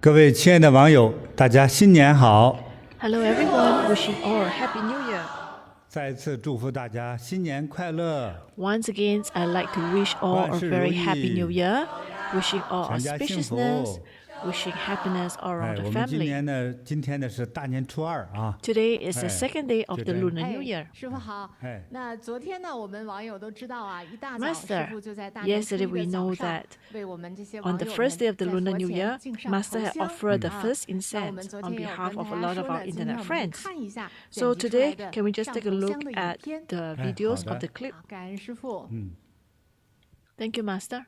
各位亲爱的网友，大家新年好！ Hello everyone, wishing all a happy new year. 再次祝福大家新年快乐， Once again, I'd like to wish all a 万事如 very 意， happy new year, wishing all 全家幸福。 auspiciousness, wishing happiness all 哎， around the 我们今 family. 年呢，今天呢是大年初二啊。 Today is the 哎， second day of the 觉得 Lunar New Year. 师傅好。哎， 那昨天呢，我们网友都知道啊，一大早师 Master, 傅就在大年初 yesterday 一 we 的 know 早上 that 为我们这些 on 网 the 友 first day of the 们 Lunar 在 New 佛前 Year, 敬上 Master 头 had 香 offered the 啊。 first 那我们 incense 昨 on 天有 behalf 跟 of 大 a 家 lot of 说 our 呢，今天 internet 我们 friends. 看一下 So 剪辑出来 today, 的 can we just 上 take a 头 look 香的影 at 片？ the 哎， videos 好的。 of the clip? 好，感恩师傅。 Thank you, Master.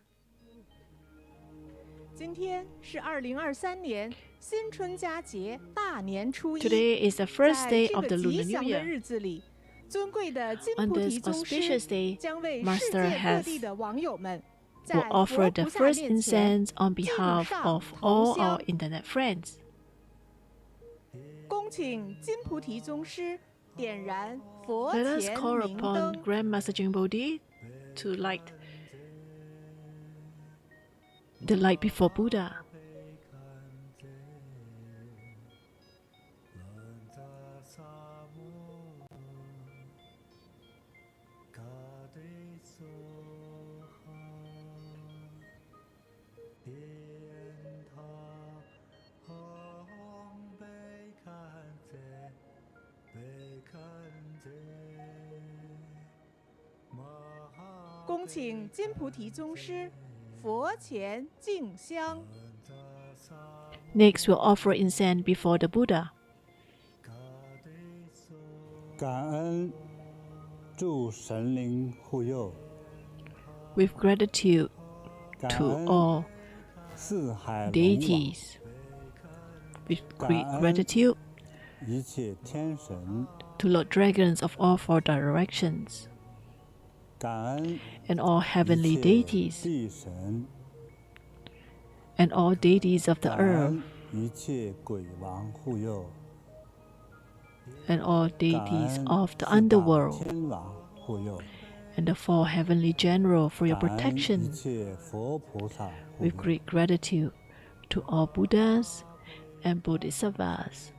今天是2023年新春佳节大年初一。 Today is the first 在 day 这 of 个 the 吉 Lunar New 祥的 Year. 日子里，尊贵的金 On 菩 this 提宗师 auspicious day, 将为世 Master 界各 has 地的网友们 will 在 offer 佛 the 菩萨 first 面前 incense on behalf 上 of 头 all 香。 our internet friends. 恭请金菩提宗师点燃佛 Let us 前 call 明 upon 灯， Grandmaster JinBodhi to light the light before Buddha. 恭请金菩提宗师佛前敬香。 Next, we'll offer incense before the Buddha. 感恩诸神灵护佑， With gratitude 感 to 恩 all 四海龙王， deities. With great gratitude 一切天神， to Lord Dragons of all four directions 感恩 and all heavenly 一切 deities 地神， and all deities of the 感 earth 恩一切鬼王护佑， and all 感 deities 恩 of the 四大 underworld 天王护佑， and the four heavenly general for your 感恩一 protection. 切佛菩萨护 With 佑。 great gratitude to all Buddhas and Bodhisattvas.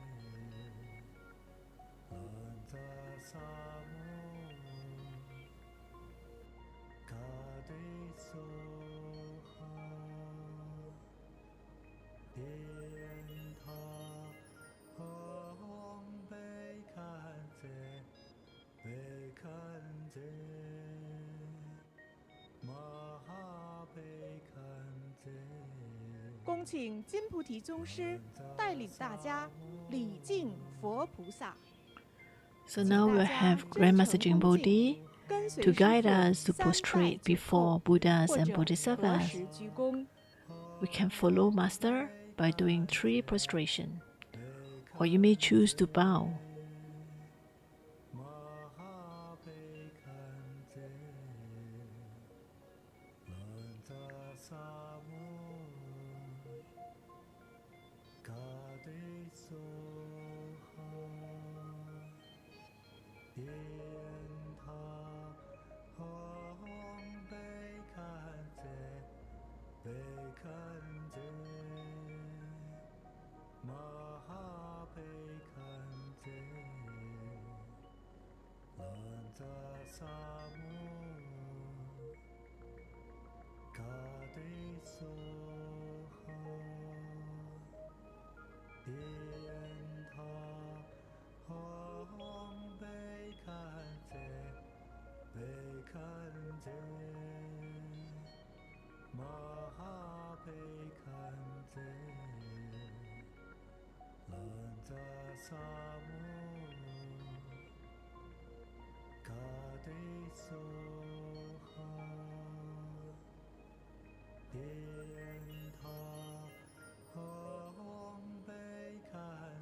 恭请金菩提宗师带领大家礼敬佛菩萨。 So now we'll have Grandmaster JinBodhi 跟随 to 师 guide 父 us to 三拜 prostrate 九叩 before Buddhas 或 and 者合 Bodhisattvas. 十鞠躬。 We can follow Master by doing 3 prostration, or you may choose to bow.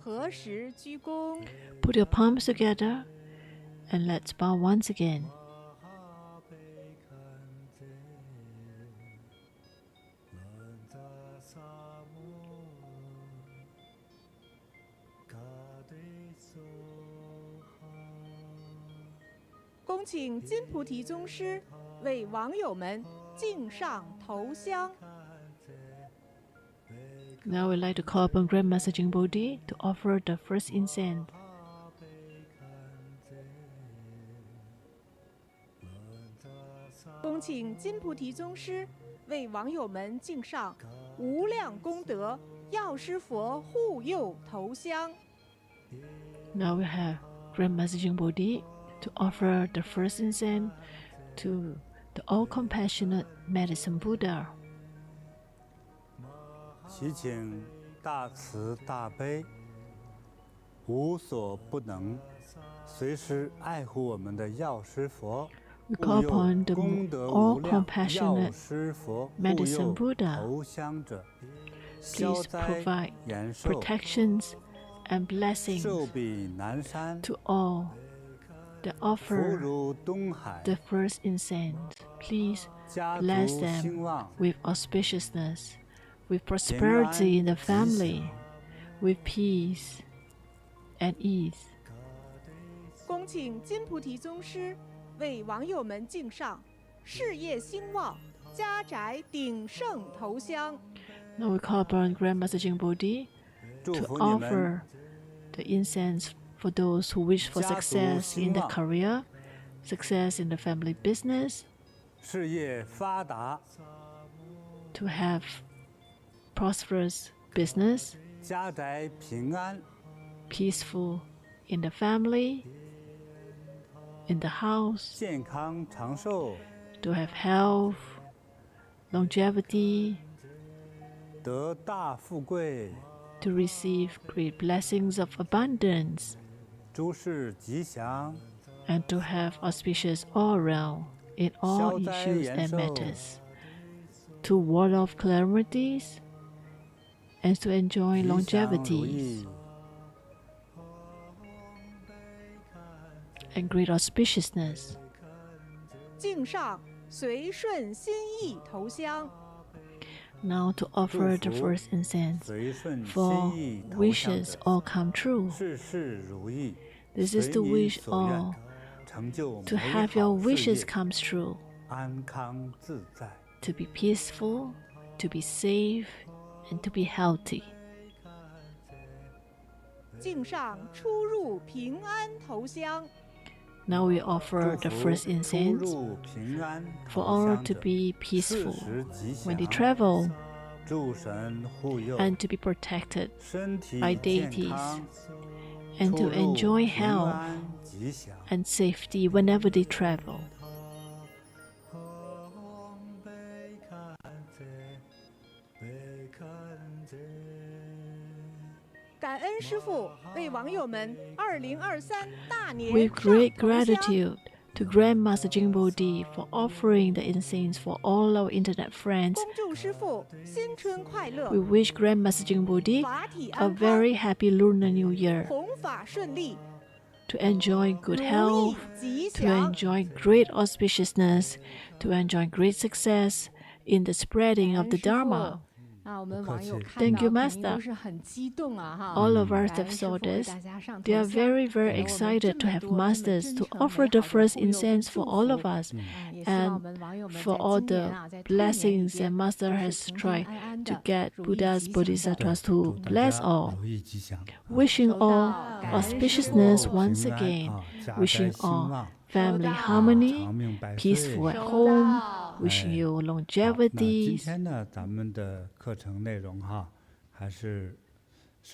合十鞠躬。 Put your palms together and let's bow once again. 恭请金菩提宗师为网友们敬上头香。Now we'd like to call upon Grandmaster JinBodhi to offer the first incense. 恭请金菩提宗师为网友们敬上无量功德药师佛护佑头香。 Now we have Grandmaster JinBodhi to offer the first incense to the all-compassionate medicine Buddha. 祈请大慈大悲、无所不能、随时爱护我们的药师佛。 We call upon the all-compassionate 药师佛 medicine 护佑 Buddha. 头香者， Please 消灾 provide 延寿， protections and blessings 寿比南山， to all that 福 offer 如东海， the first incense. Please 家 bless 族 them 兴旺， with auspiciousness, with prosperity in the family, with peace and ease. 恭请金菩提宗师为网友们敬上事业兴旺、家宅鼎盛头香。 Now we call upon Grandmaster JinBodhi 祝 to 福你们 offer the incense for those who wish for 家族 success in the 兴旺 career, success in the family business, 事业发达， to have prosperous business, 家宅平安， peaceful in the family, in the house, 健康长寿， to have health, longevity, 得大富贵， to receive great blessings of abundance, 诸事吉祥， and to have auspicious all around in all 消灾 issues 延 and 寿， matters, to ward off calamities, and to enjoy 吉祥如 longevities 意。 and great auspiciousness. 敬上随顺心意头香。 Now to offer the 祝福 first incense 随顺 for 心意投向 wishes 者， all come true. 事事如意， This is 随 to 你 wish 所愿 all 成就 to 美 have your 好事 wishes 业， comes true, 安康自在。 to be peaceful, to be safe, and to be healthy. 敬上出入平安头香。 Now we offer 祝 the 福 first 出 incense 入平安 for 投 all 香 to 者， be 事 peaceful 时吉 when they 祥， travel 诸神护佑， and to be protected 身体 by 健 deities 康， and 出 to 入 enjoy 平 health 安吉祥。 and safety whenever they travel. 感恩师父为网友们2023大年 With 上 great 头香。 gratitude to Grandmaster JinBodhi for offering the incense for all our internet friends, 恭祝师父新春快乐 we，wish Grandmaster JinBodhi 法体 a 安康， very happy Lunar New Year, 弘法顺利， to enjoy good 如 health, 意吉 to 祥。 enjoy great auspiciousness, to enjoy great success in the spreading of the 感恩师父 Dharma. 啊，我们网友看 Thank 到 you, 肯定 Master. 都是很激动啊哈。 All of us 感 that 恩师 saw 父为 this, 大家上 they 头 are 香， very, 给 very 了我们 excited 这 to 么 have 多这么 masters 真 to 诚 offer 美 the 好的 first 护佑跟 incense 祝 for all of 福 us, 也希望我 and 们网友们 for 在 all 今年 the 啊，在兔年里 blessings 边 that Master 都 has 是平 tried 平安安 to 的， get 如意 Buddhas, 吉祥的。 Bodhisattvas 祝 to 大 bless 家 all. 如意吉祥， Wishing 收到 all 感恩师父 auspiciousness 祝 once 平安 again, 家宅 wishing 兴 all 旺， family 收到 harmony, 长命百岁。 peaceful at 收 home, 到 wishing 哎 you 好，那今 longevities. 天呢，咱们的课程内容哈，是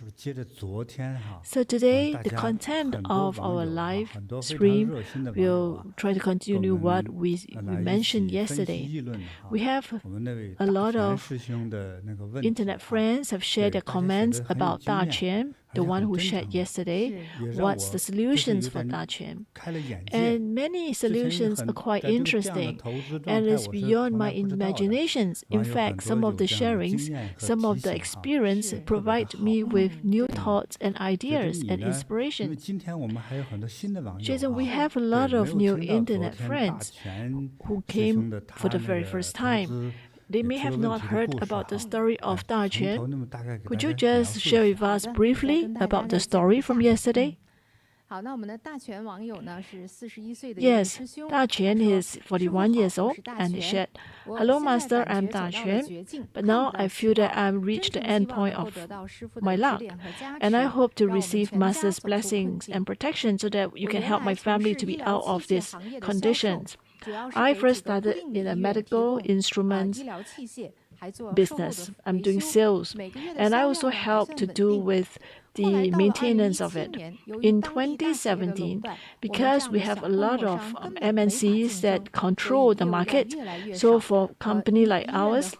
不是接着昨天哈？ So today, 大 the 家 content 很多 of 网 our 友啊， live 很多非常 stream 热心的网友啊， will try to 跟 continue 我 what 们 we 来一 mentioned 起分析 yesterday. 议论的哈。 We have 我们那位 a 大 lot 全 of 师兄的那个问题 internet 哈， friends have shared their 对，大家写 comments 得很有 about 经验， Dacheng, 而 the 且 one 很 who 真 shared 诚， yesterday. 也让 What's 我 the 就是 solutions 有 for 点 Dacheng? 开了眼界。 And many 之前 solutions 很 are quite 在这个这样的 interesting 投资状 and 态， is 我是 beyond 从 my 来不知道的。 imaginations. 网 In 友 fact, 很 some 多 of 有 the 这样的经 sharings, 验和 some of 提 the 醒哈， experience 是， provide 特别的 me 好。 with new 嗯， thoughts and 觉得 ideas 你 and 呢，因为 inspiration. 今天我们还有很多新的网友 Jason, we 哈， have a 对， lot 没 of 有 new 听到昨 internet 天大 friends 全 who 师 came 兄的 for 他 the 那 very 个 first 投 time. 资 They 也 may 出 have 了问 not 题的 heard 故事 about the 哈， story 哎， of 从头 Dacheng. 那么大概给大 Could you 家描 just 述一 share 下。 with us 好的，我再 briefly 跟大家 about the 来做 story 一 from 下。 yesterday? Yes, Da Quan is 41 years old and he said, "Hello, Master, I'm Da Quan, but now I feel that I've reached the end point of my luck, and I hope to receive Master's blessings and protection so that you can help my family to be out of these conditions. I first started in a medical instruments business. I'm doing sales, and I also help to do with the maintenance of it. In 2017, because we have a lot of MNCs that control the market, so for a company like ours,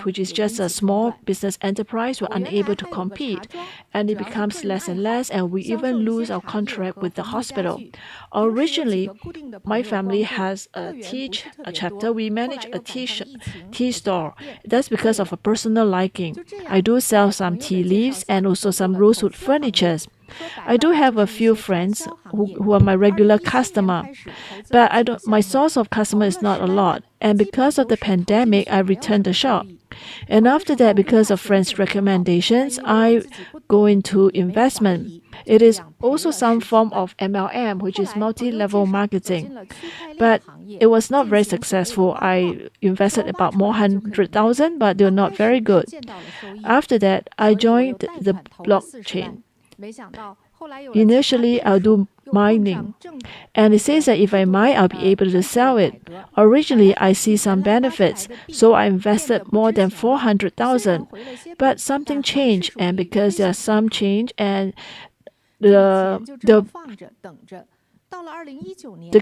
which is just a small business enterprise, we're unable to compete, and it becomes less and less, and we even lose our contract with the hospital. Originally, my family has a chapter. We manage a tea store. That's because of a personal liking. I do sell some tea leaves and also some rosewood furnitures. I do have a few friends who are my regular customer, but my source of customer is not a lot. And because of the pandemic, I returned the shop. And after that, because of friends' recommendations, I go into investment. It is also some form of MLM, which is multi-level marketing. But it was not very successful. I invested about more 100,000, but they're not very good. After that, I joined the blockchain. Initially, I'll do mining, and it says that if I mine, I'll be able to sell it. Originally, I see some benefits, so I invested more than 400,000. But something changed, and because there's some change, and the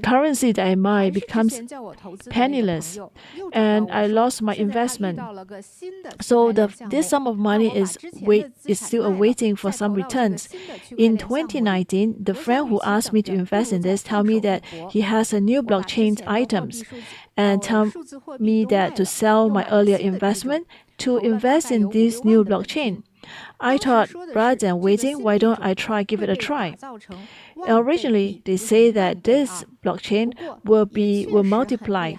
currency that I mine becomes penniless, and I lost my investment. So this sum of money is still awaiting for some returns. In 2019, the friend who asked me to invest in this told me that he has a new blockchain items, and tell me that to sell my earlier investment to invest in this new blockchain. I thought, rather than waiting, why don't I give it a try? Originally, they say that this blockchain will multiply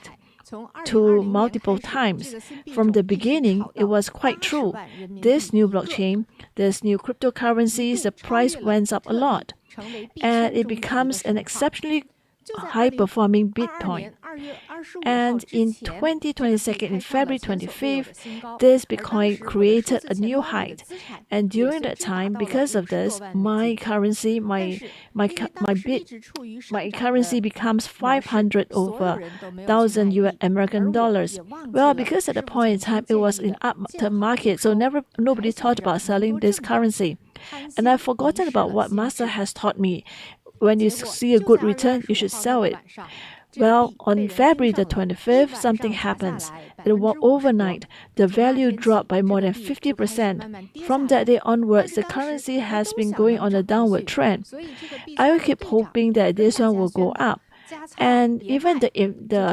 to multiple times. From the beginning, it was quite true. This new blockchain, this new cryptocurrencies, the price went up a lot, and it becomes an exceptionally high-performing Bitcoin. And in 2022, in February 25th, this Bitcoin created a new height. And during that time, because of this, my currency, my currency becomes 500 over $1,000 US American dollars. Well, because at the point in time it was in up the market, so nobody thought about selling this currency. And I've forgotten about what Master has taught me. When you see a good return, you should sell it. Well, on February the 25th, something happens. Overnight, the value dropped by more than 50%. From that day onwards, the currency has been going on a downward trend. I will keep hoping that this one will go up. And even the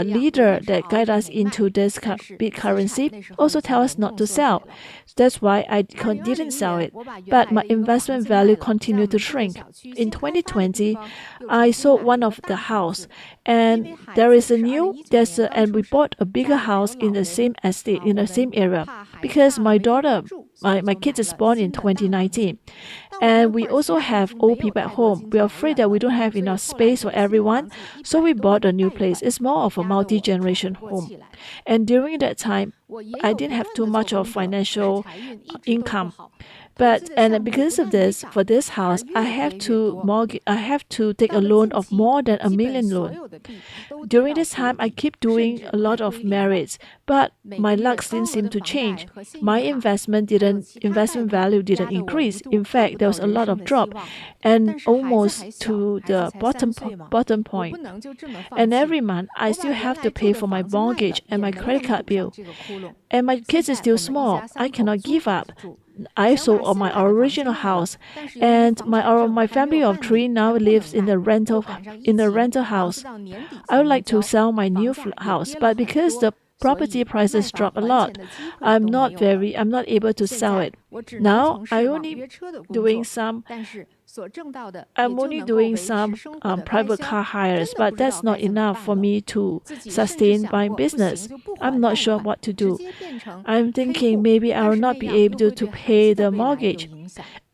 leader that guide us into this big currency also tell us not to sell. That's why I didn't sell it. But my investment value continued to shrink. In 2020, I sold one of the house, and and we bought a bigger house in the same estate, in the same area, because my kid is born in 2019. And we also have old people at home. We are afraid that we don't have enough space for everyone, so we bought a new place. It's more of a multi-generation home. And during that time, I didn't have too much of financial income. And because of this, for this house, I have to take a loan of more than $1 million loan. During this time, I keep doing a lot of merits, but my luck didn't seem to change. My investment value didn't increase. In fact, there was a lot of drop, and almost to the bottom point. And every month, I still have to pay for my mortgage and my credit card bill. And my kids are still small. I cannot give up. I sold my original house, and my family of 3 now lives in the rental house. I would like to sell my new house, but because the property prices drop a lot, I'm not able to sell it. Now I'm only doing some private car hires, but that's not enough for me to sustain my business. I'm not sure what to do. I'm thinking maybe I will not be able to pay the mortgage.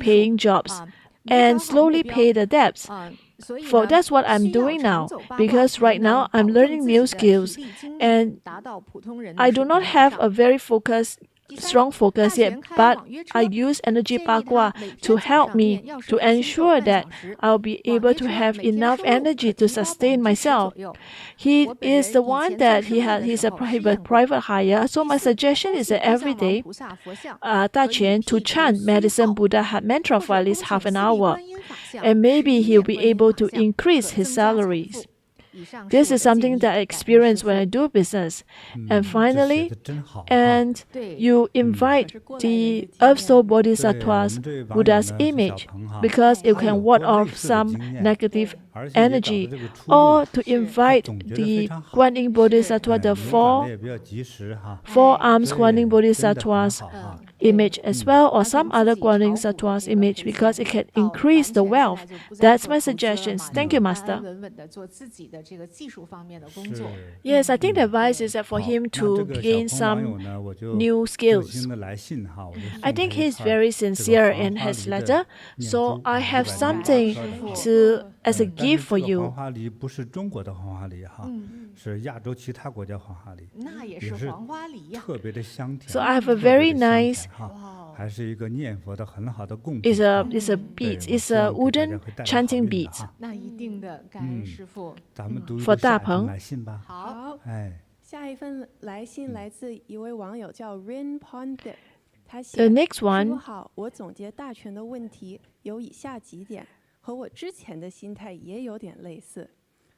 paying jobs and slowly pay the debts. For that's what I'm doing now, because right now I'm learning new skills and I do not have a very strong focus yet, but I use energy Bagua to help me to ensure that I'll be able to have enough energy to sustain myself. He is the one that he's a private hire, so my suggestion is that every day, Daqian to chant Medicine Buddha Heart mantra for at least half an hour, and maybe he'll be able to increase his salaries. This is something that I experience when I do business. And finally, and you invite the Earth Soul Bodhisattva's Buddha's image, because it can ward off some negative energy, or to invite the Guan Yin Bodhisattva, the four arms Guan Yin Bodhisattvas image as well, or some other Guanyin Satua's image, because it can increase the wealth. That's my suggestions. Thank you, Master. Yes, I think the advice is that for him to gain some new skills. I think he's very sincere in his letter, so I have something as a gift for you. So I have a very nice. It's a bead. It's a wooden chanting bead. For 大鹏。好，下一份来信来自一位网友叫 Rin Pondit， 他写 The next 师傅 one. 好，我总结大全的问题有以下几点，和我之前的心态也有点类似。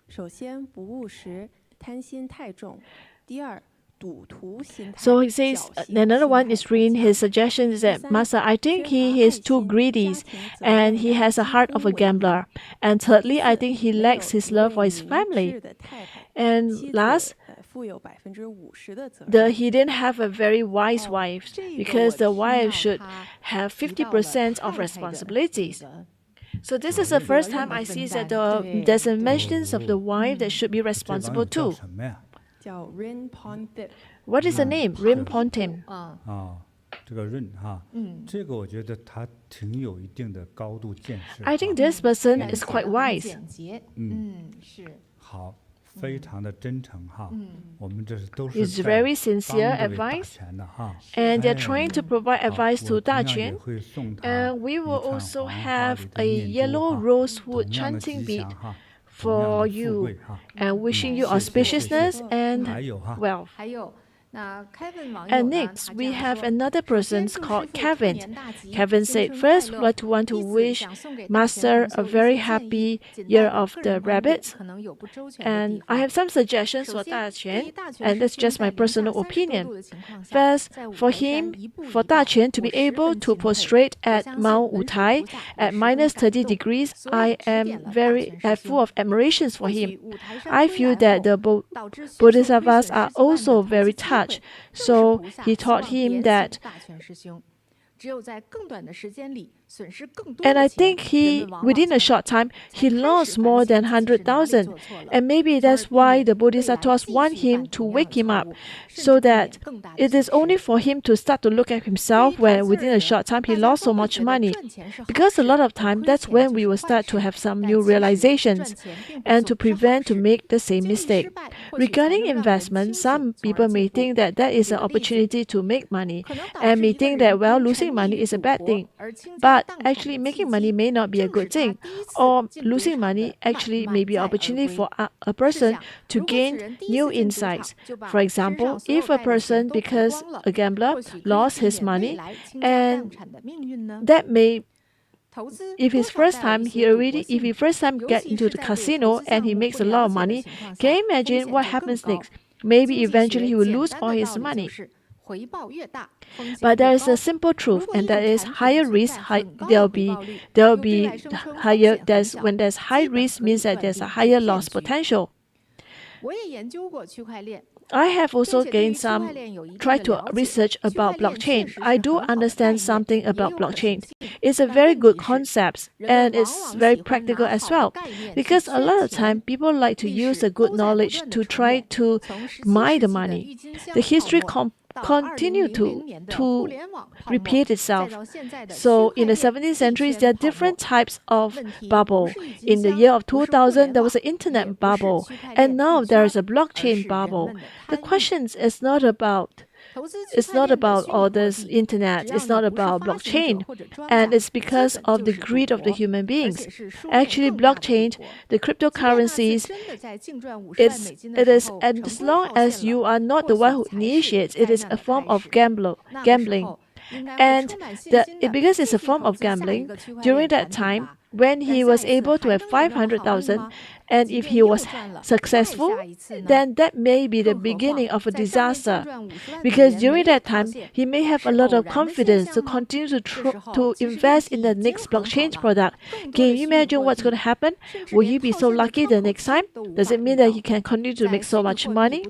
首先，不务实，贪心太重；第二，赌徒心态。So he says, another one is Rin. His suggestion is that, Master, I think he is too greedy and he has a heart of a gambler. And thirdly, I think he lacks his love for his family. And last, he didn't have a very wise wife, because the wife should have 50% of responsibilities. So this is the first time I see that there's a mention of the wife that should be responsible too. What is the name? Rin Pontim. 这个润哈，这个我觉得他挺有一定的高度见识。I think this person is quite wise. 是。好，非常的真诚哈。我们这是都是 It's very sincere advice, and they're trying to provide advice to 大全. And we will also have a yellow rosewood chanting bead for you, and wishing you auspiciousness and wealth. And next, we have another person called Kevin. Kevin said, first, I want to wish Master a very happy year of the rabbit. And I have some suggestions for 大全, and that's just my personal opinion. First, for Da Quan to be able to prostrate at Mount Wutai at minus 30 degrees, I am very full of admirations for him. I feel that the Bodhisattvas are also very touched. So he taught him that. And I think within a short time, he lost more than 100,000. And maybe that's why the Bodhisattvas want him to wake him up, so that it is only for him to start to look at himself when within a short time he lost so much money. Because a lot of time, that's when we will start to have some new realizations, and to prevent to make the same mistake. Regarding investment, some people may think that that is an opportunity to make money, and may think that, well, losing money is a bad thing. But actually, making money may not be a good thing, or losing money actually may be an opportunity for a person to gain new insights. For example, if a person, because a gambler, lost his money, and that may, if he first time get into the casino and he makes a lot of money, can you imagine what happens next? Maybe eventually he will lose all his money. But there is a simple truth, and that is higher risk. There'll be higher. When there's high risk, means that there's a higher loss potential. I have also tried to research about blockchain. I do understand something about blockchain. It's a very good concept, and it's very practical as well. Because a lot of time, people like to use the good knowledge to try to mine the money. The history continue to repeat itself. So in the 17th century, there are different types of bubble. In the year of 2000, there was an internet bubble, and now there is a blockchain bubble. The question is not about all this internet. It's not about blockchain, and it's because of the greed of the human beings. Actually, blockchain, the cryptocurrencies, it is as long as you are not the one who initiates, it is a form of gambling. And because it's a form of gambling, during that time, when he was able to have 500,000, and if he was successful, then that may be the beginning of a disaster. Because during that time, he may have a lot of confidence to continue to invest in the next blockchain product. Can you imagine what's going to happen? Will he be so lucky the next time? Does it mean that he can continue to make so much money?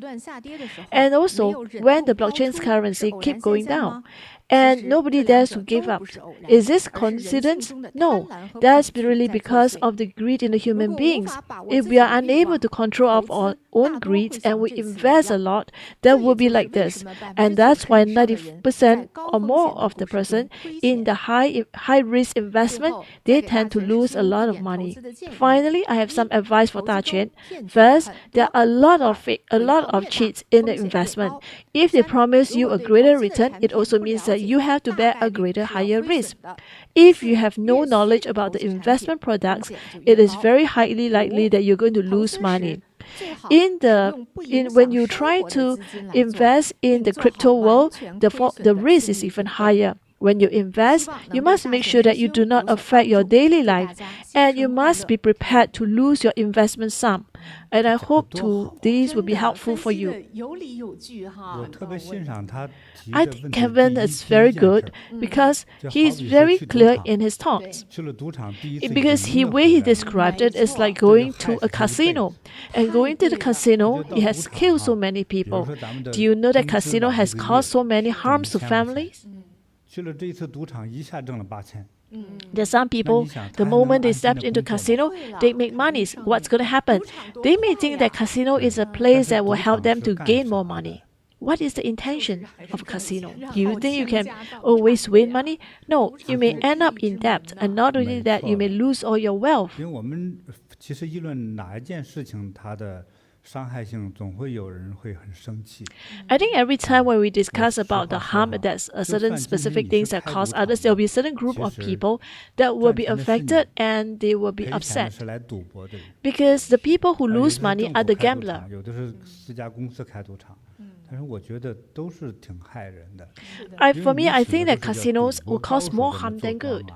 And also, when the blockchain currency keep going down, and nobody dares to give up. Is this coincidence? No, that's really because of the greed in the human beings. If we are unable to control our own greed and we invest a lot, that will be like this. And that's why 90% or more of the person in the high risk investment, they tend to lose a lot of money. Finally, I have some advice for Daquan. First, there are a lot of cheats in the investment. If they promise you a greater return, it also means that you have to bear a greater higher risk. If you have no knowledge about the investment products, it is very highly likely that you're going to lose money. When you try to invest in the crypto world, the risk is even higher. When you invest, you must make sure that you do not affect your daily life, and you must be prepared to lose your investment sum. And I hope these will be helpful for you. I think Kevin is very good because he's very clear in his thoughts. Because the way he described it is like going to a casino. And going to the casino, it has killed so many people. Do you know that casino has caused so many harms to families? There are some people, the moment they step into casino, they make money. What's going to happen? They may think that casino is a place that will help them to gain more money. What is the intention of a casino? Do you think you can always win money? No, you may end up in debt, and not only that, you may lose all your wealth. I think every time when we discuss about the harm that certain specific things that cause others, there will be a certain group of people that will be affected and they will be upset. Because the people who lose money are the gambler. For me, I think that casinos will cause more harm than good.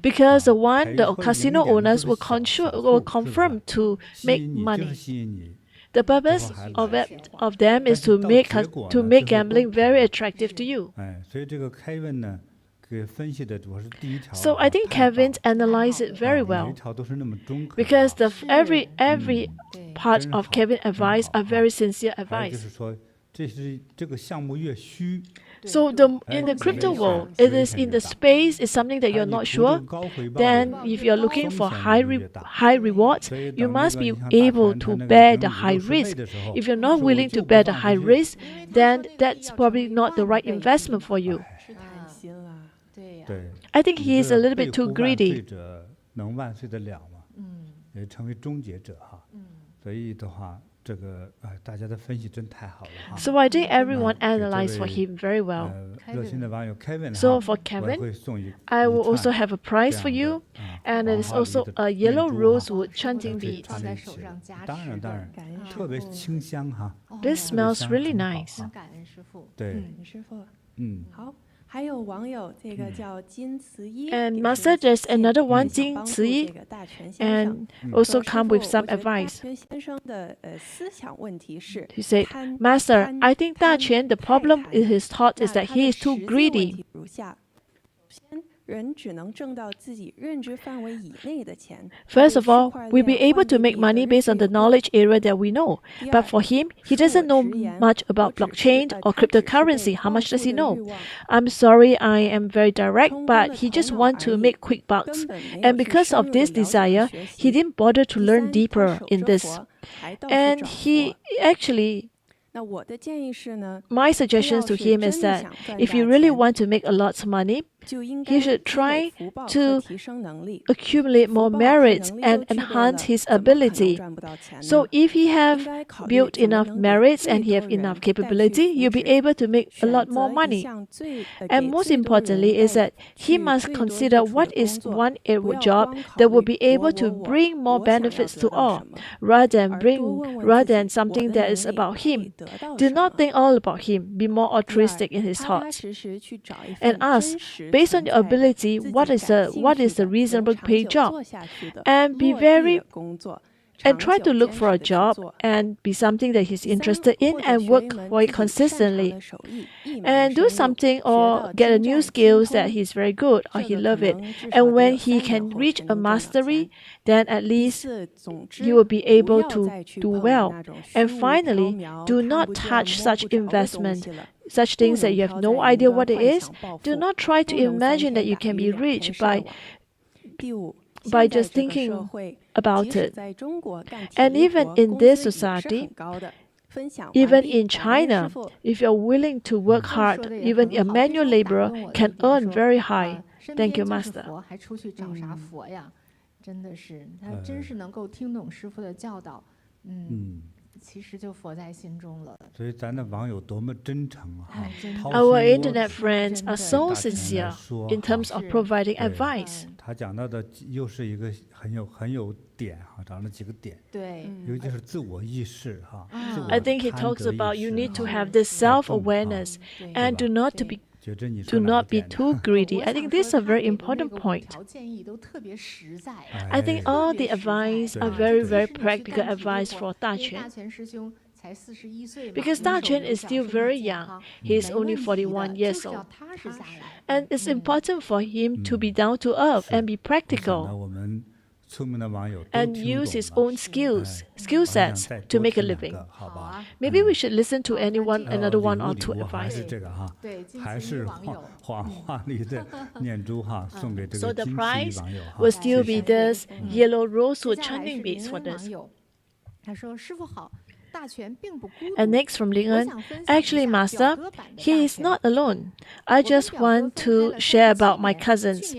Because the casino owners will confirm to make money. The purpose of them is to make gambling very attractive to you. So I think Kevin analyzed it very well, because every part of Kevin's advice are very sincere advice. So in the crypto world, it is in the space is something that you're not sure. Then if you're looking for high rewards, you must be able to bear the high risk. If you're not willing to bear the high risk, then that's probably not the right investment for you. I think he is a little bit too greedy. So I think everyone analyzed for him very well. So for Kevin, I will also have a prize for you, and it is also a yellow rosewood chanting bead. This smells really nice. And Master, there's another one, Jin Ciyi, and also come with some advice. He said, Master, I think Daquan, the problem in his thought is that he is too greedy. First of all, we'll be able to make money based on the knowledge area that we know. But for him, he doesn't know much about blockchain or cryptocurrency. How much does he know? I'm sorry, I am very direct, but he just wants to make quick bucks. And because of this desire, he didn't bother to learn deeper in this. And he actually... My suggestion to him is that if you really want to make a lot of money, he should try to accumulate more merits and enhance his ability. So if he have built enough merits and he have enough capability, you'll be able to make a lot more money. And most importantly is that he must consider what is one job that will be able to bring more benefits to all, rather than something that is about him. Do not think all about him. Be more altruistic in his thoughts. And ask, based on your ability, what is the reasonable paid job? And try to look for a job and be something that he's interested in and work for it consistently. And do something or get a new skills that he's very good or he loves it. And when he can reach a mastery, then at least he will be able to do well. And finally, do not touch such investment. such things that you have no idea what it is. Do not try to imagine that you can be rich by just thinking about it. And even in this society, even in China, if you're willing to work hard, even a manual laborer can earn very high. Thank you, Master. 还出去找啥佛呀？真的是，他真是能够听懂师父的教导，其实就佛在心中了。所以咱的网友多么真诚啊！ Our internet friends are so sincere in terms of providing advice. 他讲到的又是一个很有点哈，讲了几个点。对，尤其是自我意识哈。I think he talks about you need to have this self-awareness and do not be too greedy. I think these are very important points. I think all the advice are very, very practical advice for Daquan. Because Daquan is still very young. He is only 41 years old. And it's important for him to be down to earth and be practical and use his own skill sets to make a living. Maybe we should listen to another one or two advice. So the prize will still be this yellow rosewood chanting beads for this. And next from Lingan, actually, Master, he is not alone. I just want to share about my cousins.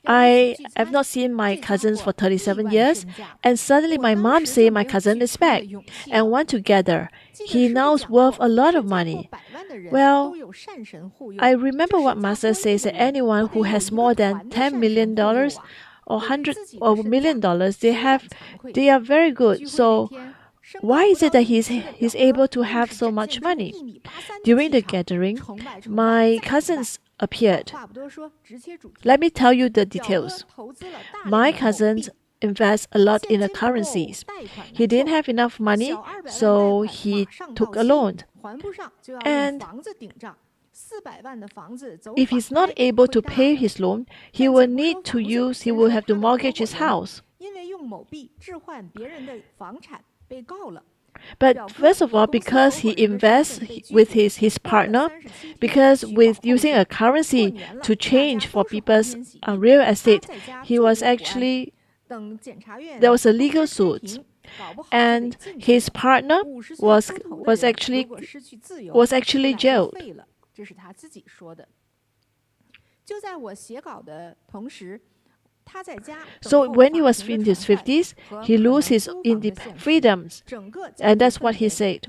I have not seen my cousins for 37 years, and suddenly my mom say my cousin is back and want to gather. He now is worth a lot of money. Well, I remember what Master says that anyone who has more than $10 million or $100 or $1 million, they are very good. So why is it that he's able to have so much money? During the gathering, my cousins appeared. Let me tell you the details. My cousins invest a lot in the currencies. He didn't have enough money, so he took a loan. And if he's not able to pay his loan, he will have to mortgage his house. But first of all, because he invests with his partner, because with using a currency to change for people's real estate, there was a legal suit. And his partner was actually jailed. 这是他自己说的。就在我写稿的同时，他在家。So when he was in his 50s, he lost his freedoms, and that's what he said.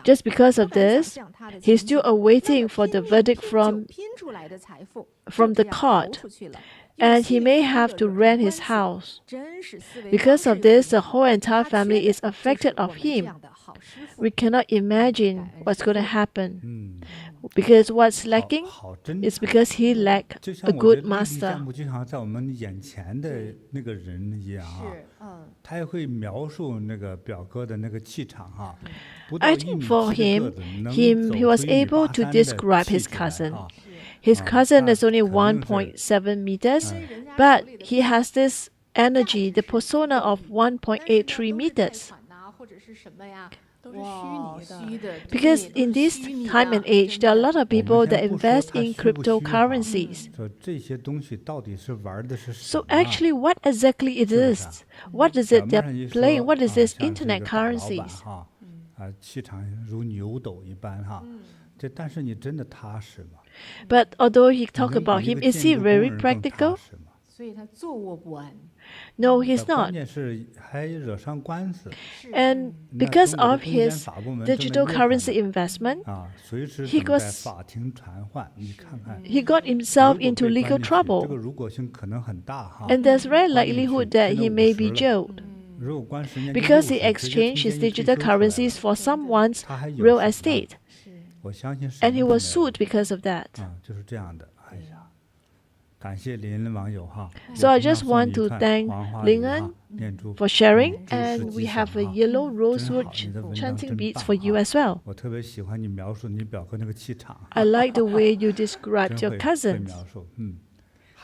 Just because of this, he's still awaiting for the verdict from the court, and he may have to rent his house. Because of this, the whole entire family is affected of him. We cannot imagine what's going to happen. Because what's lacking is because he lacked a good master. I think for him, he was able to describe his cousin. His cousin is only 1.7 meters, but he has this energy, the persona of 1.83 meters. Because in this time and age, there are a lot of people that invest in cryptocurrencies. So actually, what exactly it is? What is it they're playing? What is this internet currencies? But although he talked about him, is he very practical? No, he's not. And because of his digital currency investment, he got himself into legal trouble. And there's very likelihood that he may be jailed. Because he exchanged his digital currencies for someone's real estate. And he was sued because of that. So I just want to thank Lingan for sharing, and we have a yellow rosewood chanting beads for you as well. I like the way you described your cousin.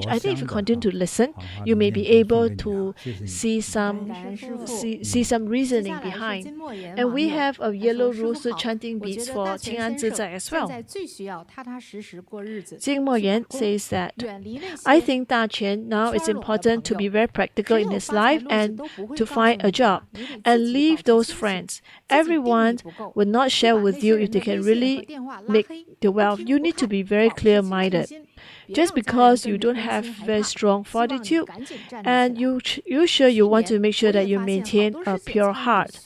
change. I think if you continue to listen, you may be able to see some reasoning behind. And we have a yellow rose chanting beads for 清安自在 as well. 金默言 says that I think 大全 now it's important to be very practical in his life and to find a job. stop and leave those friends. Everyone will not share with you if they can really make the wealth. You need to be very clear-minded. Just because you don't have very strong fortitude, and you sure you want to make sure that you maintain a pure heart.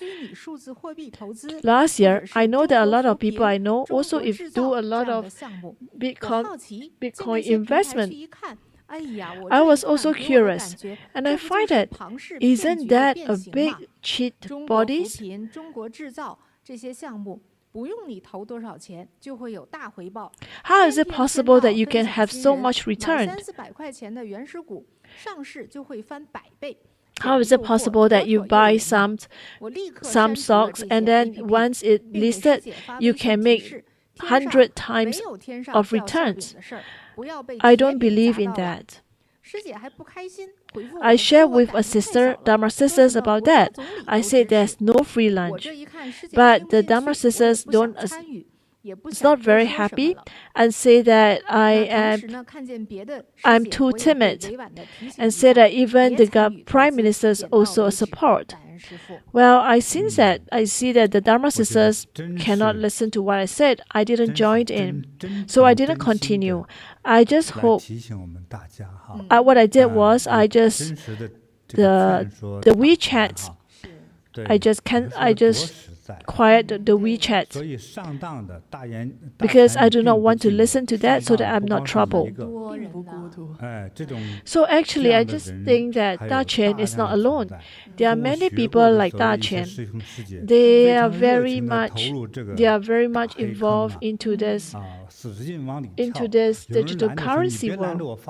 Last year, I know that a lot of people I know also do a lot of Bitcoin investment. I was also curious, and I find that isn't that a big cheat bodies? How is it possible that you can have so much return? How is it possible that you buy some stocks and then once it listed, you can make 100 times of returns? I don't believe in that. I shared with a sister, Dharma sisters, about that. I said there's no free lunch. But the Dharma sisters is not very happy and say that I'm too timid and say that even the prime ministers also support. Well, I see that the Dharma sisters cannot listen to what I said. I didn't join in, so I didn't continue. I just hope. What I did was I just the WeChat. I just quiet the WeChat because I do not want to listen to that so that I'm not troubled. So actually, I just think that Daqian is not alone. There are many people like Daqian. They are very much involved into this digital currency world.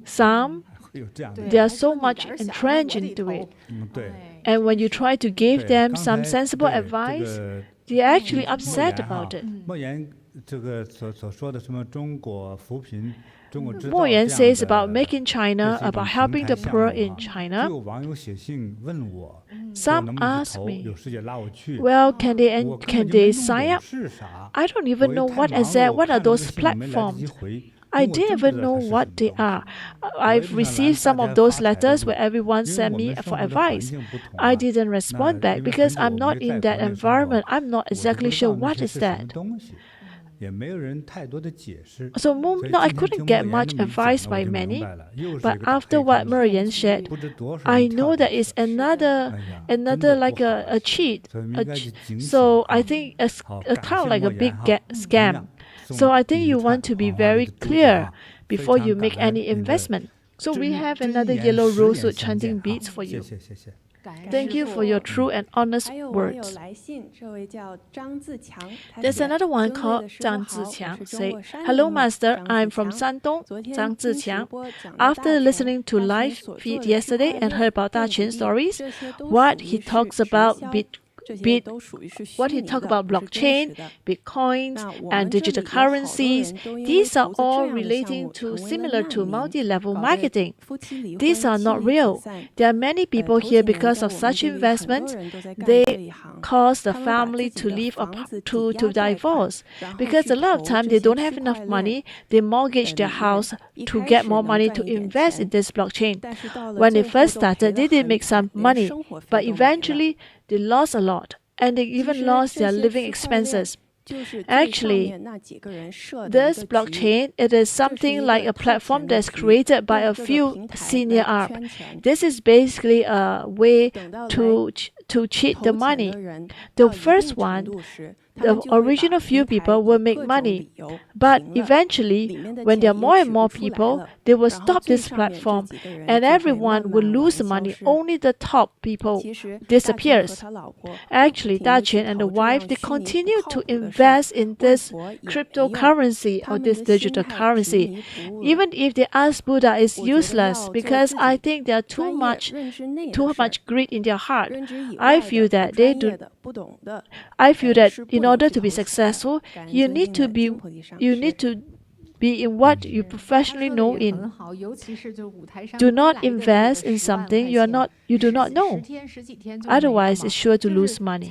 Some they are so much entrenched into it. And when you try to give them some sensible advice, they are actually upset about it. Mo Yan says about making China, about helping the poor in China. Some ask me, well, can they sign up? I don't even know what are those platforms. I didn't even know what they are. I've received some of those letters where everyone sent me for advice. I didn't respond back because I'm not in that environment. I'm not exactly sure what is that. So I couldn't get much advice by many. But after what Mo Yan shared, I know that it's another like a cheat. So I think it's kind of like a big scam. So I think you want to be very clear before you make any investment. So we have another yellow rosewood chanting beads for you. Thank you for your true and honest words. There's another one called Zhang Ziqiang. Say, hello master, I'm from Shandong, Zhang Ziqiang. After listening to live feed yesterday and heard about Daqian stories, what he talks about blockchain, bitcoins, and digital currencies, these are all similar to multi-level marketing. These are not real. There are many people here because of such investment. They cause the family to to divorce because a lot of time they don't have enough money. They mortgage their house to get more money to invest in this blockchain. When they first started, they did make some money, but eventually they lost a lot, and they even lost their living expenses. Actually, this blockchain, it is something like a platform that's created by a few senior ARP. This is basically a way to cheat the money. The first one, the original few people will make money, but eventually, when there are more and more people, they will stop this platform, and everyone will lose money. Only the top people disappears. Actually, Daqian and the wife, they continue to invest in this cryptocurrency or this digital currency, even if they ask Buddha is useless, because I think there are too much greed in their heart. I feel that in order to be successful, you need to be in what you professionally know in. Do not invest in something you do not know. Otherwise, it's sure to lose money.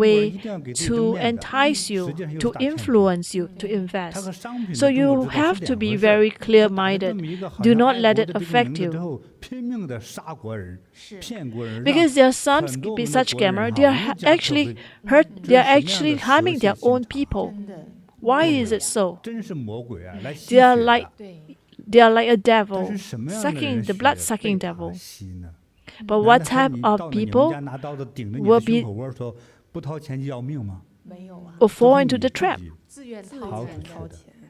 way to entice you, to influence you to invest. So you have to be very clear-minded. Do not let it affect you. Because there are some such scammer, they are actually harming their own people. Why is it so? They are like a devil, the blood-sucking devil. But what type of people will fall into the trap?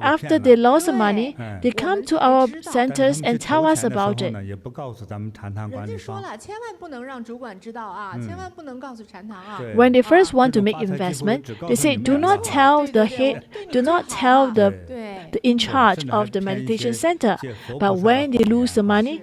After they lost the money, they come to our centers and tell us about it. 也不告诉咱们禅堂管理方。人家说了，千万不能让主管知道啊，千万不能告诉禅堂啊。对 When they first want to make investment, they say, do not tell the head, do not tell the 对 in charge of the meditation center. But when they lose the money,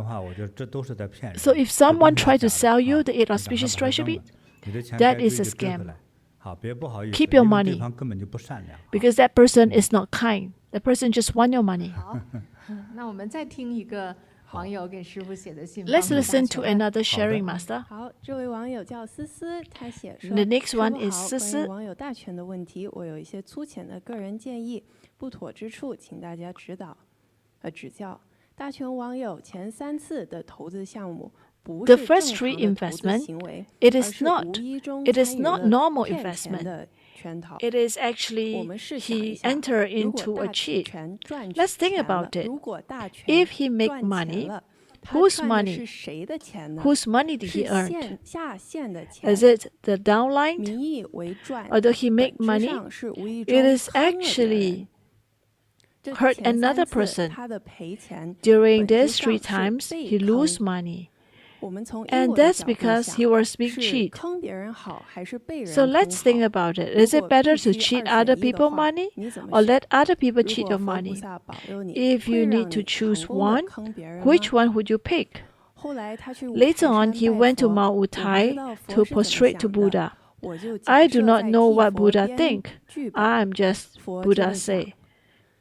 的话，我觉得这都是在骗人。 So if someone tries to sell you the 8 auspicious treasure bead, 你的钱 that 该归 is 就 a 追回 scam. 来。好，别不好意思， Keep your 因为 money. 对方根本就不善良。 because that person is not kind. That person just want your money. 好，那我们再听一个网友给师傅写的信。 Let's 帮助大 listen 家 to another sharing master. 好，这位网友叫思思，他写说 The next 师 one 傅 is 好，思思关于网友大全的问题，我有一些粗浅的个人建议，不妥之处请大家指教。大全网友前3次的投资项目不 The 是 first 正 three 常的投资 investment, 行为， it 而 is 是 not. 无意中 It is 参与 not 了 normal 骗钱 investment. 的 it is actually he entered into a cheat. Let's think about it. If he make money, whose money? Whose money did he earn? Is it the downline? Although he make money, it is actually hurt another person. During these 3 times, he lose money. And that's because he was being cheated. So let's think about it. Is it better to cheat other people money or let other people cheat your money? If you need to choose one, which one would you pick? Later on, he went to Mount Wutai to prostrate to Buddha. I do not know what Buddha think. I'm just Buddha say.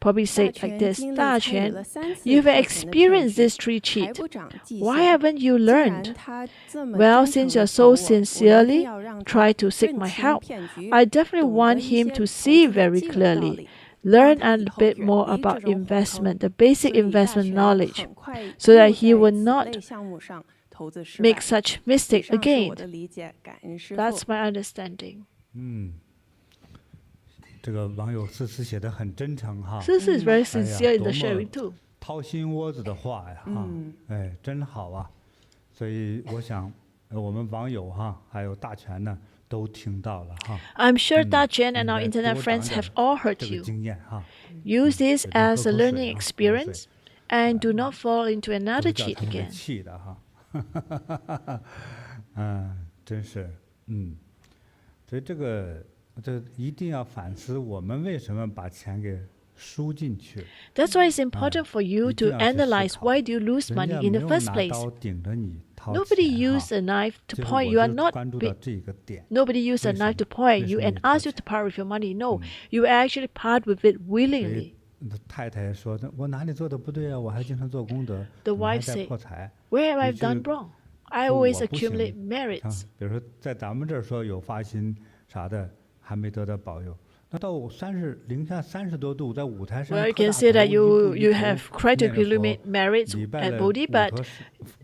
Probably say it like this, 大权, you've experienced this 3 cheat. Why haven't you learned? Well, since you're so sincerely try to seek my help, I definitely want him to see very clearly. Learn a bit more about investment, the basic investment knowledge, so that he will not make such mistake again. That's my understanding. 这个网友思思写得很真诚哈。思思 is very sincere in the sharing too. 掏心窝子的话呀，哎，真好啊！所以我想，我们网友哈，还有大全呢，都听到了哈。I'm sure Dachen and our internet friends have all heard you. 经验哈。Use this as a learning experience, and do not fall into another cheat again. 气的哈，真是，所以这一定要反思，我们为什么把钱给输进去。That's why it's important for you to analyze why do you lose money in the first place. Nobody used a knife to point you are not. Nobody used a knife to point you and ask you to part with your money. No, you actually part with it willingly. 太太说：“我哪里做的不对啊？我还经常做功德， The wife said, "Where have I done wrong? I always accumulate merits." 比如说，在咱们这儿说有发心啥的。还没得到保佑，那到零下30多度，在舞台上。Well, you can say that you have tried to accumulate merits at Bodhi, but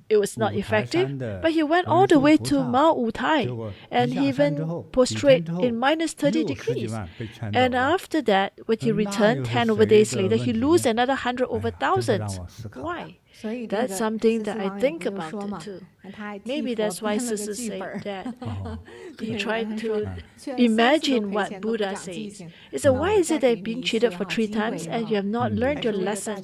it was not effective. But he went all the way to Mount Wutai, and he even prostrate in minus 30 degrees. And after that, when he returned 10 over days later, he lose another 100 over thousands. Why? That's something that I think about it too. Maybe that's why Sisi said that. He tried to imagine what Buddha says. He said, why is it that you've been cheated for 3 times and you have not learned your lesson?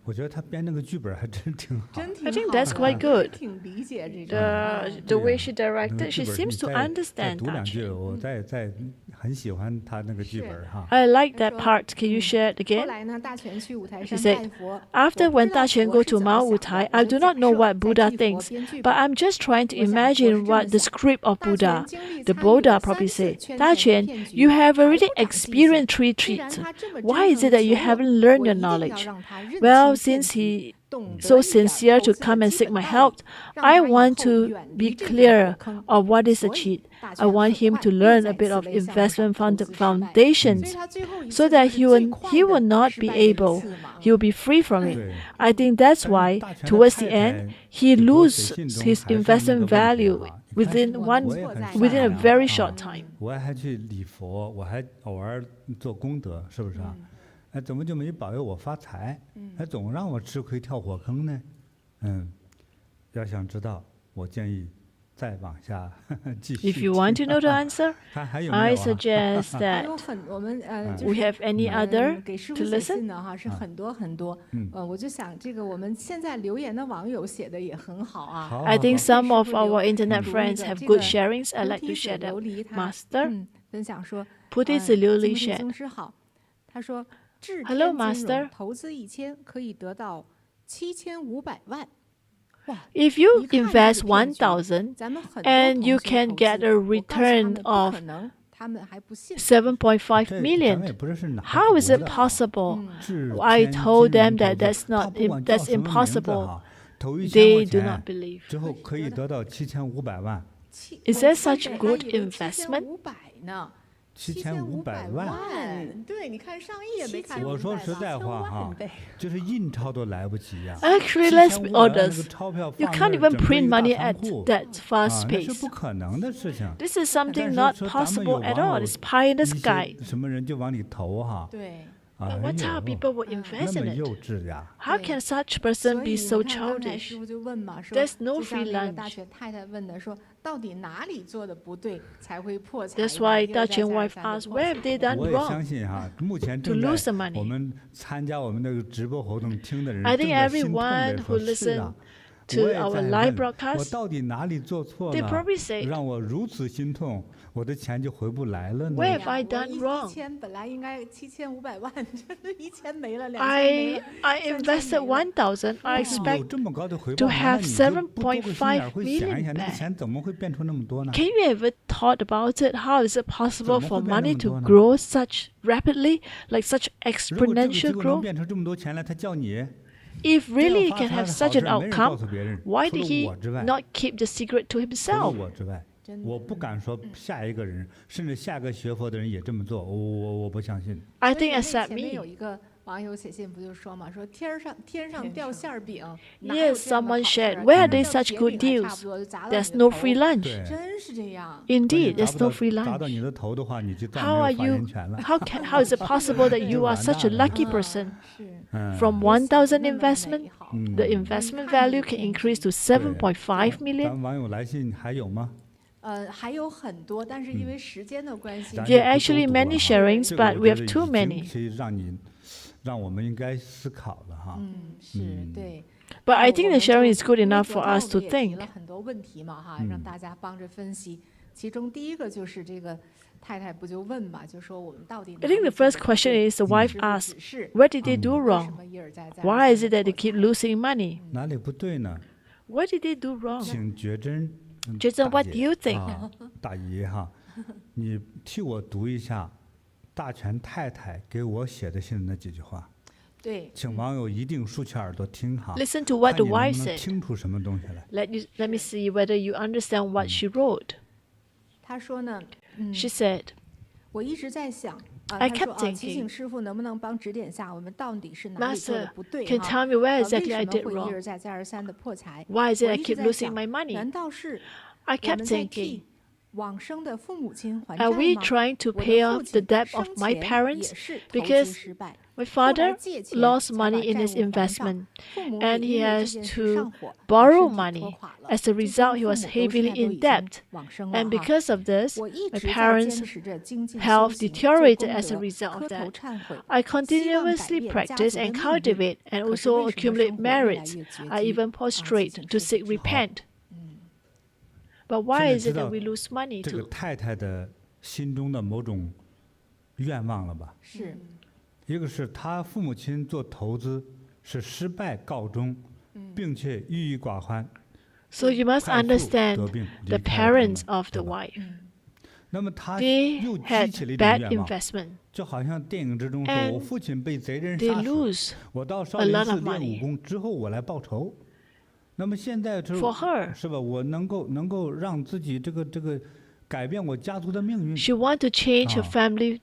我觉得他编那个剧本还真挺好。I think that's quite good. 挺理解这个。The way she directed, she seems to understand. 读两句，我很喜欢他那个剧本哈。I like that part. Can you share it again? 后来呢，大全去五台 She 山 said, 拜佛。 After when Dachen go to Mount Wutai, I do not know what Buddha thinks, but I'm just trying to imagine what the script of Buddha. The Buddha probably said, Dachen, you have already experienced 3 treats. Why is it that you haven't learned your knowledge? Well, since he so sincere to come and seek my help, I want to be clear of what is a cheat. I want him to learn a bit of investment foundations so that he will not be able, he will be free from it. I think that's why, towards the end, he loses his investment value within a very short time. 我还去礼佛，我还偶尔做功德，是不是啊？怎么就没保佑我发财？还总让我吃亏跳火坑呢？要想知道，我建议再往下继续。 If you want to know the answer, I suggest that 我们we have any other 给师 to 傅写信 listen. 的哈是很多很多。我就想这个我们现在留言的网友写的也很好啊。 I think some of our internet friends have good sharings. I'd like to share that. Master, 分享说，菩提子琉璃金 shared. 宗师好，他说智 Hello, 天金 Master. 融投资1000可以得到7500万。 If you invest 1,000 and you can get a return of 7.5 million, how is it possible? I told them that that's impossible. They do not believe. 之后可以得到7500万。Is that such good investment? 7500万。对，你看上亿也没看出来。我说实在话哈，就是印钞都来不及呀。Actually, let's be 7500万那个 honest. 钞票 You 放 can't 那 even 整个 print 一大 money 仓 at 库 that fast 那是 pace. 不可能的事情。 This is something 但 not 是说咱们有 possible at 网 all. 友 It's pie in the 一些 sky. 什么人就往里投哈。对。But what type of people would 那 invest 么 in 幼 it? 稚呀！ How can such person 所 be 以 so 你看刚才 childish? 师傅就问嘛，说 There's no 就像 free 那个大 lunch. 权太太问的，说到底哪里做的不对才会破财？ That's why 一而 Dutch 再 and 再而 wife 三地 asked, 破 where 财 have they done 我也相 wrong? 信哈，目前 To 正 lose the 在 money. 我们参加我们那个直播活动听的人， I 正 think 在心痛 everyone 的 who 说是啊， to 我也 our 在 live 问，我 broadcast, 到底哪里做错 they 了， probably say, 让我如此心痛，我的钱就回不来了呢？ where 呀 have I 我 done 1000 wrong? 本来应该7500万，真的1000没了，2000没 I 了。invested 1,000. I 有 expect 这么高的回 to 报吗？那 have 你就不多个心眼儿 7.5 会想一 million 想，那个 back. 钱怎么会变出那么多呢？ Can you ever thought about it? How is it possible 怎么 for 会变那 money 么 to 多呢？ grow such rapidly, like such 如果这个机 exponential 构能 growth? 变成这么多钱来，他叫你 If 这 really 样 he 发 can 财 have 的好 such 事 an 没人告 outcome, 诉别人， why 除 did 了 he 我之外。 not keep the secret to 除了 himself? 我之外，真的我不敢说下一个人，甚至下个学佛的人也这么做，我不相信。 I 所以 think 那 except 前面有 me. 一个网友写信不就说嘛，说天上掉馅儿饼，哪 Yes, 有这样的好 someone 事 shared. 儿 Where are 天 they 上掉 such 铁 good 饼还差 deals? 不多就砸到 There's 你的 no 头 free lunch. 对，真是这样。 Indeed, 砸 there's 不 no 到 free 砸到 lunch. 你的头的话，你就再 How 没 are 有发 you? 言权了。 How is it possible that you are such a lucky 嗯 person? 是 From 1,000 别想得那么美 investment, 好 the investment value can increase to 7.5 million. 咱网友来信还有吗？还有很多，但是因为时间的关系，咱 There 就 are 不 actually 多读了 many 哈 sharings, 这个 but 我 we 觉 have 得 too 已经 many. 可以让我们应该思考了哈。是对。 But I think the 我们 sharing 就 is good 因为 enough 昨 for 天 us 我 to 们也提 think. 了很多问题嘛哈，让大家帮着分析。其中第一个就是这个太太不就问嘛，就说我们到底 I think the first question is the wife asked, where did they do 为什 wrong? 么一而再再而 Why 三 is 地 it that they 破 keep 财 losing money? 哪里不对呢？ What did they do wrong? 请觉真，觉真大 what 姐 do you think? 啊大姨哈，你替我读一下大全太太给我写的信的那几句话，对，请网友一定竖起耳朵听哈， Listen to what 看 the 你能 wife 不能 said. 听出什么东西来。 Let me see whether you understand what she wrote. 他说呢， She said, 我一直在想啊， I 他说 kept 啊，提 thinking, 醒师傅能不能帮指点下我们到底是哪里做的 Master, 不对 can 哈？ tell me where 为 exactly 什 I 么 did 会一 wrong? 而再再而三的破财？ Why is it 我 I 一直 keep 在 losing 想 my money? 难道是 I 我 kept 们在 thinking, 替往生的父母亲还债 are 吗？ we trying to 我的 pay 父 off the 亲 debt of 生 my 前 parents? 也是投资 Because 失败， my 后来 father 借钱 lost 才把 money in 债 his 务还上， investment, 父母 and 也因 he 为这 has 件事 to 上火，把 borrow 身体拖 money. 垮了。 As a 最 result, 终 he 父 was 母都现 heavily 在都 in 已经 debt. 往生了 And 哈。 because of this, 我一 my 直在坚 parents' 持着精进修 health 行，做 deteriorated 功 as a 德， result of 磕头 that. 忏悔， I 希望改 continuously 变家 practice 族的 and 命运。 cultivate and 可是 also 为什么 accumulate 生活越来 merits. 越绝 I 迹 even 提 prostrate 醒 to 师 seek 傅之后 repent. But 现 why 在 is 知 it that 道 we lose money 这个 to? 太太的心中的某种愿望了吧？是一个是她父母亲做投资是失败告终，并且郁郁寡欢， So you must 快速得 understand 病 the 离开了他 parents 们 of 对 the 吧？ wife. 那么她 They 又激 had 起了一种 bad 愿望， investment. 就好像电影之中说， And 我父亲被贼人 They 杀死， lose 我到少 a 林 lot 寺 of 练武 money. 功之后，我来报仇。那么现在就 For her. 是吧？我能够让自己这个改变我家族的命运， She want to change her 啊。 family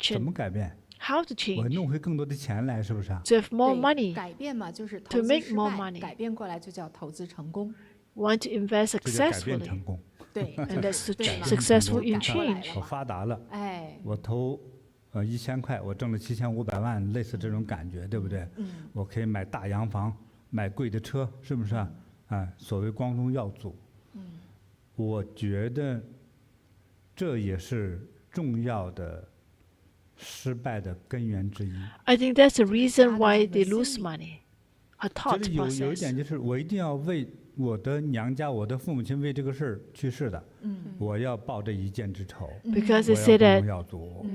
怎么 fortune. 改变？ How to 我 change? 弄回更多的钱来，是不是啊？ To have more 对 money. 改变嘛，就是 To 投资 make 失 more 败， money. 改变过来就叫投资成功。 Want to invest 这叫改变 successfully. 成功。对， And that's 对嘛 successful 就 in 改过来了 change. 我嘛发达了，哎，我投1000块，我挣了7500万，类似这种感觉，对不对？我可以买大洋房，买贵的车，是不是啊？所谓光宗耀祖。我觉得这也是重要的失败的根源之一。 I think that's the reason why 他的 they 这个 lose 心理。 money. A 就 thought 是有一 process. 点就是，我一定要为我的娘家、我的父母亲为这个事儿去世的，我要报这一箭之仇， Because 我 they say 要光 that 宗耀祖。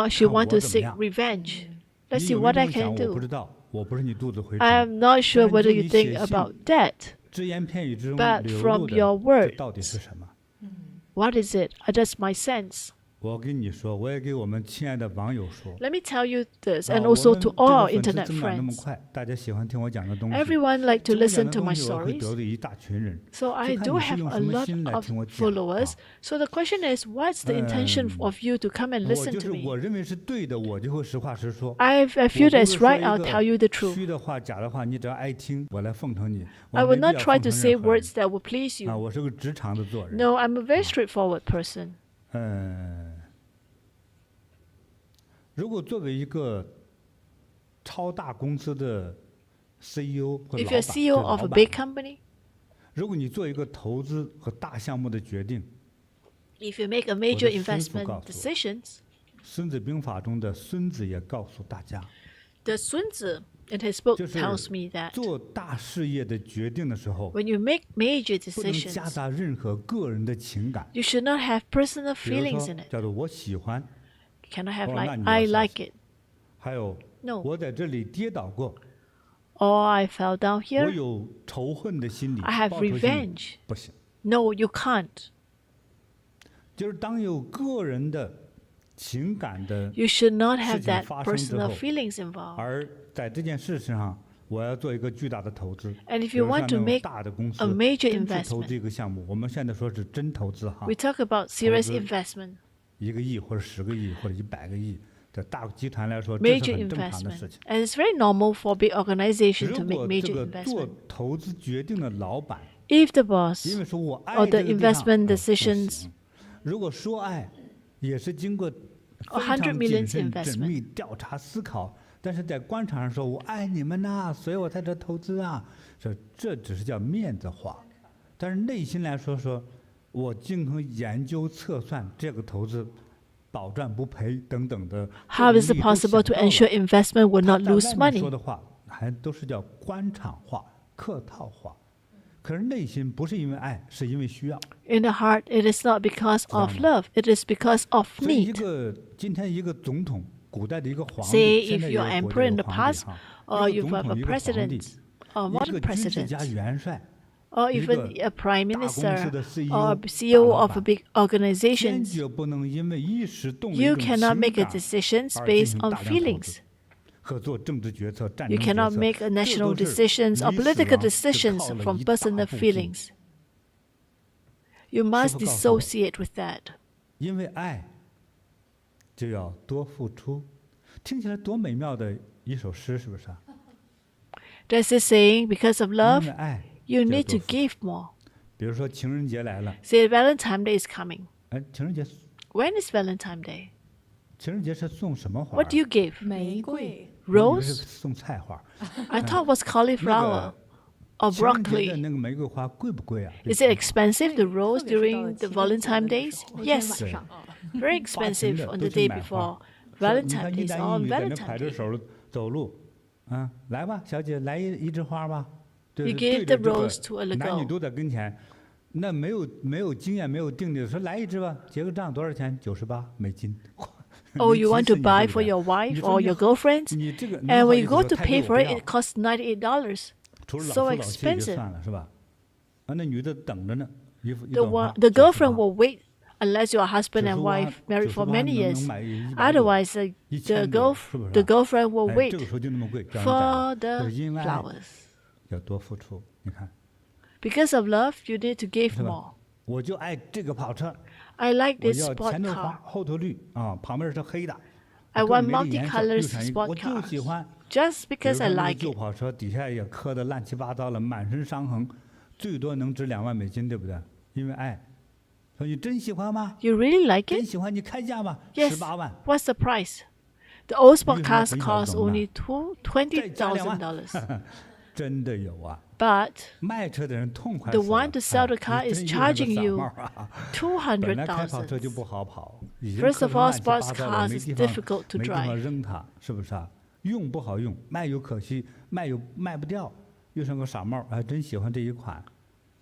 she 看 want 我 to 怎么 seek 样。 revenge. Let's 你 see 有没有 what 这 I 么想？ can 我不 do. 知道，我不是你肚子蛔 I 虫。 am not sure 但是 whether 就 you 你 think 写信 about that. 只言片语之中 But 流 from 露的 your 这 words 到底是什么？ What is it? That's my sense. 我跟你说，我也给我们亲爱的网友说。 Let me tell you this, 啊， and 我 also 们 to 这 all 个 our 粉丝 internet 增长那么 friends. 快，大家喜欢听我讲的东西。 Everyone like to 听我讲 listen 的 to 东 my 西，我会得 stories. 罪一大群人。 So 就 I 看 do 你是 have 用 a 什么 lot 心来 of 听我讲。 followers. So the question is, what's the intention of you to come and 我 listen 就 to 是 me? 我认为是对的，我就会实话实说。 I 我 feel 不 that's 是说 right, 一 I'll 个 tell you the truth. 虚的话、假的话，你只要爱听，我来奉承你。我 I 没 will 必 not 要 try 奉 to 承 say 任何人。 words that will please 啊， you. 我是个直肠子做人。 No, I'm a very straightforward person. 如果作为一个超大公司的 CEO 或 If 老 you're 板， CEO 这 of 老 a 板 big company, 如果你做一个投资和大项目的决定， if you make a major 我的师父 investment 告诉我， decisions, 《孙子兵法》中的孙子也告诉大家， the Sun Tzu in his book 就是 tells me that 做大事业的决定的时候， when you make major 不能夹 decisions, 杂任何个人的情感。 you should not have personal 比如 feelings 说 in，it. 叫做我喜欢， You cannot have 哦， like 那你要 I 小 like 心。 it, 还有 No 我在这里跌倒过， or I fell down 我 here. 有仇恨的心理， I have 报仇心理 revenge. 不行。 No, you can't. 就是当有个人的情感的， You should not have 事情 that 发生之 personal 后， feelings involved. 而在这件事上，我要做一个巨大的投资。 And if 比 you 如像 want 那 to 种 make 大的公司 a major 真去投 investment, 资一个项目，我们现在说是真投资哈 we，talk about serious 投资 investment, 1个亿或者10个亿或者100个亿，在大集团来说，这是 major 很正常的事 investment. 情。 And it's very normal for big organization 如 to make 果这 major 个做 investment. 投资决定的老板， If the boss 因为说我爱 or the 这个地方 investment 不 decisions 行如果说爱，也是经过非 100常 million 谨慎、缜 investment 密调查思考，但是在官场上说我爱你们呐、所以我在这投资啊，这只是叫面子话，但是内心来说，我经过研究测算这个投资保赚不赔等等的， how is it possible to ensure investment will not 他在 lose 外面 money? 说的话还都是叫官场话、客套话，可是内心不是因为爱，是因为需要。 In the heart, it is not because of love, it is because of 所以 need. 今天一个总统，古代的一个皇 Say 帝，现 if 在 you're 有 emperor 国家 in 有 the 皇帝 past, 哈， or 一 you 个 have 总 a 统，一个皇帝， president, or 一 modern 个军事家 president, 元帅， or 一 even 个 a prime 大公司 minister 的 or CEO CEO 大老 of a 板 big 坚 organization. 决不能因为一时动了一 You 种 cannot 情 make a 感 decision 而进 based 行 on 大量投 feelings. 资和做政治决策、战 You 争决 cannot 策， make a 这 national 都是 decisions or 你死 political 亡就 decisions 靠了 from 一大 personal 部分 feelings. You must 师父告诉我 dissociate with that. 因为爱就要多付出，听起来多美妙的一首诗，是不是啊？ There's this saying, because of 因 love, 为爱 you 就要 need 多 to 付出 give more. 比如说情人节来了， Say Valentine's Day is coming. 哎，情人节 When is Valentine's Day? 情人节是送什么花儿？ What do you give? 玫瑰，我以为是 Rose? 送菜花儿。 I thought it was cauliflower or 情人节的 broccoli. 那个玫瑰花贵不贵啊？ Is it expensive, the rose 特别是到了 during the 情人节的 Valentine 那个 days? 时候 Yes, 对 very 发情 expensive 的 on 都 the 去 day 买 before. 花。说你 Valentine's 看 Day 一 is 男一 on 女在那 Valentine's 排着 Day. 手走路，啊，来吧，小姐，来一枝花吧。对 You 对 give 着 the 这个 rose to a 男女 girl. 都在跟前，那没有经验、没有定力的说来一支吧，结个账多少钱？$98。 Oh, you want to 你 buy 对不 for 对 your 你 wife 说 or 你 your girlfriends? 你这个 And 好 when 意 you 思 go 说 to 太贵 pay 我 for 不 it, 要 it costs $98. 除了老 so 夫老妻也就 expensive. 算了，是吧？啊，那女的等着呢，一 The 朵花 one, the 90 girlfriend 花 will wait unless you're a husband and 90 wife 花 married 90 for 花 many 能 years. 买100朵 Otherwise, the 1000朵是不是啊？ girlfriend will 哎， wait 这个时候就那么贵，叫人 for 宰了。 the 可是因为爱 flowers. 要多付出，你看， Because of love, you need to give 是吧 more.？我就爱这个跑车， I like 我 this 要 sport 前头 car. 黄，后头绿啊，旁边是黑的。 I 各 want 没的颜色 multicolored 绿闪一个 sport 我就喜 cars. 欢。 Just 比如 because 说 I 那个 like 旧 it. 跑车底下也磕得乱七八糟了，满身伤痕，最多能值2万美金，对不对？因为爱。说你真喜欢吗？ You really like 真 it? 喜欢，你开价吧，Yes. ，18万。 What's the price? The old sport 为什么 cars 很少 cost 懂呢？ only 再加2万$20,000. 真的有啊！ But 卖车的人痛快 the 死了 one to sell 哎 the car 你 is 真遇上个 charging 傻 you 帽啊本来开跑车就 $200,000. 不好跑，已经 First 磕 of 得 all, 乱七 sports 八糟了 cars 没 is 地方 difficult to 没地方 drive. 扔它，是不是啊？用不好用，卖又可惜，卖又卖不掉，遇上个傻帽，还真喜欢这一款，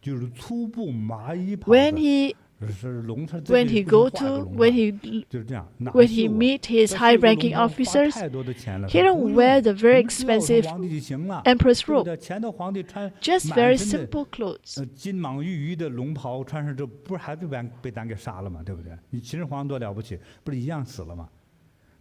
就是粗布麻衣袍 When 子， he when he go to when he meet his high-ranking officers, he don't wear the very expensive emperor's robe, just very simple clothes. 金蟒玉鱼的龙袍穿上之后，不是还被咱给杀了吗？对不对？你秦始皇多了不起，不是一样死了吗？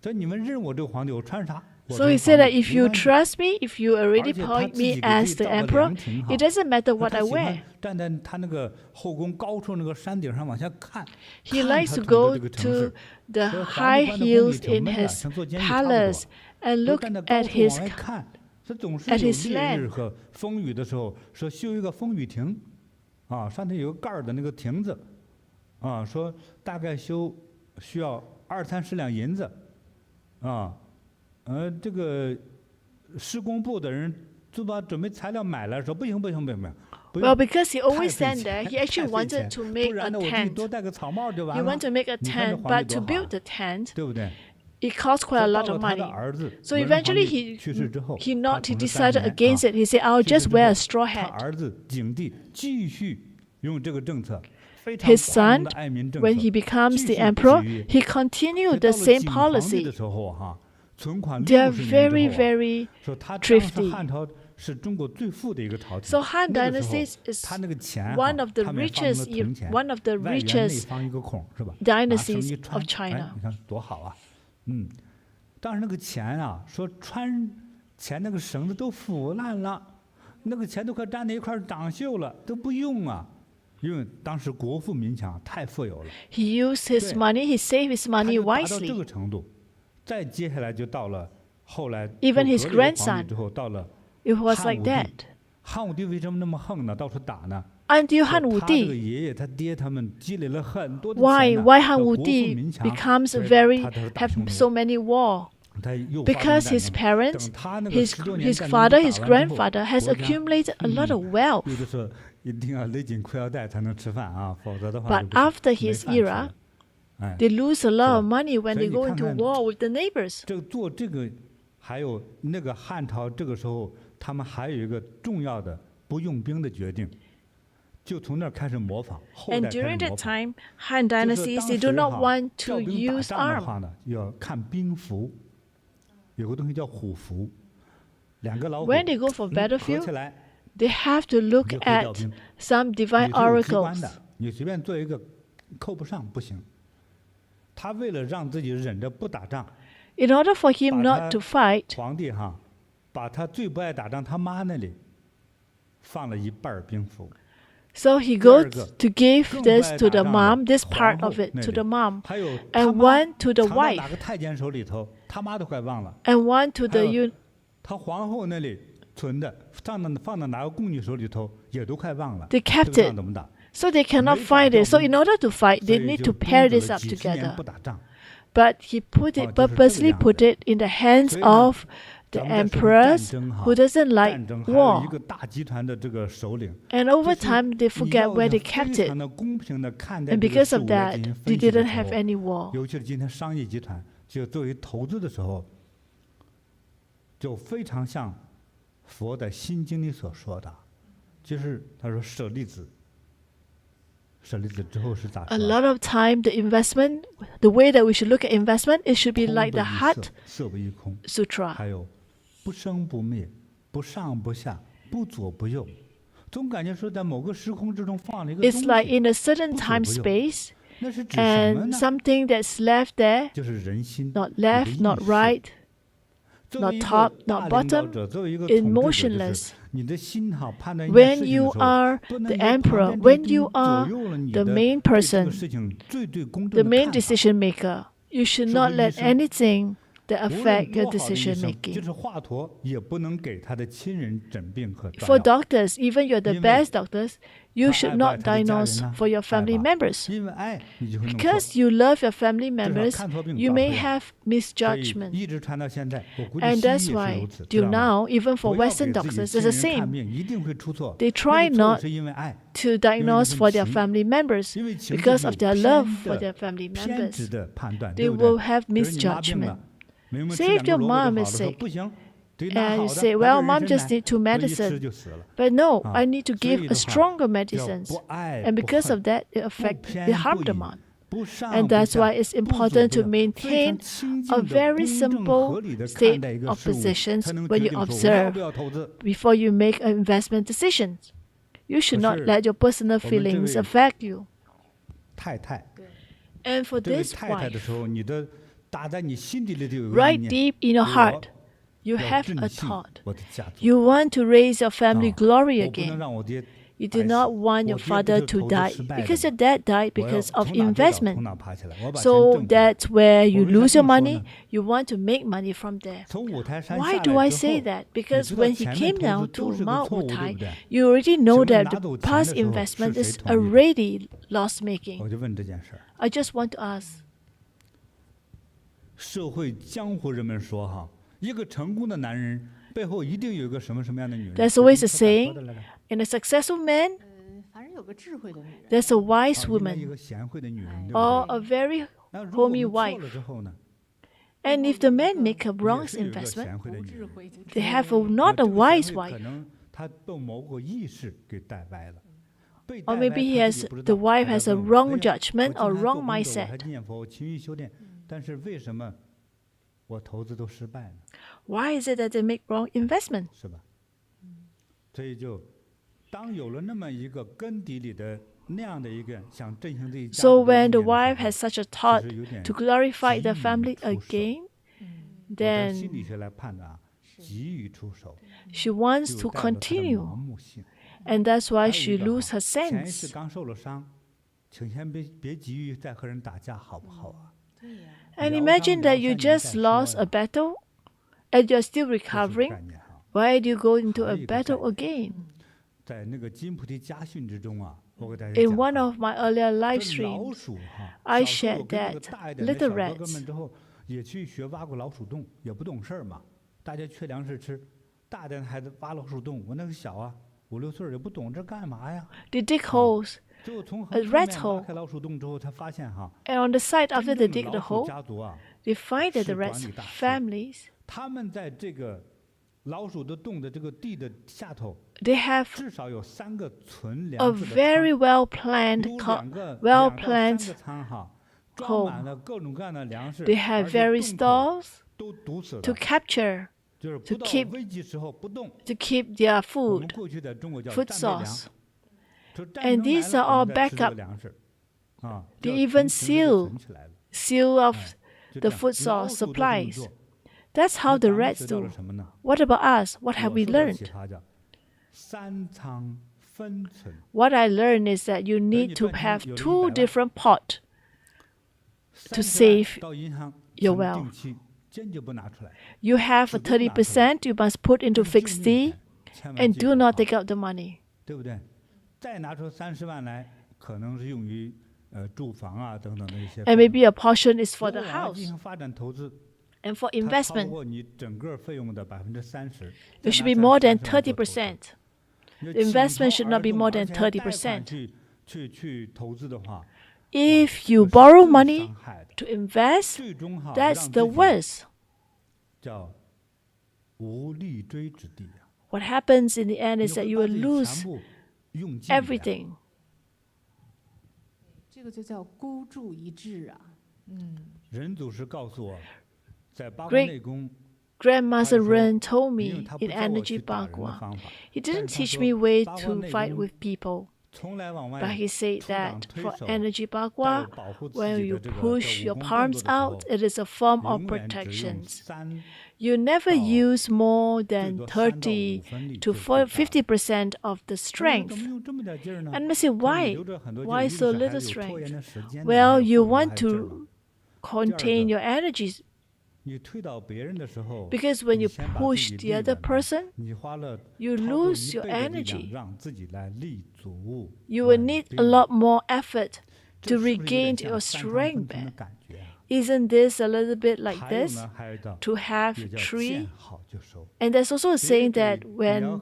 所以你们认我这个皇帝，我穿啥？ So he said that if you trust me, if you already appoint me as the emperor, it doesn't matter what I wear. 站在他那个后宫高处那个山顶上往下看。He likes to go to the high hills in his palace and look at his land. 和风雨的时候，说修一个风雨亭，啊，上头有个盖儿的那个亭子，啊，说大概修需要20-30两银子，啊。 这个施工部的人就把准备材料买来，说不行。Well, because he always stand there, he actually wanted to make a tent. He wanted to make a tent, but to build the tent, it cost quite a lot of money. So eventually he decided against it. He said, "I'll just wear a straw hat." His son, when he becomes the emperor, he continued the same policy. They are very, very thrifty. So Han Dynasty is one of the richest dynasties of China. 你看多好啊，但是那个钱啊，说穿钱那个绳子都腐烂了，那个钱都快粘在一块长锈了，都不用啊。 因为当时国富民强，太富有了。He used his money, he saved his money wisely. 这个程度，再接下来就到了后来。Even his grandson, 之后到了 it was like that. 汉武帝为什么那么横呢？到处打呢？ Until Han Wudi, 他爷爷他爹他们积累了很多的 why Han Wudi becomes have so many war? Because his parents, his father, his grandfather has accumulated a lot of wealth. But after his era, they lose a lot of money when they go into war with the neighbors. 做这个，还有那个汉朝这个时候，他们还有一个重要的不用兵的决定，就从那儿开始模仿。And during that time, Han dynasties they do not want to use arm. 要看兵符，有个东西叫虎符，两个老虎 When they go for 合起 battlefield, 来。 they have to look at some divine oracles. 你随便做一个，扣不上不行。他为了让自己忍着不打仗， In order for him not to fight, 皇帝哈，把他最不爱打仗他妈那里放了一半兵符。 so he goes to give this to the mom, this part of it to the mom, and one to the 哪 wife, 个太监手里头，他妈都快忘了。 and one to the 他皇后那里存的，放到哪个宫女手里头，也都快忘了。 They kept 这个仗 it. 怎么打？ So they cannot find it. So in order to fight, they need to pair this up 几十年 together. 不打仗。 But he purposely put it in the hands of the emperors who doesn't like 战争还有 war. 一个大集团的这个首领。 And over time, they forget where they kept it. 公平的看待 And 这个 because 事 of 物来 that, 进行 they 分析的 didn't 时 have 候 any war. 尤其是今天商业集团就作为投资的时候，就非常像佛在《心经》里所说的，就是他说舍利子，舍利子之后是咋 A 说？ lot of time, the investment, the way that we should look at investment, it should be 空 like 不 the 异 Heart 色，色不异空， Sutra. 还有不生不灭，不上不下，不左不右，总感觉说在某个时空之中放了一个东 It's like 西， in a certain time space, 那是指什么 and 呢？ something that's left there, 就是人心， not 你的 left, 意 not 识 right, 作为 not 一个 top, 大 not 领导 bottom, 者，作为一个 is 统治者，就是 motionless. 你的心哈判断一件 When 事情 you 的时候， are 不能 the 由旁 emperor, 边这 when 东 you 西 are 左右了你 the 的 main 对这个 person, 事情最公 the 正的 main 看法。 decision maker, you should 说 not 个医 let 生 anything that 无论 affect 多 your 好的医 decision 生，就 making. 是华佗也不能给他的亲人诊病和抓 For 药， doctors, even you're the 因为 best doctors, you 他 should 爱不爱 not 他的家人 diagnose 呢？ for your 爱 family 吧， members. 因为爱你就会弄错。 Because you love your family 至少 members, 看错病 you 抓 may 错药， have 所以 misjudgment. 一直传到现在，我估计 And 西医 that's 也是 why, 如此，知 till 道吗？ now, even for 不要 Western 给自己 doctors, 亲 it's the 人看 same. 病，一定会出错。 They 那 try 个错误 not 是因为爱， to diagnose for their 情 family members 因为情绪 because 是 of 有 their 偏 love for 的 their family 偏执 members. 的判断， They 对不对？ will have 比如你妈病 misjudgment. 了，明明吃 Say if 两 your 个萝卜就好 mom 了， is 说 sick, 不行， And you say, well, mom just need 2 medicine. But no, I need to give a stronger medicines. And because of that, it harm the mom. And that's why it's important to maintain a very simple state of positions when you observe before you make an investment decision. You should not let your personal feelings affect you. And for this wife, right deep in your heart, you have a thought. You want to raise your family glory again. You do not want your father to die because your dad died because of investment. So that's where you lose your money. You want to make money from there. Why do I say that? Because when he came down to Mount Wutai, you already know that the past investment is already loss-making. I just want to ask. 社会江湖人们说哈，一个成功的男人背后一定有一个什么什么样的女人。There's always a saying, in a successful man, there's a wise woman or a very homey wife. And if the man make a wrong investment, they have not a wise wife. Or maybe the wife has a wrong judgment or wrong mindset. Why is it that they make wrong investment? So when the wife has such a thought to glorify the family again, then she wants to continue. And that's why she loses her sense. And imagine that you just lost a battle and you're still recovering. Why do you go into a battle again? In one of my earlier live streams, I shared that little rats, they dig holes, a rat hole, and on the side after they dig the hole, they find that the rats' families, they have a very well-planned home. They have various stalls to capture, to keep their food source. And these are all backup. They even seal of the food source supplies. That's how the rats do. What about us? What have we learned? What I learned is that you need to have 2 different pots to save your wealth. You have 30%, you must put into fixed D and do not take out the money. And maybe a portion is for the house. And for investment, it should be more than 30%. The investment should not be more than 30%. If you borrow money to invest, that's the worst. What happens in the end is that you will lose everything. Great Grandmaster Ren told me in Energy Bagua. He didn't teach me way to fight with people, but he said that for Energy Bagua, when you push your palms out, it is a form of protection. You never use more than 30 to 50% of the strength. And I say, why? Why so little strength? Well, you want to contain your energies. Because when you push the other person, you lose your energy. You will need a lot more effort to regain your strength back. Isn't this a little bit like this? To have 3. And there's also a saying that when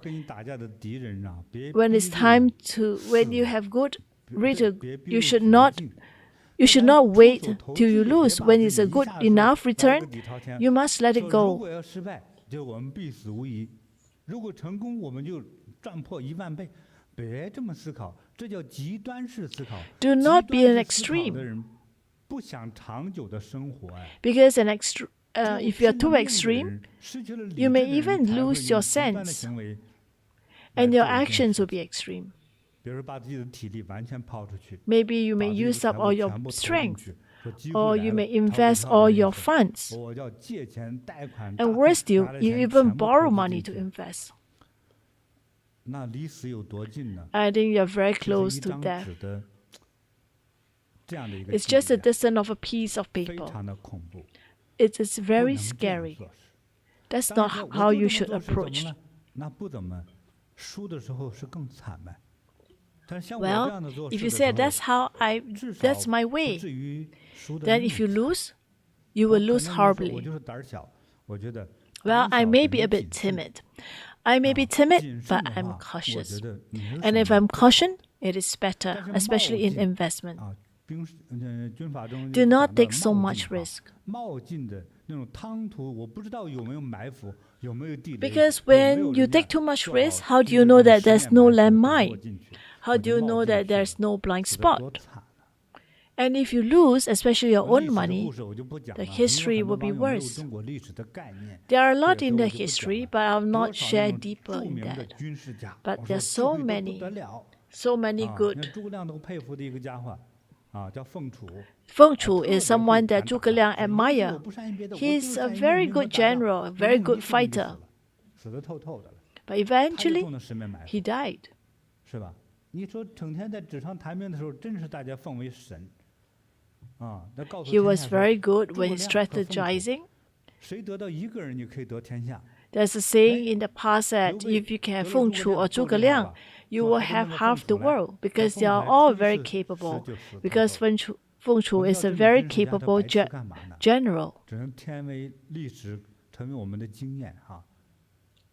it's time to, when you have good return, you should not wait till you lose. When it's a good enough return, you must let it go. 就我们必死无疑。如果成功，我们就赚破10000倍。别这么思考，这叫极端式思考。 Do not be an 极端式思考的 extreme. 人不想长久的生活。Because if you're too extreme, you may even lose your sense, and your actions will be extreme. 比如说把自己的体力完全抛出去， Maybe you 把 may 自己的 use up 财 all 富 your 全部投进 strength, 去，说机会 or 来 you 了 may 掏 invest 出 all 一 your 份 funds. 我要借钱贷款， And worse still, 拿来 you 钱 even 全部 borrow 投 money 进 to 去， invest. 那离死有多近呢？ I think you're very 这是 close 一 to 张 death. 纸的这样的一个 It's 距 just the 离 distance of a piece of 非 paper. 常的恐怖， It is 不 very 能这样 scary. 做事。 That's 当 not 然说 how 我 you 就这 should 么做是怎么 approach. 了？那不怎么，输的时候是更惨呗。但是像我 Well, 这样的做 if 事 you 的 say 时 that's 候， how 至少 that's my 不 way, 至于输的 then 那 if you 么惨。 lose, you 我 will 可 lose 能你说我 horribly. 就是胆儿小，我觉得 Well, 胆 I 小 may 很 be 有 a bit 谨慎 timid. I may be 啊， timid, 谨 but 慎的 I'm 话，我 cautious. 觉得你是 And 什 if 么 I'm cautioned, it is better, 但是 especially in 冒进 investment. 啊，军法中 Do 就 not 讲到 take so 冒 much 进哈， risk. 冒进的那种趟途，我不知道有没有埋伏，有没有地雷， Because 有没有 when you 人家 take too much 做好 risk, how do 军 you 事 know 中 that 实 there's 验 no 埋伏等 landmine? 我进去， How 我 do 就 you 冒 know 进 that 去了， there's no blind 死得多 spot? 惨啊！ And if you lose, especially your 历 own 史的 money, 故事我就不讲 the 了，因为 history 很多 will be 网友没有 worse. 中国历史的概念， There are a 对， lot 所以 in 我 the 就不讲 history, 了。 but I'll 多 not 少那 share 种 deeper 著 in 名的 that. 军事家， But 我说 there's 智 so 慧都不 many, 得了 so many 啊！ good. 那诸葛亮都佩服的一个家伙啊，叫凤雏。 Feng 啊， Chu 特 is 别会 someone that 谈 Zhuge 打 Liang 仗，说一句我 admire. 不善于别的，我就 He's 是 a 善于 very 用 good 兵打仗， general, a 我 very 用 good 一箭就死 fighter. 了，死得透透的了， But 他就 eventually, 中了十面埋伏， he died. 是吧？你说整天在纸上谈兵的时候，真是大家奉为神啊！那告诉 He 天 was 下说， very good 诸葛 when 亮和凤雏， strategizing. 谁得到一个人，你可以得天下。 There's a saying 哎， in the past that 刘备 if you can have 得了 Feng 诸葛 Chu 亮 or 够 Zhuge 厉害 Liang, 吧？ you 说 will 还得 have 那个 half 凤 the 雏来， world 那 because 凤 they 雏 are 来 all 真 very 是死 capable. 就死透 Because 透了。 Feng Chu 我们 is 要 a 这种 very 军事家，他 capable 白痴干嘛呢？ general. 只能天为历史，成为我们的经验哈。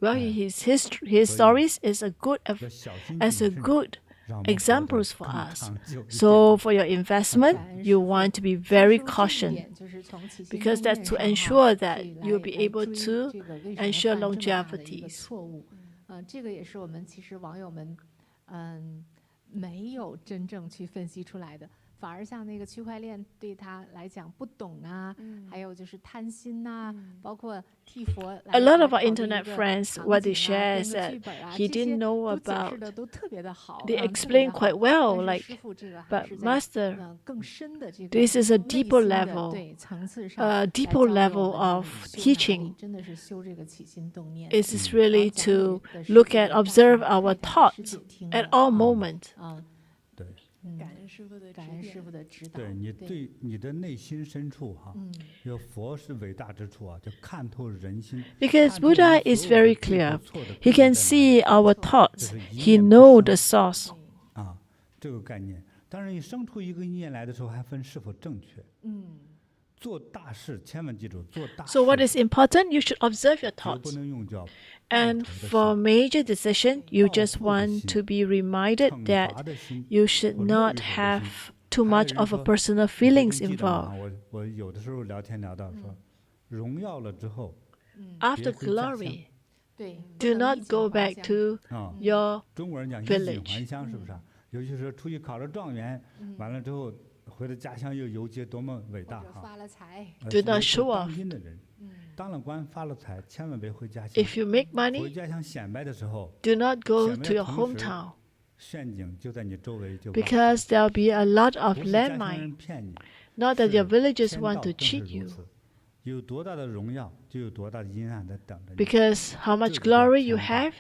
Well, 哎， his 所以 stories is a good 要小心 as 谨 a 慎， good 让我们活得 examples for 更 us. 长久一点。 So for your investment, 感恩 you 师傅。 want to be 其 very 实这一 cautioned 点就是从起心 because 动 that's 念 to 上哈， ensure that 去 you'll be 来 able 追 to 这个为什么 ensure 犯这么大的一个 longevities. 错误。这个也是我们其实网友们没有真正去分析出来的。反而像那个区块链对他来讲不懂啊，还有就是贪心呐，包括替佛来 A lot of 来 our 考虑一 internet 个 friends, 场 what they 景啊， share 编 is 个 that 剧本啊， he 这些 didn't know 都解释 about. 的都特别的好， They 特别 explain 的好。 quite well, 但 like, 是师傅这个还 but 是在 master, 更深的这个 this is a 内 deeper 心的 of 对层次上 a 来 deeper 教给我 level 们 of 修哪里 teaching. 真的是修这个起心动念。 It is 然后 really 讲给 to 的是 look 这 at, 个大 observe 全 our 太太师 thoughts 姐听 at 了 all 啊 moments. 对，感恩师傅的指感恩师点。傅的指导。对你对你的内心深处哈，有佛是伟大之处啊，就看透人心。 Because 看透我们 Buddha 所 is 有的 very 对和 clear. 错的 He 根 can 源在哪里 see our thoughts. 就是一 He 念不 know the 生 source. 啊，这个概念。当然，你生出一个意念来的时候，还分是否正确。做大事千万记住，做大 So what 事 is important? You should observe your 绝不 thoughts. 能用叫报 And 仇的 for 心 major decision, you just 报复的 want 心 to be reminded 惩 that 罚的心 you should 或乐于 not 手的 have 心。 too 还有 much 人 of a 说 personal 你最 feelings 近记得吗 involved. 我有的时候聊天聊到说，荣耀了之后， After 别回家乡 glory, 对 do 不能 not 衣锦 go 还 back 乡 to 啊， your 中国人讲衣锦 village 还乡，是不是啊？尤其是出去考了状元，完了之后回到家乡又游街，多么伟大或者哈！发了财。 Do not 是 show 当 off 今的人，当了官发了财，千万别回家乡。 If you make 回 money, 家乡显摆的时候， do not go 显摆 to 的 your 同时 hometown 陷阱就在你周围就完了 because there'll be a lot of 不是家乡 landmine. 人骗你， Not that 是 your villagers 天 want 道 to 更是 cheat 如 you. 此。有多大的荣耀，就有多大的阴暗在等着你。 Because how much 这就叫 glory you 天道 have,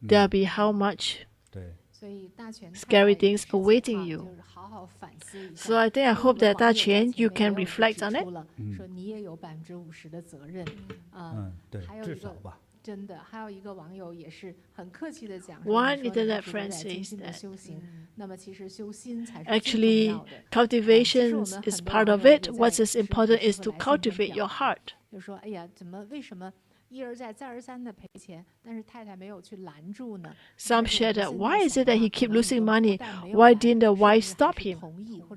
there'll be how much 对，所以大全 scary 太太 things 也是这 awaiting 话 you. 就是好好反思一下。 So I think I 因为我 hope 们 that 网友在 Daqian, 前 you 面 can 也有 reflect 指 on it. 出了说你也有50%的责任。对还，有一个至少吧。真的，还有一个网友也是很客气的讲 One 说，你说 internet 你一直 friend 在精 says 心的 that 修行，那么其实修心才是最重 Actually, 要的。cultivation 其实我们 is 很多 part 网 of 友也 it. 在 What is 师傅 important 师 is 傅 to 来信中 cultivate 表 your 达 heart. 就说哎呀，为什么一而再再而三的赔钱，但是太太没有去拦住呢？ Some 但是我 share 们 that 现 why 在 is 想 it that 的话 he 可 keep 能很 losing 多不 money? 但没有 Why 拦 didn't the 甚 wife 至还 stop 是 him? 同意或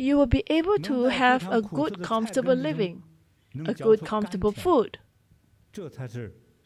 you will be able to have a good, comfortable living, a good, comfortable food. 这才是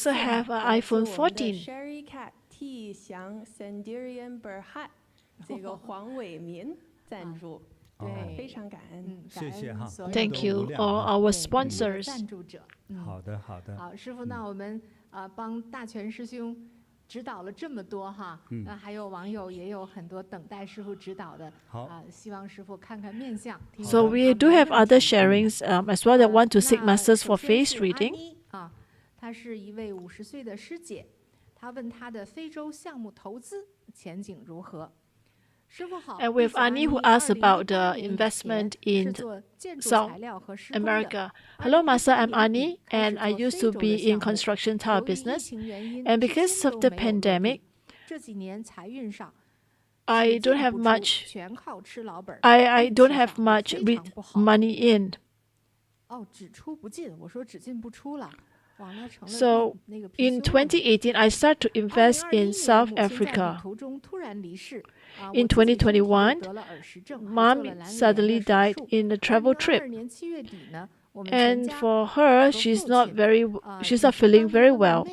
also have an iPhone 14. Sherry Cat T 祥 Sendirian Berhat 这个黄伟民赞助，对非常感恩。谢谢哈。 Thank you, all our sponsors. 赞助者。好的，好的。好，师傅，那我们帮大全师兄指导了这么多哈，那还有网友也有很多等待师傅指导的。好，希望师傅看看面相。So we do have other sharings as well that want to seek masters for face reading. 她是一位50岁的师姐，她问她的非洲项目投资前景如何。 And we have Annie who asked about the investment in South America. Hello, Master. I'm Annie, and I used to be in construction tower business. And because of the pandemic, I don't have much. I don't have much money in. So in 2018, I started to invest in South Africa. In 2021, Mom suddenly died in a travel trip. And for her, she's not feeling very well.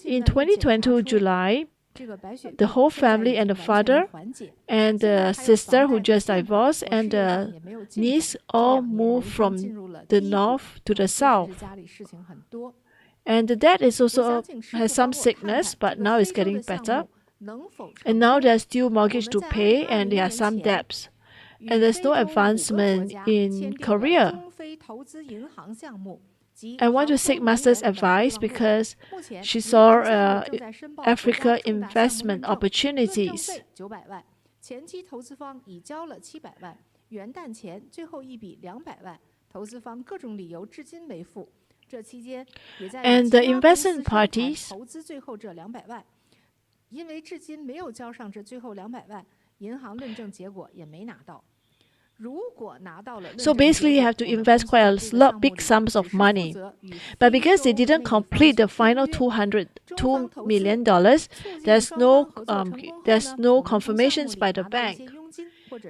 In 2022 July, the whole family and the father and the sister who just divorced and the niece all moved from the north to the south. And the dad is also has some sickness, but now is getting better. And now there's still mortgage to pay and there are some debts. And there's no advancement in career. I want to seek master's advice because she saw Africa investment opportunities. And the investment parties So basically, you have to invest quite a lot, big sums of money. But because they didn't complete the final $2 million, there's no confirmations by the bank.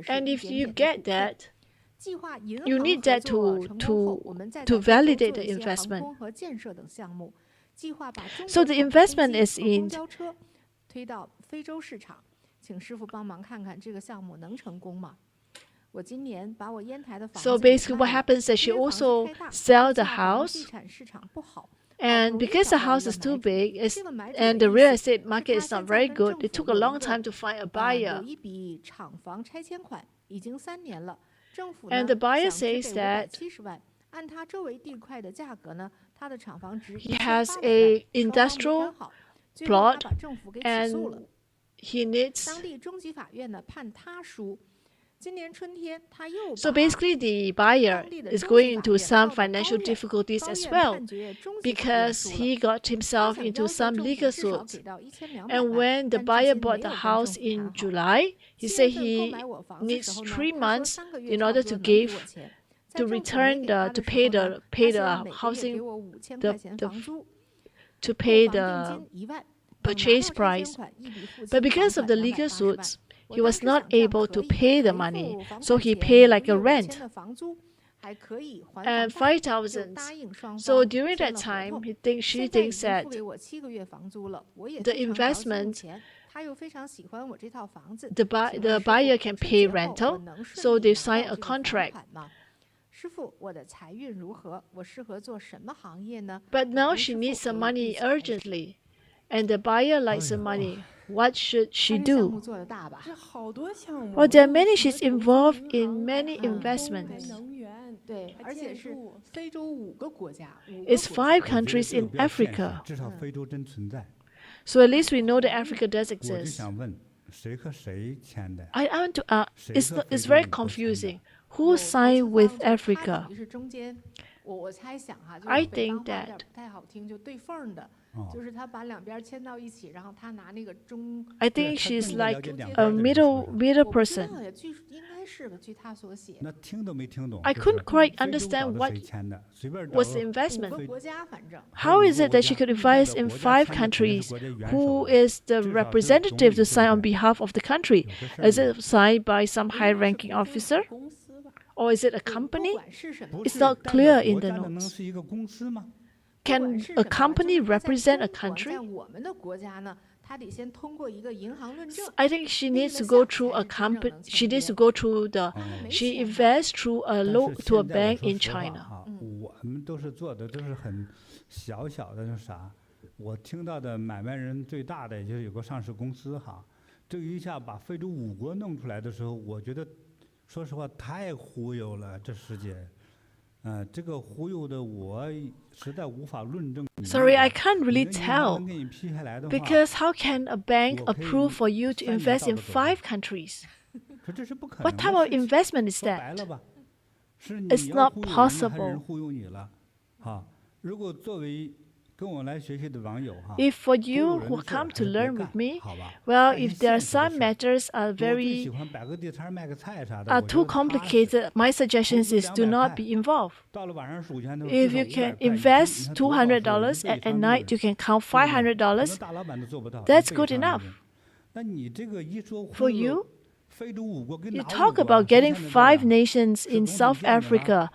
And if you get that, you need that to validate the investment. So the investment is in. So basically what happens is she also sell the house, and because the house is too big and the real estate market is not very good, it took a long time to find a buyer. And the buyer says that he has an industrial plot and he needs. So basically the buyer is going into some financial difficulties as well because he got himself into some legal suits. And when the buyer bought the house in July, he said he needs 3 months in order to pay the purchase price. But because of the legal suits, he was not able to pay the money, so he paid like a rent and 5,000. So during that time, she thinks that the investment, the buyer can pay rental, so they sign a contract. But now she needs some money urgently, and the buyer likes the money. What should she do? Well, there are many. She's involved in many investments. It's 5 countries in Africa. So at least we know that Africa does exist. I want to it's very confusing. Who signed with Africa? I think that I think she's like a middle person. I couldn't quite understand what was the investment. How is it that she could advise in 5 countries? Who is the representative to sign on behalf of the country? Is it signed by some high-ranking officer? Or is it a company? It's not clear in the notes. Can a company represent a country? 他得先通过一个银行论证。 I think she needs to go through a she needs to go through she invests through a to a bank in China. 我们都是做的都是很小小的那啥，我听到的买卖人最大的也就是有个上市公司哈，这一下把非洲5国弄出来的时候，我觉得说实话太忽悠了，这世界。这个忽悠的我实在无法论证。Sorry, I can't really tell because how can a bank approve for you to invest in 5 countries? What type of investment is that? It's not possible. If for you who come to learn with me, well, if there are some matters are too complicated, my suggestion is do not be involved. If you can invest $200 and at night you can count $500, that's good enough. For you, you talk about getting 5 nations in South Africa.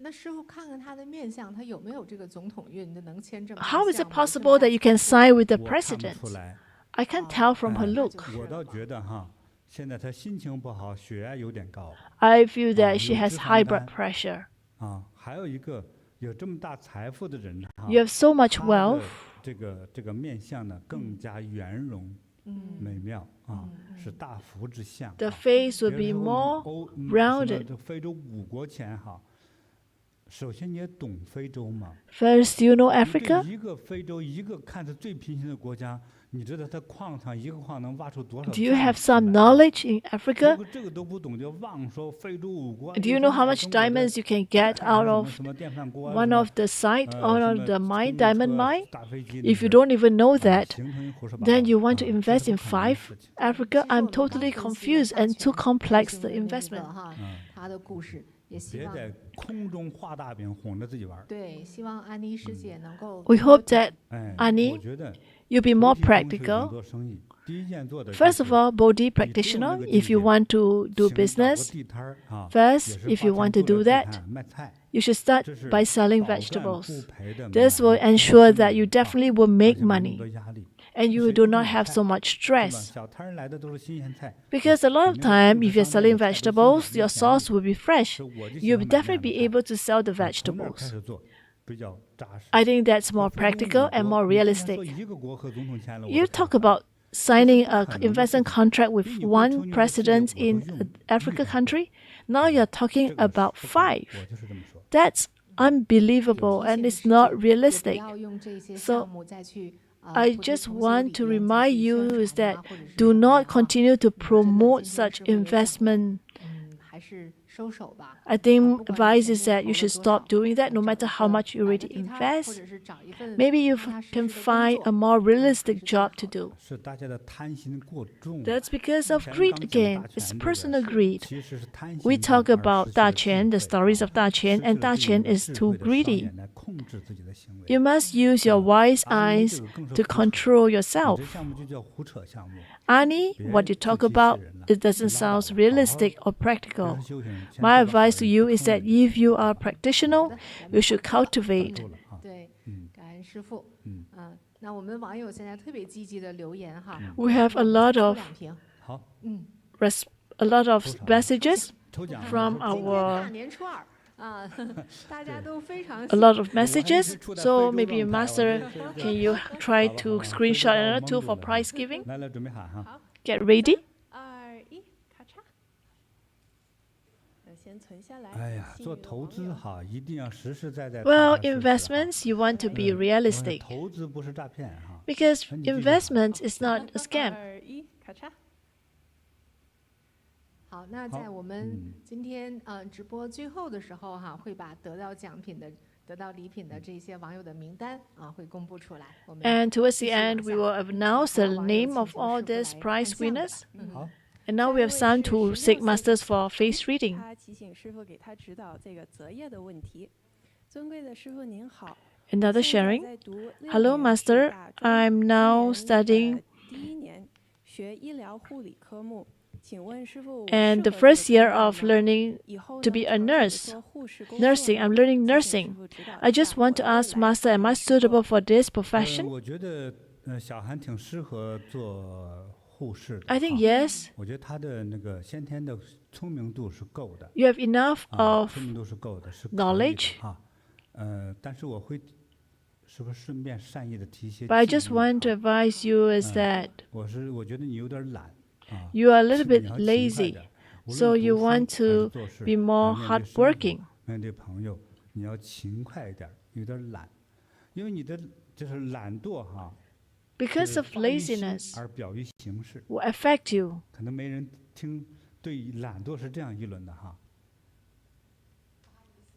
那师傅看看他的面相，他有没有这个总统运，能签这么 How is it possible that you can sign with the president? I can't tell from her look. 我倒觉得哈，现在她心情不好，血压有点高。I feel that she has high blood pressure. 还有一个有这么大财富的人哈， You have so much wealth. 这个面相呢更加圆融。美妙是大福之相。 The face will be more rounded. 非洲5国钱哈。 首先，你也懂非洲吗 ？First, you know Africa. 一个非洲，一个看着最贫穷的国家，你知道它矿场一个矿能挖出多少？ Do you have some knowledge in Africa? 这个都不懂就妄说非洲5国。Do you know how much diamonds you can get out of one of the site or of the diamond mine? If you don't even know that, then you want to invest in 5 Africa? I'm totally confused and too complex the investment. 他的故事。 别在空中画大饼哄着自己玩。对，希望安妮师姐能够。We hope that Annie, you'll be more practical. First of all, Bodhi practitioner. If you want to do business, first, if you want to do that, you should start by selling vegetables. This will ensure that you definitely will make money. And you do not have so much stress. Because a lot of time, if you're selling vegetables, your source will be fresh. You'll definitely be able to sell the vegetables. I think that's more practical and more realistic. You talk about signing an investment contract with 1 president in an African country. Now you're talking about 5. That's unbelievable and it's not realistic. So, I just want to remind you is that do not continue to promote such investment. I think advice is that you should stop doing that no matter how much you already invest. Maybe you can find a more realistic job to do. That's because of greed again. It's personal greed. We talk about Da Qian, the stories of Da Qian, and Da Qian is too greedy. You must use your wise eyes to control yourself. Annie, what you talk about, it doesn't sound realistic or practical. My advice to you is that if you are a practitioner, you should cultivate. 对，感恩师父。那我们网友现在特别积极的留言哈。We have a lot of messages from our. A lot of messages. So maybe Master, can you try to screenshot another 2 for prize giving? Get ready. 哎呀，做投资哈，一定要实实在在。Well, investments you want to be realistic. 投资不是诈骗哈。Because investment is not a scam. 好，那在我们今天直播最后的时候哈，会把得到奖品的、得到礼品的这些网友的名单会公布出来。And towards the end, we will announce the name of all these prize winners. And now we have time to seek masters for face reading. Another sharing. Hello, Master. I'm now studying And the first year of learning to be a nurse, nursing, I'm learning nursing. I just want to ask Master, am I suitable for this profession? 我觉得小韩挺适合做护士的。 I think yes. 我觉得他的那个先天的聪明度是够的。 You have enough of 聪明度是够的，是可以的 knowledge. 哈。但是我会是不是顺便善意的提一些 But I 建 just 议 want to advise you is that 我觉得你有点懒啊。 you are a little 你 bit 要勤快 lazy, 点，无论 so 读 you 书 want 还是 to 做事 be more 面对生活 hardworking. 面对朋友，你要勤快一点，有点懒，因为你的就是懒惰哈， Because 是 of 发于心 laziness 而表于形式。 will affect you. 可能没人听对懒惰是这样议论的哈。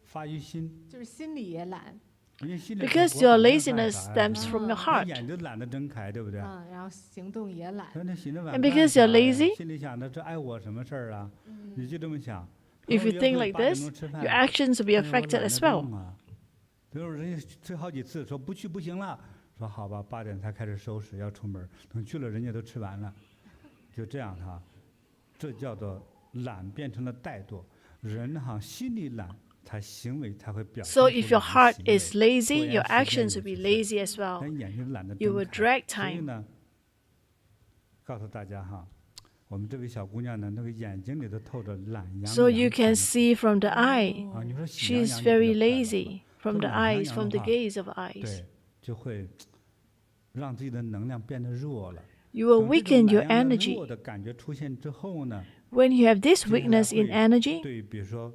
发于心，就是心里也懒，因为心里 Because 我 your 懒得干 laziness 啥呀 stems from your 我 heart. 眼就懒得睁开，对不对？然后行动也懒。说那寻思晚 And 干 because 啥 you're 呀 lazy 心里想着这碍我什么事儿啊？你就这么想。 If 朋友 you 约 think 会 like 8点 this, 钟吃饭 your actions will be 但是我 affected 懒 as 得 well. 动啊。比如人家催好几次，说不去不行了，说好吧，8点才开始收拾要出门，等去了人家都吃完了，就这样哈，这叫做懒变成了怠惰。人哈心里懒，他行为才会表现 So 出 if your 来 heart 的 is 行为 lazy, 拖 your 延时间 actions 有 will be 就是 lazy as well. 但眼睛懒得 You 睁 will 开 drag 所以 time. 呢，告诉大家哈，我们这位小姑娘呢，那个眼睛里头透着懒洋洋 So you 惨 can 的 see from the eye. 啊，你说喜洋 She's 洋也 very 比较快乐 lazy from the 这懒洋 eyes, 洋 from 的 the 话 gaze of eyes. 对，就会让自己的能量变得弱了。 You will 等这种 weaken your 懒洋洋 energy. 弱的感觉出现之后呢， When you have this 接下来 weakness in 会 energy, 对，比如说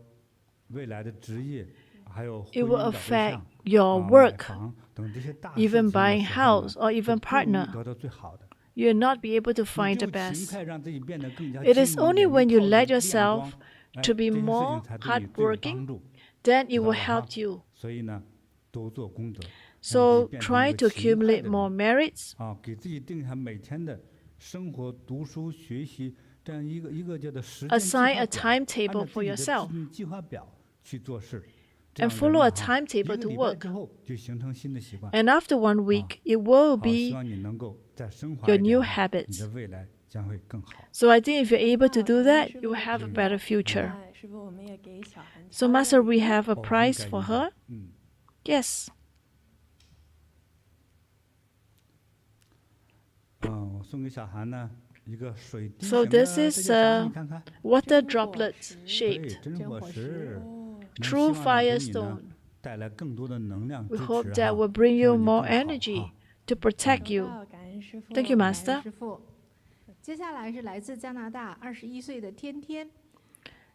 未来的职业，还有婚 it 姻 will 找对 affect 象 your 买 work, 房等这些大事 even 情的 buying 时候呢 house or 就 even 不容易 partner. 得到最好的。 You will not be able to 你 find 只 the 有勤 best. 快让自己变得更加 It 精 is 明 only 眼 when 睛 you 透 let 着亮 yourself 光，哎 to be 这些事情 more 才对你最有 hardworking, 帮助。 then it 知道 will 了哈 help you. 所以呢，多做功德，让自己 So 变成一 try 个 to 勤快 accumulate 的 more 人 merits. 啊，给自己定下每天的生活、读书、学习这样一个叫做时间计 Assign 划 a 表，按 timetable 照 for 自己的 yourself 制定计划表去做事。这 and 样人 follow 呢 a 哈，一 timetable 个 to 礼拜 work. 之后就形成新的习惯。 And after 1 week, it will 好，希 be 望你能够再升华 your 一点 new 哈，你 habits. 的未来将会更好。 So I think if you're able to do 那 that, 师 you 傅 will have a 这 better 个 future. 师傅，我们也给小韩 So 挑 Master, 个 we have a 哦，应 prize 该 for 应该 her. 嗯。 Yes. 我送给小韩呢一个水滴 So 形的， this 这 is 叫啥？ a 你看看， water 真火 droplet 石。对， shaped 真火石，哦，能 true 希望呢给 fire 你呢 stone. 带来更多的能量 We 支 hope 持 that 哈 will bring 希 you 望你 more 更好 energy 哈。 to protect 收 you. 到，感恩师傅。 Thank you, 感恩 Master. 师傅。接下来是来自加拿大21岁的天天。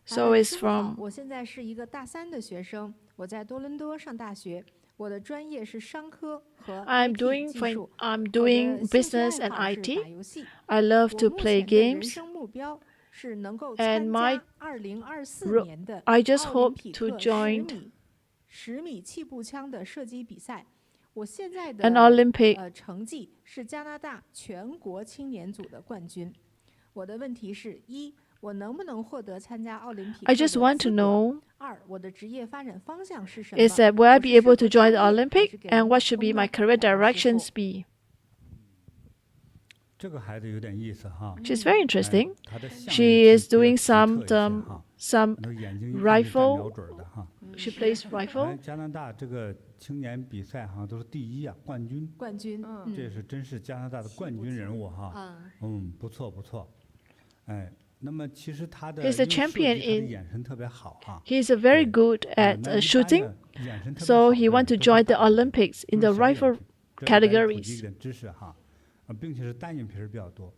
So 问 it's 师傅好 from 我现在是一个大3的学生，我在多伦多上大学，我的专业是商科和 I'm IT doing 技 fin- 术。 I'm 我的 doing 兴趣 business 爱 and 好是 IT. 打游戏。 I love 我 to 目 play 前的人 games. 生目标是能够 And 参 my 加2024 ro- 年的 I just 奥林 hope 匹 to 克 join 10米气步枪的射击比赛。我现在 an 的 Olympic. 成绩是加拿大全国青年组的冠军。我的问题是：一，我能不能获得参加奥林匹克 I 的 just want to 资格？ know 二，我的职业发展方向是什么？ is that will I be 我是 able to 适合 join the 创业还 Olympic 是给 and 人 what should be 冲 my 浪 career 感恩师 directions 傅 be? 这个孩子有点意思哈。 She's very interesting. 他的项 She 链 is 是比较 doing 奇特 some 一些哈 some 那个眼睛一 rifle 瞄准的哈。 she plays 哎， rifle. 加拿大这个青年比赛好像都是第1啊，冠军。冠军。这是真是加拿大的冠军人物哈。不错不错。哎，那么其实他的 He's a 因为射击 champion 他的 in- 眼神特别好哈。 He's very 对 good 那 at 一般 shooting, 的眼神特别 so 好 he 的 want to 人都是 join the 大眼睛 Olympics in 都 the 是小眼 rifle 睛这给大家普及 categories. 一点知识哈，并且是单眼皮儿比较多，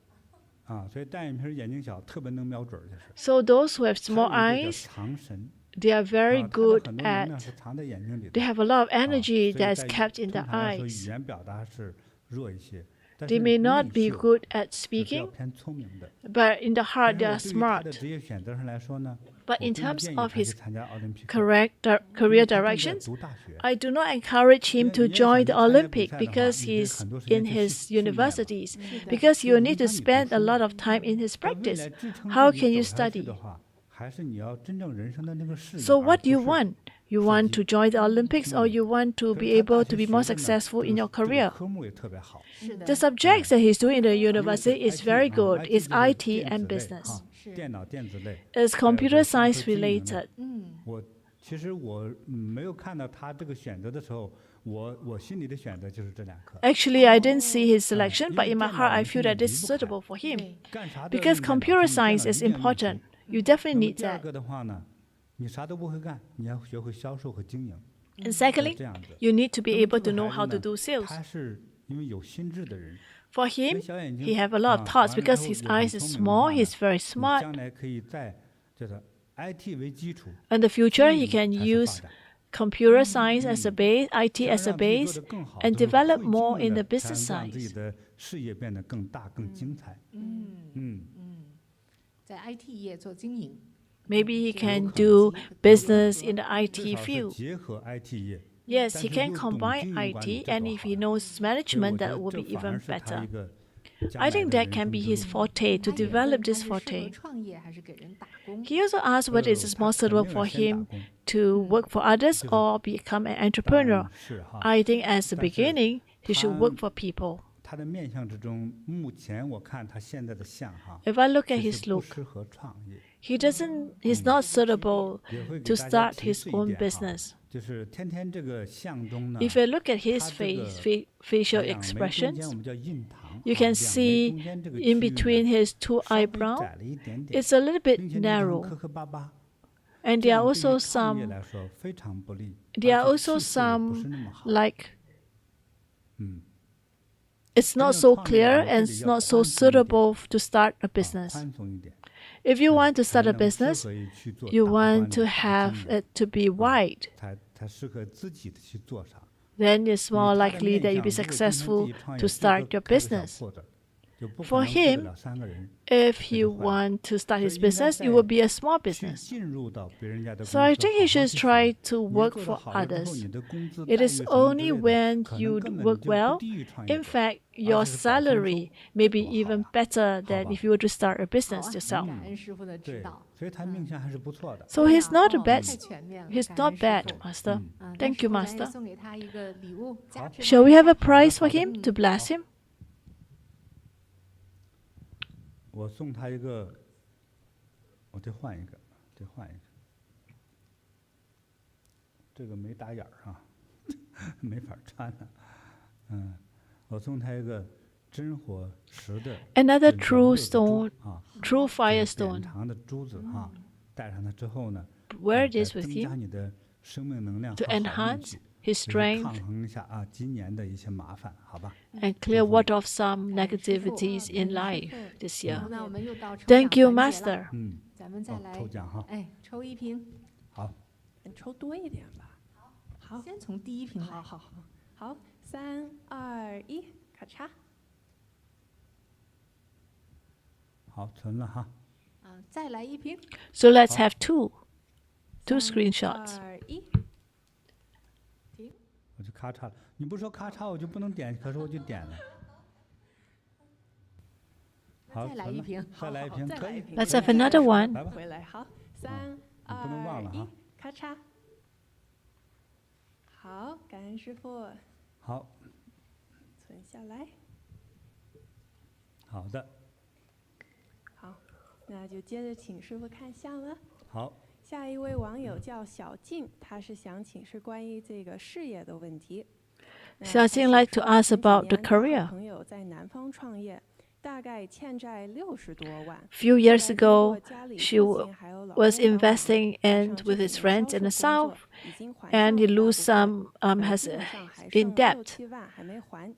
所以单眼皮儿眼睛小，特别能瞄准儿，就是。 So those who have 还 small 有一个叫 eyes, 藏神， they are very 他的 good 很多能量 at. 是藏在眼睛里的。 They have a lot of 啊 energy 所以 that's 在 kept in the 通常来说， eyes. 语言表达是弱一些，但 They 是 may not 内 be 秀 good at 是比较 speaking, 偏聪明的。 but in the 但 heart 是 they 我 are 对于他的 smart. 职业选择上来说呢， But 我 in 不 terms 建议 of 他去 his 参加奥林匹克， career 因为 career 他正在 directions, 读大学。 I do not encourage him to 你也 join 想 the 去参加比 Olympic 赛的话， because 你得 he's 很多时间 in 去 his 训练了。 universities, 是的 because you 就 need 影 to 响你读 spend a 书 lot of time in his 但未 practice. 来支撑 How 自己 can you 走下去 study? 的话，还是你要真正人生的那个视野， So 而 what 不 you 是 want? You 射 want 击 to join the Olympics or you want to 可 be 是他 able 大 to 学 be more 学的呢 successful in your 这个 career? 科目也特别好。是的 The subjects that he's doing in the 因为是 university is IT very 啊 good. IT It's 就是 IT 电 and 子类 business. 哈电脑电子类 is 还有 computer 这个商科 science 经营类 related. 其实我没有看到他这个选择的时候，我心里的选择就是这2科。 Actually, I didn't see his selection, 因 but 为 in my 电脑 heart, I 你 feel 现在 that this 离 is 不开 suitable for him 对，干啥都要 because 用电脑 computer 所以你 science 电脑 is 一定要运 important. 行 You 那 definitely 么 need 第二 that. 个的话呢，你啥都不会干，你要学会销售和经营， And 要 secondly, 这样子。 you need to be 那么 able 这 to 个 know 孩 how 子 to 呢， do sales. 他是因为有心智的人， For 因为 him, 小眼睛 he have a lot of 啊 thoughts 完了 because 之后 his 也很 eyes is 聪明的话 small, 呢， he's very 你 smart. 将来可以在就是 IT 为基础， In the future, 经 he 营 can 才是 use 发展。 computer science as a base, IT 想 as a 让自己做 base, 得更好， and 都是 develop 会 more 经 in 营 the 的，才 business 能让自己 science. 的事业变得更大、更精彩。在 IT 业做经营， Maybe he 这样 can 有可 do 能 business in the 至 IT 少是 field. 结合 IT 业， Yes, 但 he 是 can 又懂 combine 经营管理， IT, 这 and 多 if 好 he 呀！ knows 所以我 management, 觉 that 得 will 这 be 反而 even 是他 better. 一个 I 将来 think 的 that 人 can 生 be 之 his 路。 forte to 他也 develop 问他 this 是适合 forte. 创业还是给人打工？ He also asked whether it is 他 more 肯 suitable 定 for 是先打 him 工， to work for others 就是 or become an 当 entrepreneur. 然是哈。 I think as the 但是 beginning, he should 他 work for people. 他的面相之中，目前我看他现在的相哈， If I look at 其 his 实不 look, 适合创业， he's not suitable 也会给 to 大家 start 提 his 示一 own 点哈， business. 就是天天这个相中呢， If you look at his 他这个 facial 两眉中间 expressions, 我们叫印堂， you 啊 can 两眉 see 中间这个 in 区域 between 呢 his two 稍微 eyebrows, 窄了一点点， it's a little bit 并且那种 narrow. 磕磕巴巴， And 这 there are 样对于 also 创业 some, 来说非常不利， there are 而且 also 气色也不是 some 那么好。 like 嗯， it's 真 not 正 so 创业的 clear 人 and 这里 it's 要 not so 宽松一点， suitable to start a 啊 business. 宽松一点， If you want to 才 start a 能适 business, 合于去做 you 大管 want 理 to 大 have 经营 it to be wide. 才适合自己的去做啥。 Then it's 因为 more 他的 likely 面 that you'll 相 be 如果今天自 successful 己创 to 业，最多 start your 开个小 business. 铺子，就不可 For 能雇得 him, 了3个人。 If 那 you 就坏了。 want to start 所以 his 应该 business, it 在 will be a small 去 business. 进入到别人家的 So 公 I 司 think 好 he 好 should 去 try 学， to 你要 work 做得 for 好了之后， others. 你的工资 It 待遇 is 什么 only 之类的， when 可 you 能根本 work 就不 well, 低于创业 in 者， fact, 而 your 且是保丰收， salary may be 多好 even 呀！ better 好 than 吧， if you were to start a 好 business 啊， yourself. 感恩师傅的指对，导。所以他命相还是不错的。 So 对 he's 呀 not a 哦 bad, 太全面了， he's 感 not 恩师 bad, 傅。 Master. 那 Thank 师 you, 傅咱也 Master. 送给他一个礼物，加持 Shall 他 we 一 have a 下。 prize for 好的， him to bless him? 我送他一个，我得换一个，得换一个，这个没打眼儿啊，没法穿了。我送他一个真火石的 Another 这个 true 六的珠 stone, 啊， true 这个扁 firestone. 长的珠子哈，戴上它之后呢， Wear 再 this with 增加 him 你的生命能量 to 和好运 enhance 气， his 就是抗 strength 衡一下啊今年的一些麻烦，好吧？ and clear what of some 感恩师傅， negativities 感恩 in 师 life 傅。 this 好 year. 那我们又到抽奖 Thank you, 环节了， Master. 咱们再来抽奖哈，哎抽一瓶，好，抽多一点吧。好，先从第一瓶来。好，3、2、1，咔嚓。好，存了哈。再来一瓶。 So let's have two screenshots. 2、1，我就咔嚓了，你不说咔嚓我就不能点，可是我就点了。好，再来存了一瓶，再来一瓶，可以。 Let's have another one. 来吧，回来。好，3、你不能忘了2、1哈，咔嚓。好，感恩师傅，好，存下来。好的，好，那就接着请师傅看相了。好，下一位网友叫小静，他是想请示关于这个事业的问题。小静 like to ask about the career. 朋友在南方创业，大概欠债60多万。 Few years ago, she was investing and with his friends in the south, and he lose some has in debt.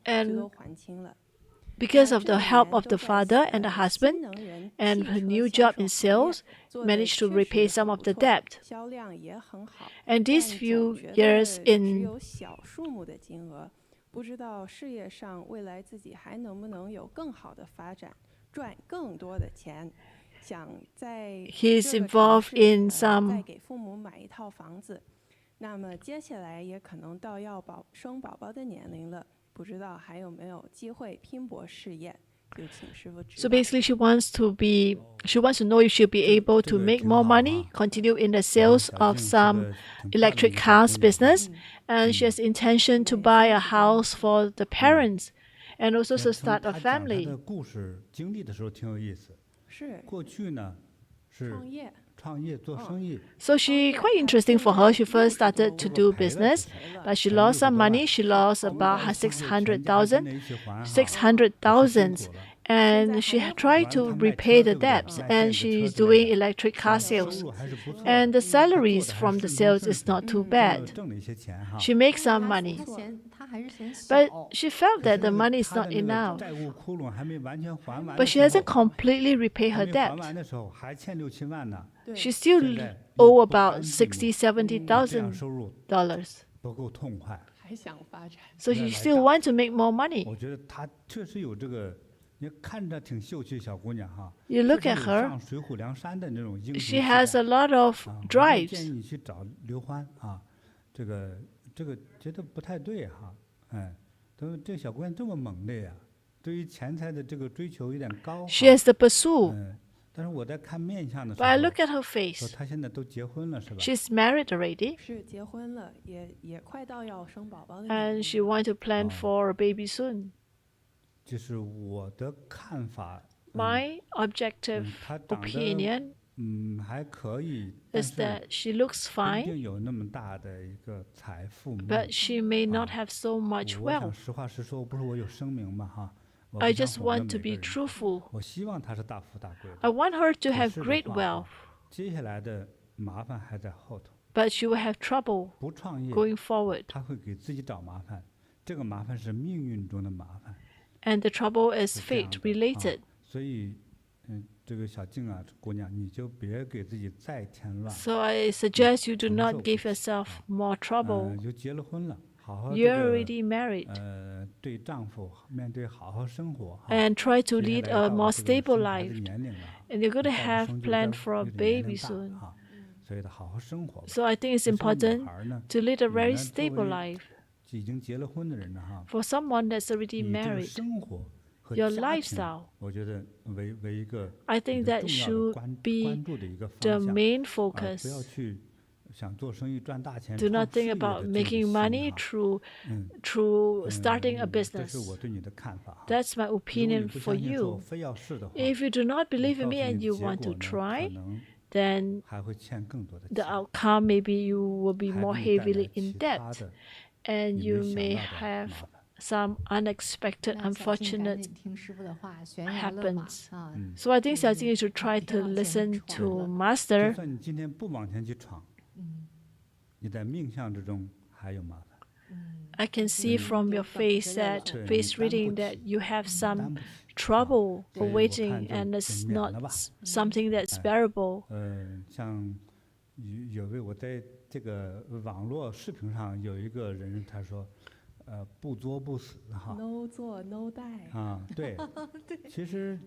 And because of the help of the father and the husband, and her new job in sales, managed to repay some of the debt. And these few years in 不知道事业上未来自己还能不能有更好的发展，赚更多的钱。想在 he's involved in 再 some 给父母买一套房子，那么接下来也可能到要生宝宝的年龄了，不知道还有没有机会拼搏事业？就请师傅指 So 导。 basically, she wants to know if she'll be able to make more money, continue in the sales of some electric cars business, and she has intention to buy a house for the parents, and also to start a 他讲他 family. 的故事经历的时候挺有意思。是过去呢，是创业。创业做生意。 So she quite interesting for her. She first started to do business, but she lost some money. She lost about 600,000, and she tried to repay the debts. And she's doing electric car sales, and the salaries from the sales is not too bad. 挣了一些钱哈。 She makes some money, 她还是嫌小 but she felt that the money is 她 not 的那个 enough. 债务窟窿还没完全还完 But 的 she 时 hasn't 候， completely repaid 还 her 没还 debt. 完的时候还欠6、7万呢。 She still 现在 owe 又不甘 about 寂寞 $60,000, 这样收入 $70,000. 不够痛快。 还想发展。 So she still want to make more money. 我觉得她确实有这个，你看着挺秀气小姑娘哈。 You look 确 at 实有 her, 上水浒梁山的那种英雄 she 气 has 概 a lot of 啊，我就 drives. 建议你去找刘欢啊，这个觉得不太对哈，哎，这小姑娘这么猛烈呀，对于钱财的这个追求有点高哈。 She has the pursuit. 嗯，但是我在看面相的时 But I 候， look at her 说 face. 她现在都结婚了是吧？ She's married already, 是结婚了，也快到要生宝宝的年龄 and she want to plan for a baby soon. 就是我的看法， My objective 她长得 opinion 还可以，但 is 是 that she looks 不一 fine, 定有那么大的一个财富。 but she may not have so much 我想 wealth. 实话实说，不是我有声明嘛哈。我 I 不想 just 哄着 want to 每个 be 人 truthful. 我希望她是大富大贵的。 I want her to 可 have 是的 great 话 wealth, 接下来的麻烦还在后头。 but she will have trouble 不创业， going forward. 她会给自己找麻烦。这个麻烦是命运中的麻烦， And the trouble is 是这样 fate 的 related. 所以，这个小静啊，姑娘，你就别给自己再添乱。 So I suggest you do 承 not 受不 give 起 yourself more trouble. 就结了婚了，好好 You're 这个 already married, 对丈夫面对好好生活哈。 and try to 接 lead 下来 a 到 more 了这个 stable 生孩子 life. 年龄了， And you're going to 再不 have 生就 planned 有 for a 点年 baby 龄大 soon. 哈，所以得好好生活吧。 So I think it's 就像女 important 孩呢， to lead a 你 very 呢 stable 作为 life. 已经结了婚的人了哈， For someone that's already 你这个 married, 生活和 your 家庭 lifestyle, 我觉得为一个 I 你 think 的 that 重要的 should 关 be 注的一个 the 方向， main 不要 focus. 去想做生意赚大钱， Do 创 not 事 think 业 about 的这个 making 心 money 哈 through starting a 这是 business. 我对你的看法哈。 That's my 如果你 opinion 不 for 相信说 you. 非要试的话， If you do not 我 believe 告 in 诉 me 你 and 的 you 结 want 果 to 呢， try, 可能 then 还会欠更多的 the 钱， outcome maybe you will be 还 more 给你带来 heavily in 其他 debt, 的 and 你 you 没 may 想到的 have 麻烦。 some unexpected, 那小静赶 unfortunate 紧听师傅的话，悬崖勒马 happens. 啊！ So I think Xiaojing you should try to 不要见 listen 闯 to 了 就 Master. 算你今天不往前去闯，你在命相之中还有麻烦， I can see from your face that 对，你 face 担不 reading 起 that you have 担 some 不起。 trouble 所以我看 awaiting 就 and 就 it's 免 not 了吧。 something that's bearable. 像有位我在这个网络视频上有一个人他说，不作不死哈。 ，no 做 no die。啊，对，其实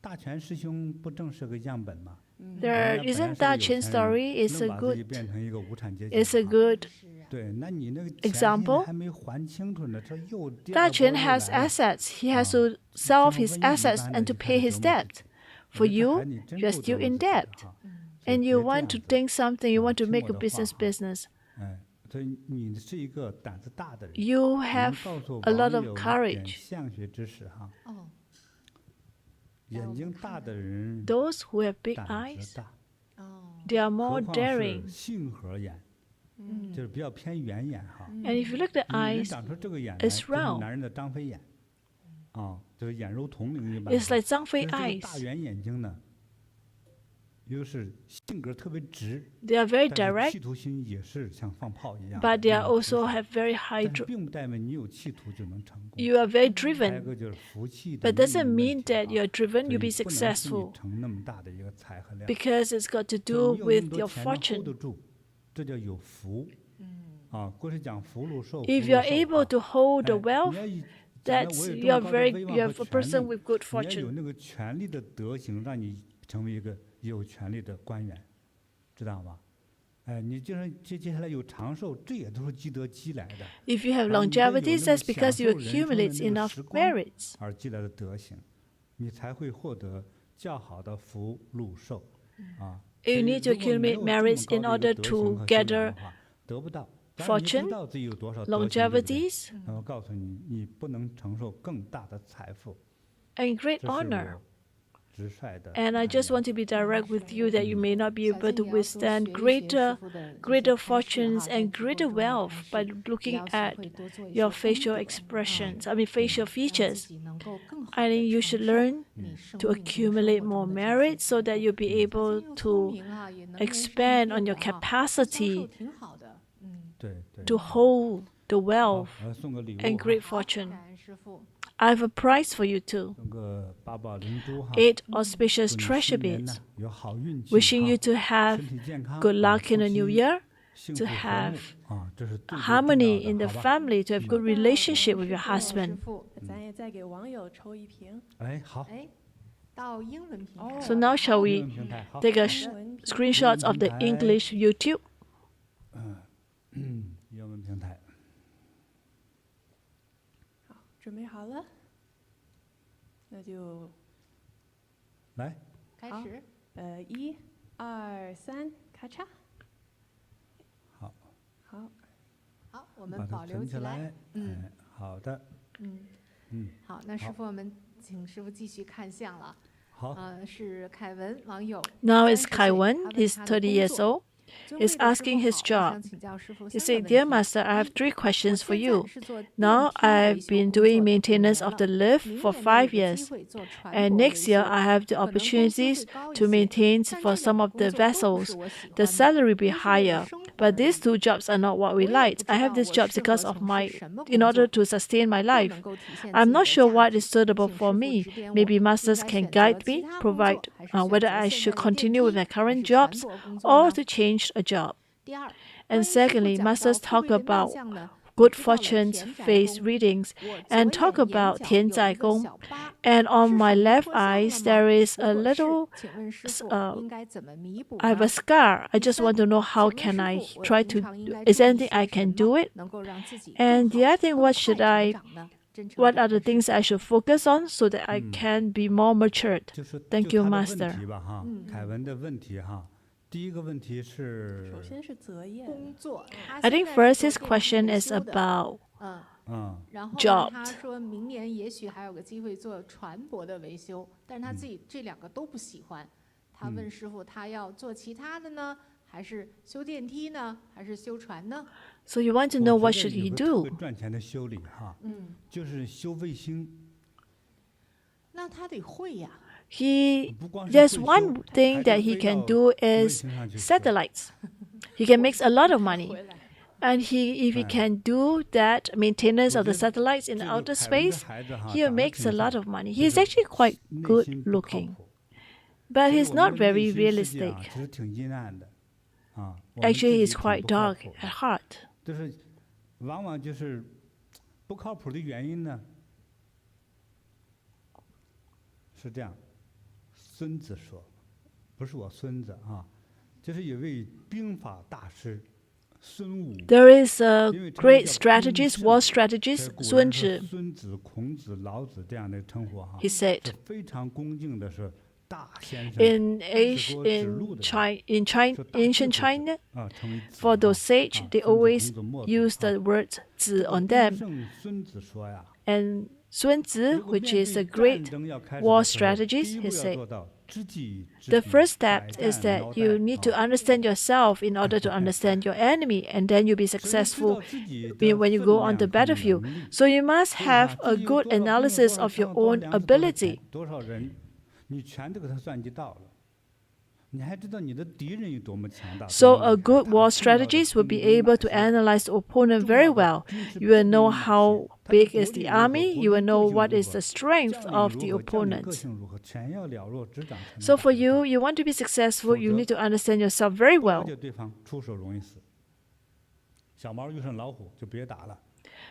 大全师兄不正是个样本吗？ There 人家本来 isn't 是个 that 有 Chin 钱人 story. It's 愣 a 把自己 good 变成一个无产阶级 it's a 哈 good 对，那你那个钱现在 example. 还没还清楚呢，这又第二 Da 波 Chen 又 has 来了 assets. He has to sell off 这 his 种瘟疫一 assets 般的 and to 就开 pay 始 his 折磨自 debt. 己 For 我觉得 you, 还你真 you're 够折 still 磨 in 自己的 debt, 哈 and 别 you 这 want 样 to 子 think something. You want to 听 make 我 a 的话 business 哈 business. 所以你是一个胆子大的人， You 你能 have 告诉 a lot 网 of 友一点 courage. 相学知识哈，哦，眼睛大的人 Those who have big 胆子 eyes, 大，哦， they are 何 more 况 daring. 是杏核眼，就是比较偏圆眼哈。 And if you look at the 女人 eyes, 长出这个眼来， it's 就是 round. 男人的张飞眼，就是眼如铜铃一般。 it's like 张飞就是这个 eyes. 大圆眼睛呢，又是性格特别直， They are very 但是 direct, 企图心也是像放炮一样。 but they are 那种 also 直 have very high. 但是并不代表你有企图就能成功。 You are very 还有一 driven, 个就是福气的 but 命 doesn't 运问 mean 题 that 啊 you're driven 所以 you'll be 不能是你 successful 成那么大的一个财和量。 because it's got to 就 do 你有那 with 么多 your 钱能 hold fortune. 得住，这叫有福。过去讲福禄寿。 If 福 you 禄 are 寿 able 啊 to hold the 你 wealth, 要以 that's 讲 you 得 are 我有这么高的 very 威 you 望 have 和 a 权 person 利 with good 你要有 fortune. 那个权力的德行，让你成为一个有权力的官员，知道吗？你就是接下来有长寿，这也都是积德积来的。 If you have 你得有 longevity, 那 that's 个 because 享 you 受人生的 accumulate 那个 enough 时光 merits. 而积来的德行，你才会获得较好的福禄寿啊。 You 所以 need to 如果没 accumulate 有这么 merits 高 in 的一个 order 德 to 行和修养 gather 的话，得不到。当然你不知 fortune, 道自己有多少德行，对不对？ longevities, 我告诉你，你不能承受更大的财富。 and great 这是 honor. 我 And I just want to be direct with you that you may not be able to withstand greater fortunes and greater wealth by looking at your facial expressions, facial features. I think you should learn to accumulate more merit so that you'll be able to expand on your capacity to hold the wealth and great fortune. I have a prize for you too. 8 auspicious treasure beads. Wishing you to have good luck in the new year, to have harmony in the family, to have good relationship with your husband. So now shall we take a screenshot of the English YouTube? 英文平台。好，准备好了，那就来，开始。1、2、3，咔嚓。好。好。好，我们保留起来。好的。好，那师傅，我们请师傅继续看相了。好。是凯文网友。Now is Kai Wen. He's 30 years old. Is asking his job. He said, "Dear Master, I have 3 questions for you. Now I've been doing maintenance of the lift for 5 years, and next year I have the opportunities to maintain for some of the vessels. The salary will be higher, but these 2 jobs are not what we like. I have these jobs because of in order to sustain my life. I'm not sure what is suitable for me. Maybe masters can guide me, provide whether I should continue with my current jobs or to change a job." And secondly, masters talk about good fortunes, face readings, and talk about 田在宫. And on my left eye, there is a little, I have a scar. I just want to know how can I try to, is there anything I can do it? And the other thing, what are the things I should focus on so that I can be more matured? Thank you, Master. 凯文的问题哈。第一个问题是，首先是择业工作。I think first his question is about 然后 job. 他说明年也许还有个机会做船舶的维修，但是他自己这2个都不喜欢。他问师傅，他要做其他的呢，还是修电梯呢，还是修船呢？ So you want to know what should he do? 赚钱的修理哈，就是修卫星。那他得会呀。There's one thing that he can do is satellites. He can make a lot of money. And if he can do that maintenance of the satellites in outer space, he makes a lot of money. He's actually quite good looking. But he's not very realistic. Actually, he's quite dark at heart. 就是往往就是不靠谱的原因呢，是这样。孙子说，不是我孙子啊，就是有位兵法大师孙武。There is a great strategist, war strategist, 孙子。孙子、孔子、老子这样的称呼哈。He said. 非常恭敬的是大先生。In ancient China, for those sage, they always use the word 子 on them. 孙子说呀。And 孙子, which is a great war strategist, he said, the first step is that you need to understand yourself in order to understand your enemy, and then you'll be successful when you go on the battlefield. So you must have a good analysis of your own ability. So a good war strategist will be able to analyze the opponent very well. You will know how big is the army. You will know what is the strength of the opponent. So for you, you want to be successful, you need to understand yourself very well.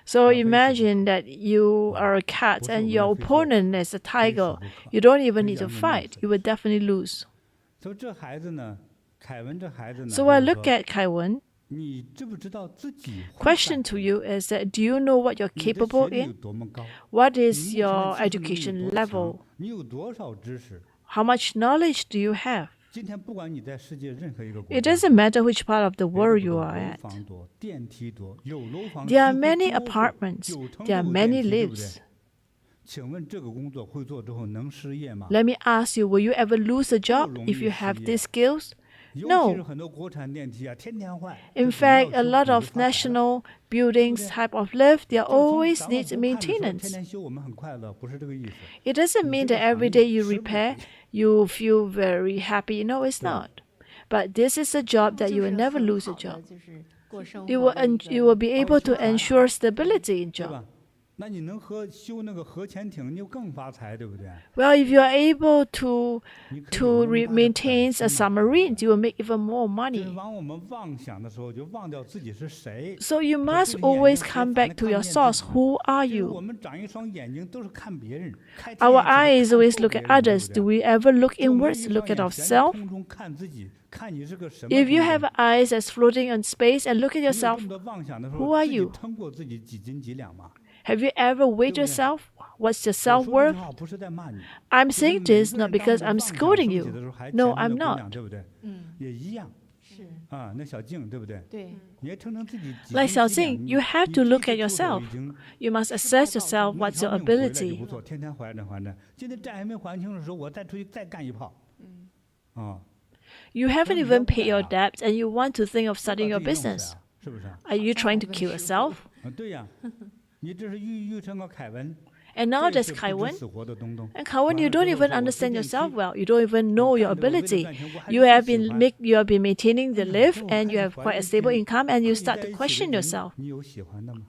So imagine that you are a cat and your opponent is a tiger. You don't even need to fight. You will definitely lose. So I look at Kai Wen. Question to you is that do you know what you're capable in? What is your education level? How much knowledge do you have? It doesn't matter which part of the world you are at. There are many apartments. There are many lifts. 请问这个工作会做之后能失业吗？ Let me ask you, will you ever lose a job if you have these skills? 尤其是 No. 很多国产电梯啊，天天坏。 In 这怎么要 fact, a 修 lot 你就 of 发财了。 national buildings type of lift, they 就是从 always 咱们 need 不看的时候，天 maintenance. 天修我们很快乐，不是这个意思。 It doesn't 你 mean 这 that 个行 every 业 day you 失不了 repair, you feel very happy. No, it's 对。 not. But this is a job that 就 you will 是 never 很 lose a 好的 job. 就是过生 You 活 will, 的一 you will 个 be 哦， able 修 to 船 ensure stability in 对 job. 吧？那你能修那个核潜艇，你就更发财，对不对？ Well, if you are able to 你可以有那么大的本 maintain a 事嘛。 submarine, you will make even more 就是 money. 往我们妄想的时候，就忘掉自己是谁。 So you 就 must 这个眼 always 睛谁 come 反 back 正 to 看 your 不见自 source. 己。 Who are 就是我 you? 们长一双眼睛都是看别人，开天 Our 眼只是 eyes 看 always 透 look 别 at 人，对 others. 不 Do 对？ we ever look 就没有 inwards, 一 look 双 at 眼悬在 ourselves? 空中看自己，看你是个什么 If you 东 have 西。 eyes that's floating in space and look at 你有这 yourself, 么多妄想的时 who 候， are 自己 you? 称过自己几斤几两吗？ Have you ever weighed 对不对？ yourself? What's your 我 self 说这句 worth? 话不是在骂你， I'm 就是 saying 每 this 个 not 人当我 because 们 I'm 妄想 scolding 升起 you. 的时候，还 No, 前面 I'm 的姑 not. 娘，对不对？也一样是啊。那小静，对不对？对，你也称称自己几 Like 斤 Xiao 几两， Xing, you have 你 to 第一 look 次 at 出手 yourself. 已经 You must assess yourself 那 what's 条 your 命回来就 ability. 不错，天天还着。今天债还没还清的时候，我再出去再干一炮。啊， You haven't 那你要 even 不 paid 改 your 啊？ debts and you want to think of 就把 starting 自 your 己弄死 business. 啊，是不是啊？ Are you trying to kill yourself? 对呀，你这是预成个凯文， And now 这 there's 是不知 Kaiwen. 死活的东东。 And Kaiwen, you 完了 don't 之后 even 说我修 understand 电 yourself 梯， well. You don't even know 我 your 干这个为了 ability. 赚钱，我还是 You 不 have 喜 been 欢。 you have been maintaining the 哎呀， lift 这我 and 开 you 始 have 怀 quite a 疑 stable 人 income and 和 you 你 start 在 to 一起的 question 人， yourself. 你有喜欢的吗？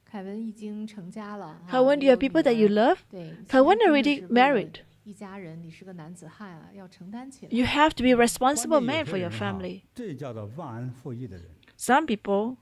凯文已经成家了， Kaiwen, do you have people that you love? 对 Kaiwen 其实真的 already 是为了 married. 一家人，你是个男子汉啊，要承担起来。 You have to be a 关 responsible 键有 man 些 for your 人哈， family. 这叫做忘恩负义的人。 Some people,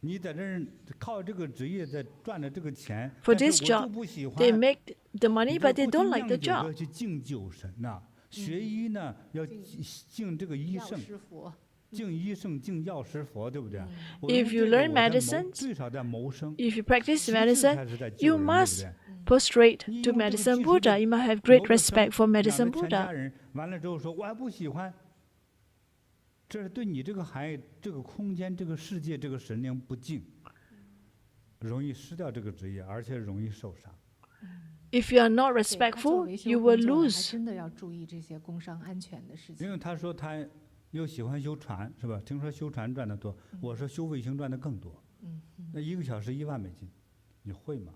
你在这儿靠这个职业在赚着这个钱， for 但 this 是我就 job, 不喜欢。 they make the 你 money, 这 but they 不去 don't like 酿 the 酒的 job. 去敬酒神呐，学医呢要敬这个医药圣，师佛，敬医圣敬药师佛，对不对？ If you learn medicines, 最少在谋生， if you practice 其次才 medicine, 是在救 you 人，对不 must 对？ prostrate to 你用这个 medicine 技术 Buddha. 的 You must have great 谋个 respect 生 for 养 medicine 个全家 Buddha. 人，完了之后说我还不喜欢，这是对你这个行业、这个空间、这个世界、这个神灵不敬，容易失掉这个职业，而且容易受伤。 If you are not 对他做 respectful, 维修 you 工 will 作的还 lose. 真的要注意这些工伤安全的事情。因为他说他又喜欢修船，是吧？听说修船赚得多，我说修卫星赚得更多。那1个小时1万美金，你会吗？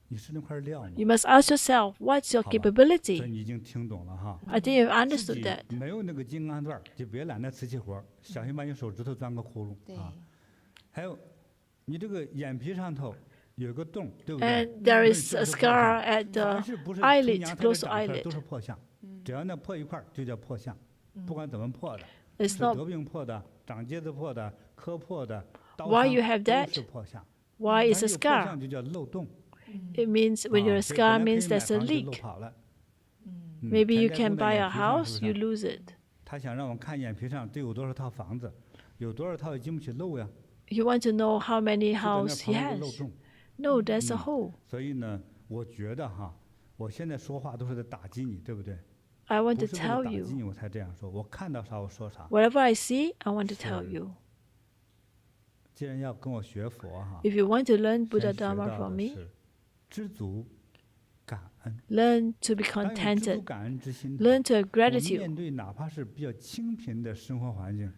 你是那块料吗？ You must ask yourself, what's your 好吧，所以 capability? 你已经听懂了哈。 I think you've 自 understood 己 that. 没有那个金刚钻儿，就别揽那瓷器活儿，小心把你手指头钻个窟窿对，啊。还有，你这个眼皮上头有个洞，对不对？ And there 问 is 是 a 不是破 scar 相？ at the 凡是不是 eyelid, 从娘胎 close 里 to 长出来 eyelid. 都是破相，只要那破一块儿就叫破相，不管怎么破的， It's 是 not 得病破的、长疖子破的、磕破的、刀 Why 伤 you have 都 that? 是破相。 why is 凡 a 有破 scar. 相就叫漏洞。 It means when you're a 所以本 scar 来可以 means 买 there's a 房就漏 leak. 跑了。 Maybe you 田宅 can 宫在 buy 眼 a 皮上 house, 是不 you 是？ lose it. 他想让我看眼皮上都有多少套房子，有多少套也经不起漏呀， You want to know how many 就在那 house 旁 he 边一个漏 has? 洞。 No, there's a hole. 所以呢，我觉得哈，我现在说话都是在打击你，对不对？ I want 不 to 是为了 tell 打击 you. 你我才这样说，我看到啥我说啥。 Whatever I see, I want to tell 是。 you. 既然要跟我学佛哈， If you want to learn 先 Buddha 学 Dharma 到 from 的 me, 是知足感恩。 learn to be 当有知足 contented. 感恩之心哈， Learn to have 我们 gratitude. 面对哪怕是比较清贫的生活环境，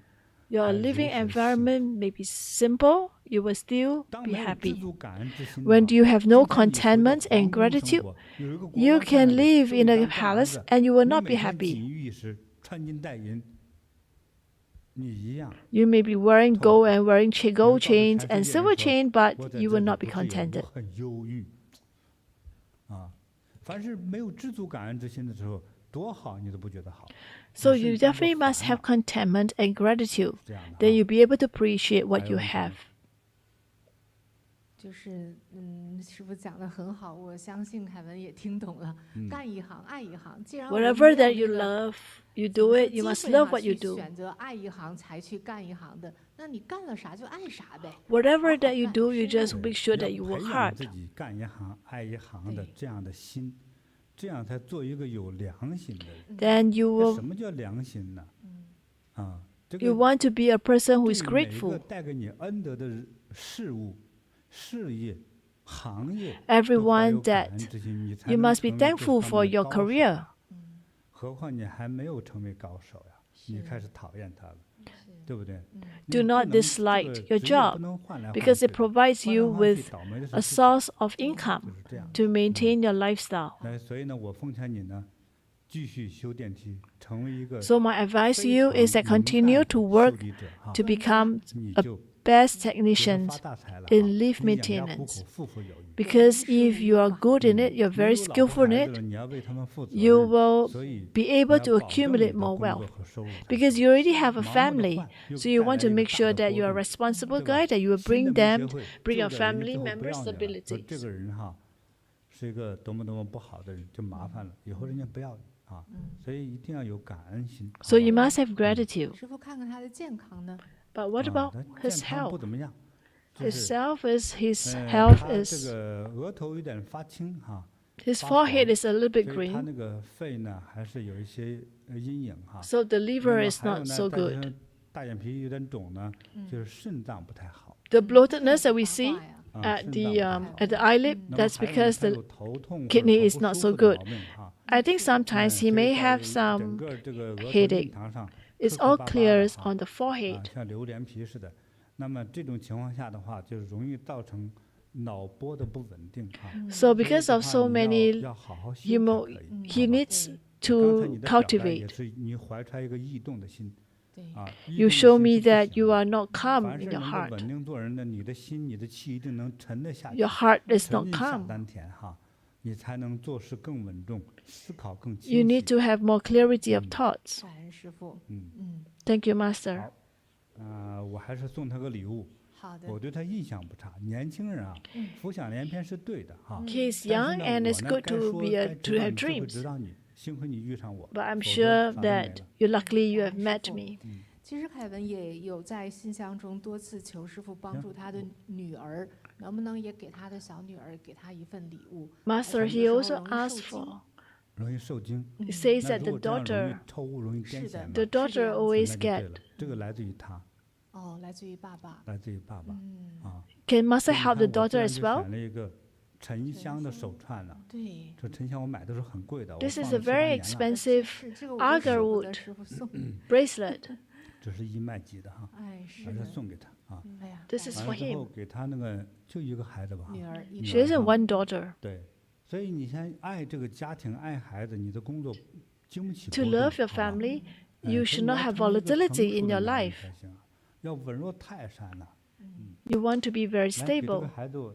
Your 还如 living 此幸 environment may be simple, you will still 当 be 没有知 happy. 足感恩之心的 When 话， you have no 即便你回到 contentment and 皇宫生 gratitude, 活，有一个国 you 王看 can 着你 live 就 in 你 a 当大儿 palace 子 and you will 你 not 每 be 天 happy. 锦衣玉食，穿金戴银，你一样。 You may be wearing gold and wearing 你 gold 会告诉 chains 全 and 世界人 silver 说 chain, but 我在 you 这 will 里 not be 不自由， contented. 我很忧郁。啊，凡是没有知足感恩之心的时候，多好你都不觉得好。 So 你 you 甚至当作 definitely must 烦 have contentment and gratitude. 是这样的 Then 啊 you'll be able to appreciate 还 what 有 you 问题 have. 吗？就是师傅讲的很好，我相信凯文也听懂了。干一行爱一行，既然我们 Whatever 没有 that you 那个 love, you 怎么 do 说 it. You 机 must 会 love 哈 what you 去 do. 选择爱一行才去干一行的，那你干了啥就爱啥呗。 Whatever 好 that you 干 do, you 深 just 入 make sure 要 that you 培 work 养 hard. 自己干一行爱一行的对这样的心，这样才做一个有良心的人。 Then you 那 will. 什么叫良心呢？啊，这 You 个 want to be a person who 对 is 每一个 grateful. 带给你恩德的事物、事业行业都 everyone 有感 that 恩之心，你才 you 能 must be 成为这 thankful 方 for 面的 your 高手 career. 呀。何况你还没有成为高手呀，你开始讨厌他了，对不对？ Do not dislike your job because it provides you with a source of income to maintain your lifestyle. 所以呢，我奉劝你呢，继续修电梯，成为一个 So my advice to you is that continue to work 修理者哈， to become 你 a 就 best 别说 technicians 发大财了 in 哈， lift 你养家糊 maintenance. 口，富富有余。 Because if you are good in it, you're 你 very 有老婆 skillful in 孩子 it, 了，你要为他们负责 you 任， will 所以 be 你 able 要 to 保证你 accumulate 的 more 工作 wealth. 和收入才 Because 行。 you already have a 盲目地 family, 换，又 so you 带 want 来 to 一个 make 大 sure 的 that 波 you are a 动， responsible 对吧？ guy, that you will 新的 bring 没学 them, 会， bring 旧 your 的人家 family 最后不 members 要你了，说这 abilities. 个人哈是一个多么多么不好的人，就麻烦了，以后人家不要你啊，所以一定要有感恩心。 So 好吧 you must have gratitude. 师傅看看他的健康呢？ But what 啊 about 他 his 健康不 health? 怎么样，就 His 是 self is his 他 health 这 is 个额头有点发青哈， his 发黄， forehead is a little bit 所以他 green, 那个肺呢还是有一些阴影哈。 so the 那 liver 么 is 还有 not 呢， so 再加 good. 上大眼皮有点肿呢，就是肾脏不太好。 The bloatedness that we 白 see 化呀 at 肾 the 脏不太好。 at the eyelid, 那么 that's 还有呢， because 他 the 有头痛或者 kidney 头 is 不 not 舒 so 服的 good. 毛病哈。 I think sometimes he 所以 may 在 have 整 some 个这个额头印 headache. 堂上 It's 磕 all 磕巴巴的 clears 哈， on the forehead. 像榴莲皮似的。那么这种情况下的话，就容易造成脑波的不稳定哈。 So 所以 because 的 of 话 so 你 many 要好好修 hemo, 才可以， he 好吧？ needs 刚才 to 你的表达也 cultivate. 是你怀揣一个异动的心 对， 啊，异 You 动的 show 心 me 是不 that 行 you 的。 are not calm 凡 in 是 your 能够 heart. 稳定做人的，你的心、你的气一定能沉得下去， Your heart is 沉 not 进下 calm. 丹田哈，你才能做事更稳重，思考更 You 清 need 晰。 to have more clarity of thoughts. 感恩师傅。 Thank you, Master. 好，我还是送他个礼物。好的，我对他印象不差，年轻人啊，浮想联翩是对的哈。 He is 但 young 是呢， and 我 it's 呢 good 该 to 说 be 该 to 指导 have 你就会 dreams. 指导你，幸亏你遇上我， But I'm 否则 sure 啥都没 that 了。 you luckily you have 师 met 傅 me. 其实凯文也有在信箱中多次求师傅帮助他的女儿，能不能也给他的小女儿给他一份礼物？ Master, 很 he 多时 also 候容易 asked 受惊 for. 容易受惊。 He says 那 that 如 the 果这样容易 daughter, 抽误，容易癫是的痫嘛， the daughter 样子。 always 那就对 get. 了，这个来自于他，哦，来自于爸爸。来自于爸爸啊。 Can 所 Master 以你 help 看 the 我自 daughter 然 as 就 well? 选了一个沉香的手串了。对，这沉香我买的是很贵的，我 This 放 is 了 a 7、8 very 年了， expensive 是这个我都舍不得 agarwood 师傅送。 bracelet. 这是义卖级的哈，哎，是还是的。送给他啊。哎呀， This is 完 for 了之后 him. 给他那个就一个孩子吧，女儿一 She 女儿 isn't 哈 one daughter. 对，所以你先爱这个家庭，爱孩子，你的工作经不起 To 波动， love your 好吧？ family, 哎 you 所以 should 你 not 要 have 成为一个成 volatility 熟 in 的 your 男人 life. 才行啊，要稳若泰山呐。 You want to be very 来，给这个 stable. 孩子我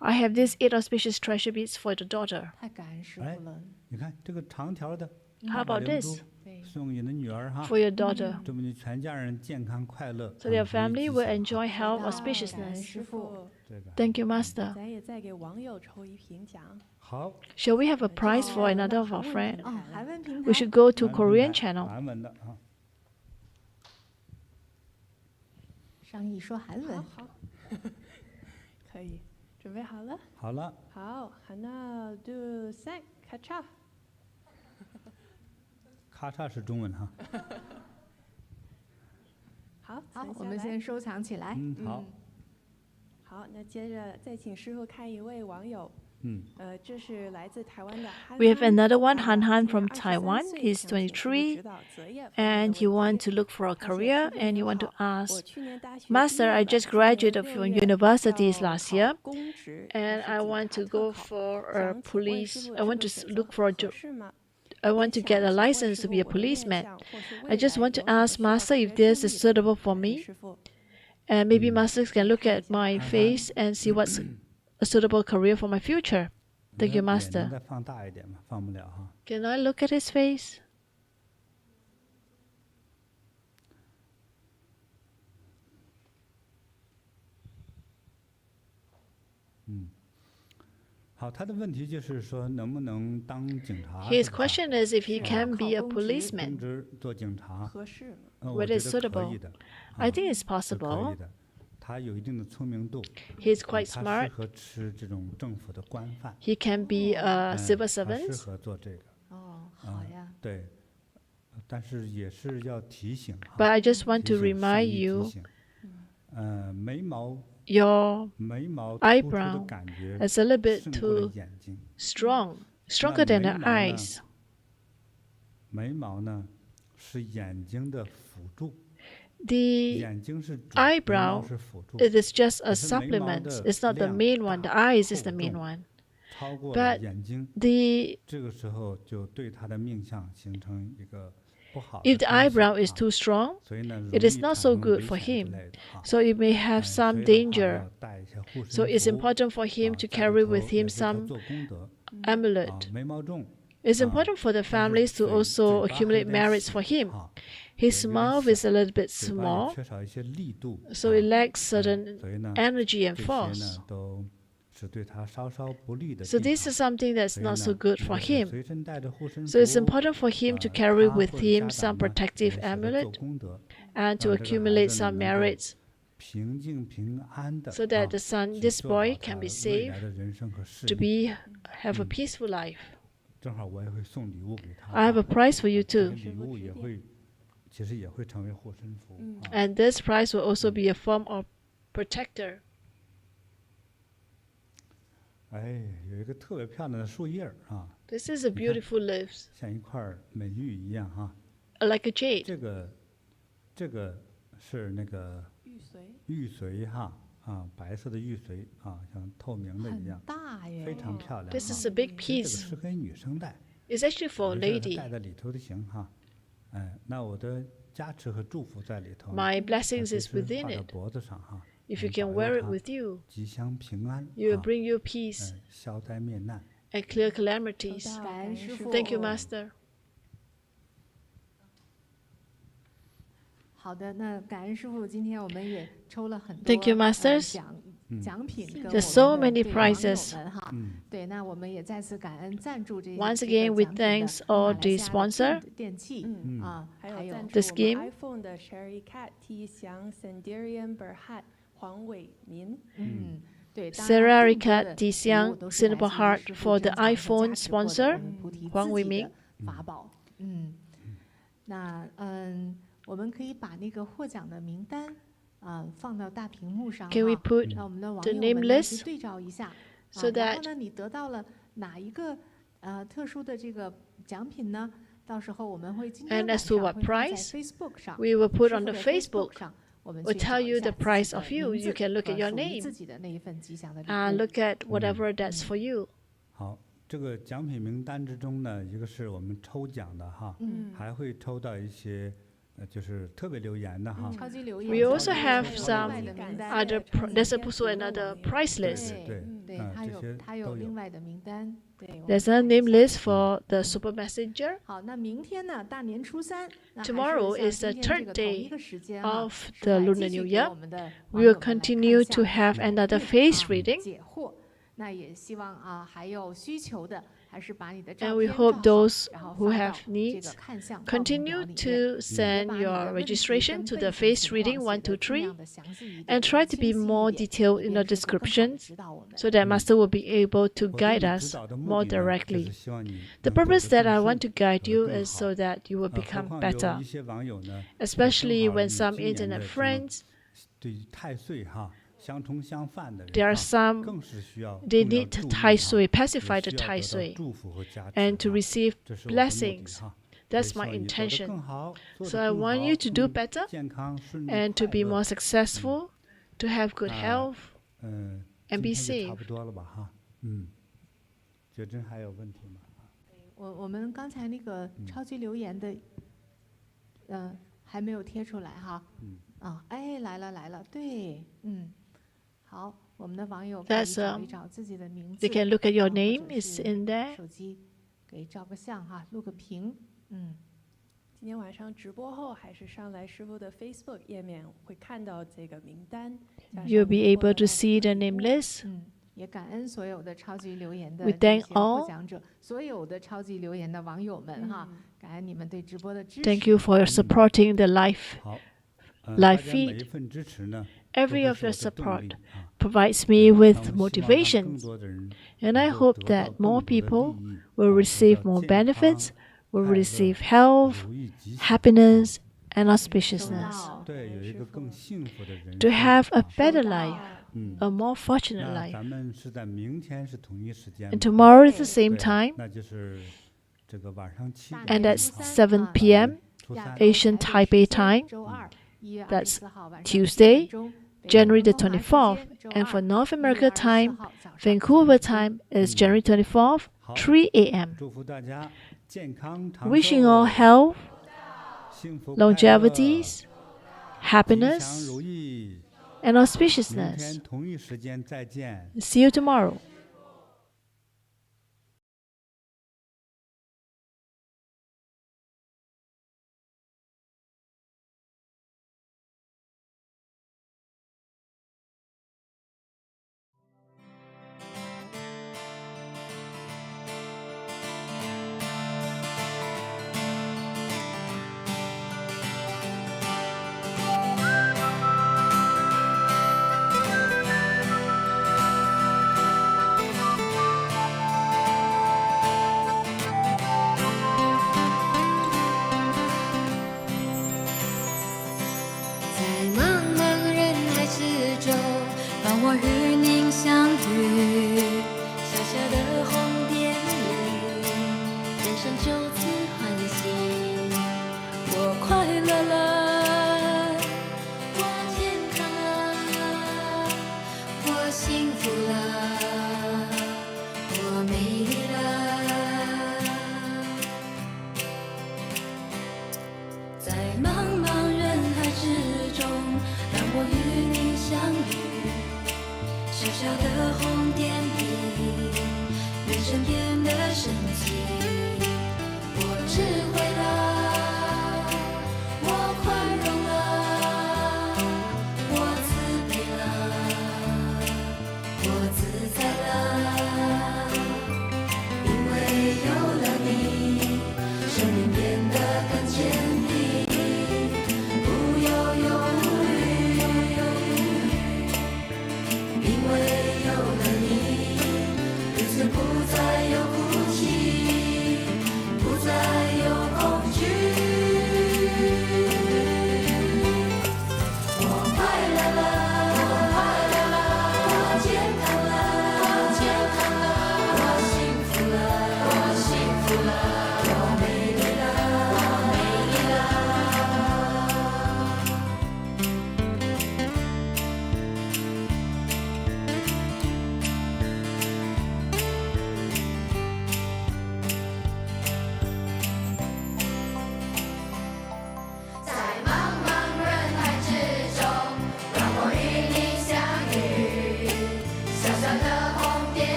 I have these 8 auspicious treasure beads for the daughter. 太感恩师哎傅了。你看这个长条的 How 大宝 about 灵珠 this 对，送你的女儿哈， for your daughter? 这么你全家人健康快乐， So your 不会 family 吉 will 祥 enjoy 哈 health 感恩 auspiciousness. 师傅。这个 Thank you, Master. 咱也再给网友抽一瓶奖。好， Shall we have a prize for another of our 韩文 friend? 平哦，台韩文平 We 台 should go to 韩文 Korean 台 channel. 韩文的啊，上译说韩文。好，可以，准备好了。好了，好，하나 둘 셋，咔嚓。咔嚓是中文哈，好，好，存下来我们先收藏起来。好，好，那接着再请师傅看一位网友。这是来自台湾的Han We have Han another one, 啊 Han Han 今年 from 23 Taiwan. 岁 He's 想请师傅 23, 指导择业方面的 and he 问 wants 题 to look for a 他说 career 师傅 and 您 he want to 好， ask, 我去年大学 Master, 毕业 I 了 just 今年 graduated 6 from 月 universities 要 last 考 year, 公职， and 是 I 警 want 察 to 特 go 考 for a 想请问师 police. 傅 I 这 want 个 to 选 look 择 for a 合 job. 适吗？ I 也 want to 想 get a 请问 license 师 to 傅 be a 我的面 policeman. 相或是 I 未 just 来 want to 有什么 ask 需要 Master 特 if 别 this 注 is 意的 suitable for 感恩 me, 师傅。 and maybe Master can look看一 at 下 my 看看 face and see what's a suitable career for my future. 你 Thank 的 you, 脸能 Master. 再放大一点吗？放不了哈。 Can I look at his face? 好，他的问题就是说能不能当警察？ His 是吧 question is if he 是 can 考 be a 公职公 policeman. 职做警察，合适吗？我 Whether 觉 it's 得可 suitable. 以的， I think it's 是可 possible. 以的。他有一定的聪明度， He's quite 他适 smart. 合吃这种政府的官饭， He can be a civil 他适 servant. 合做这个。哦，好呀。对，但是也是要提醒哈。 But I just want 提 to 醒 remind 示意提 you, 醒眉毛 your 眉毛突出的 eyebrow 感觉 is a little bit 胜过了 too 眼睛。 stronger than the 眉毛呢 eyes. 眉毛呢是眼睛的辅助， The 眼睛是主，眉毛 eyebrow 是辅助。 it is just a 可是眉毛 supplement. 的 It's not the 量 main one. 大 The eyes is 厚 the main 重 one. 超过了 But 眼睛， the 这个时候就对它的命相形成一个不好的 if the 东西 eyebrow is 啊 too strong, 所以呢， it 容 is 易 not 产 so 生 good 危 for 险之 him. 类的啊。 So it may 哎 have 所 some 以的话 danger. 要带一些护身 So it's 符 important for 啊 him to 在里 carry 头 with 也 him 为他 some 做功德啊， amulet. 眉毛重 It's 啊 important for the 但是 families to 嘴 also 嘴巴还 accumulate 有点 merits 小 for him. 啊， His 有点 mouth 小 is a little bit 嘴巴也 small, 缺少一些力度 so 啊 it lacks 哎 certain 所以呢 energy and 这些 force. 呢都是对他稍稍不利的 So 地 this 方。 is something that's 所以 not so 呢， good 如 for 果是 him. 随身带着护身 So it's 符， important for him to 他 carry 或 with 者 him 家 some 长呢 protective 也学着做 amulet 功德， and to 让这个孩 accumulate 子 some 呢能够 merits 平静平安的 so that 啊 the son, 去 this 做好 boy 他 can be 未 saved 来的人生和事 to 业。 have a peaceful life. 正好我也会送礼物给他 I have a 啊， prize for you 这个 too. 礼物也会，其实也会成为护身符啊。 And this prize will also be a form of protector. 哎，有一个特别漂亮的树叶儿啊， This is a beautiful leaves, 像一块儿美玉一样哈。 like a jade. 这个是那个玉髓玉髓哈啊，白色的玉髓啊，像透明的一很样，大耶，非常漂亮 This 哈。 is a big 这个 piece. 适合于女生戴， It's actually for a 没事儿 lady. 戴在里头就行哈。哎，那我的加持和祝福在里头呢， My 它 blessings 随 is 时 within 挂到 it. 脖子上哈， If you 能 can 保 wear 佑 it 他 with you, 吉祥平安 it will 啊， bring you peace 消灾灭难。 and clear calamities. 收到感恩师父 Thank you, Master. 好的，那感恩师傅，今天我们也抽了很多 Thank you, Masters. 奖品跟我 There's so 们的 many 对网友 prizes. 们哈，嗯，对，那我们也再次感恩赞助这 Once 这 again, 个 we 奖品的 thanks 马 all 来 the 西亚的 sponsor 电器啊，还还有有赞 The 助我 scheme 们 iPhone 的 Sherry Cat T 祥 Sanderian Berhat 黄伟民。对 Sarah 更多 Ricat 的 Di 礼物 Siang 都是来 Singapore 自于 Heart 师父 for the 珍藏和 iPhone 加持过的 sponsor 我们菩提 Quan 自 Wei 己 Ming 的法宝。那我们可以把那个获奖的名单放到大屏幕上 Can we 哈， put 让我们的网 the 友 name 们呢去 list 对照一下。 so 然后 that 呢，你得到了哪一个特殊的这个奖品呢？到时候我们会今天 And 晚 as to 上 what 会放在 price, Facebook 上， we will put 师 on 傅 the 的 Facebook 上，我们 will 去 tell 找一 you 下 the 自己 price 的 of you. 名 You 字 can look at 和 your 属于 name 自己的那一份吉祥的礼 and 物。 look at whatever that's for you. 好，这个奖品名单之中呢，一个是我们抽奖的哈，还会抽到一些就是特别留言的哈。超级留言 We 奖 also 还有 have 另 some 外的名单 Other there's also another price 对 list. 对对，啊，它这些它有都有另。外的名单。对，我们 There's a 看一 name 下 list for the Super Messenger. 好，那明天呢，大年初三，那还是 Tomorrow 像 is the 今天这 third 个同一 day 个时间哈， of 师 the 傅还 Lunar 继续 New 给 Year. 我们的 We 网友 will 们来 continue 看 to 相 have 关 another 的 face 啊 reading. 解惑。那也希望还有需求的，还是把你的 And 照 we 片 hope 照好 those 然后 who 发 have 到这 needs 个看相报名表 continue 里面。 to send 把你的 your 问题 registration 跟 to 背 the 景 face 情 reading 况 1, 写 2, 得尽 3量的详细一点 and try to be 清晰一 more 点 detailed 以 in 便 the 师傅更好地 descriptions 指导我们。 so that Master will be able to 我对 guide 你指 us 导的 more 目的呢，就 directly. 是希望你 The 能走得 purpose that 更 I 顺 want to guide 走得 you 更 is 好 so that you will 何 become 况有 better. 一些网友呢， Especially 正好 when 与 some 今年 internet 的什么 friends, 对太岁哈相冲相犯的人 there are 哈 some 更是需要 they 更要 need 注意 tai 哈 sui, 也 pacify the 需要 tai 得到 sui, 祝福和加持 and to 哈 receive 这是我的目的 blessings. 哈。 That's 也希 my 望你走得 intention. 更好，做 So 得 I 更 want 好 you to do 更 better 健康顺利 and to 快 be 乐 more successful, to have good 啊 health. 嗯， and 今 be 天就差 safe. 不多了吧哈，觉真还有问题吗？我们刚才那个超级留言的，还没有贴出来哈。哎，来了，对，好，我们的网友可以 That's, 找一找自己的名字 They can look at your 或 name, 者 it's 是 in there. 手机给照个相哈，录个屏，今天晚上直播后，还是上来师傅的 Facebook 页面会看到这个名单。加上 You'll be 您获 able 得 to 到 see the 的礼 name 物 list. 也感恩所有的超级留言的 We 这 thank 些获 all 奖者，所有的超级留言的网友们哈，感恩你们对直播的支持。 Thank you for your supporting the live. 好， Live 大家每 feed 一份支持呢， Every 都 of 会是 your 我的动 support 力啊。 provides 对 me 那 with 我希望让更 motivations, 多的人 and I 能够 hope 得到 that 更 more 多的 people 利益 will 啊，得 receive 到 more 健康 benefits, will 快乐 receive health, 如意吉祥 happiness, and auspiciousness, 对，有一个更幸福的人 to 生。 have a better life, 嗯， a more fortunate 那 life. 咱们是在明天是同一时间 And 吗？ tomorrow is the same 对， time, 那就是这个晚上7 and 点 at 钟 7 p.m. 初三。 Asian Taipei time, 周二1月 that's 24号晚上 Tuesday, 7点钟 January the 北美东方时 24th. 间周 And for 二 North 1月 America 24 time, 号早上 Vancouver 9点 time is January 24th, 好， 3 a.m. 祝福大家健康长 Wishing 寿 all health, 幸福快乐 longevities, 吉祥 happiness, 如意。 and 明 auspiciousness. 天同一时间再见。 See you tomorrow.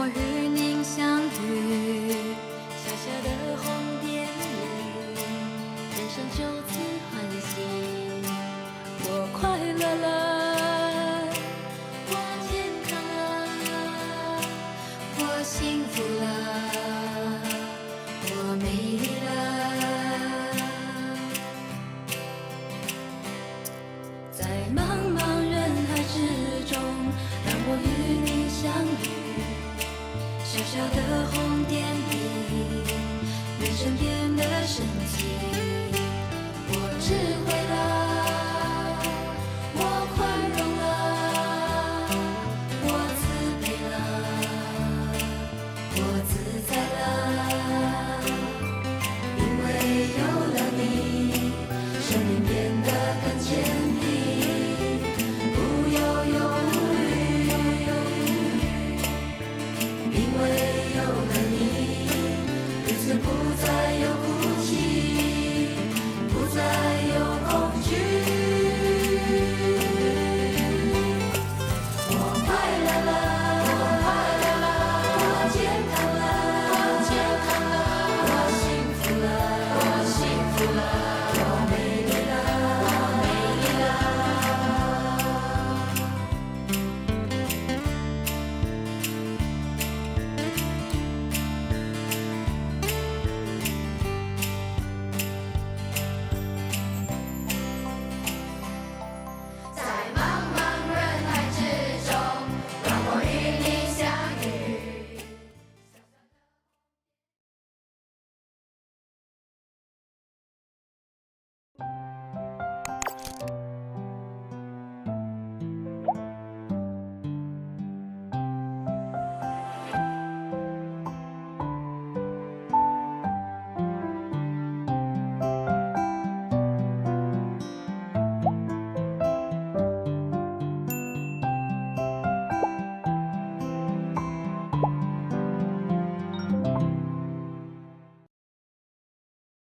我与您相遇，小小的红点里，人生就此欢喜。我快乐了，我健康了，我幸福了，我美丽了。在茫茫人海之中，让我与你相遇，小小的红点里，人生变得神奇。我知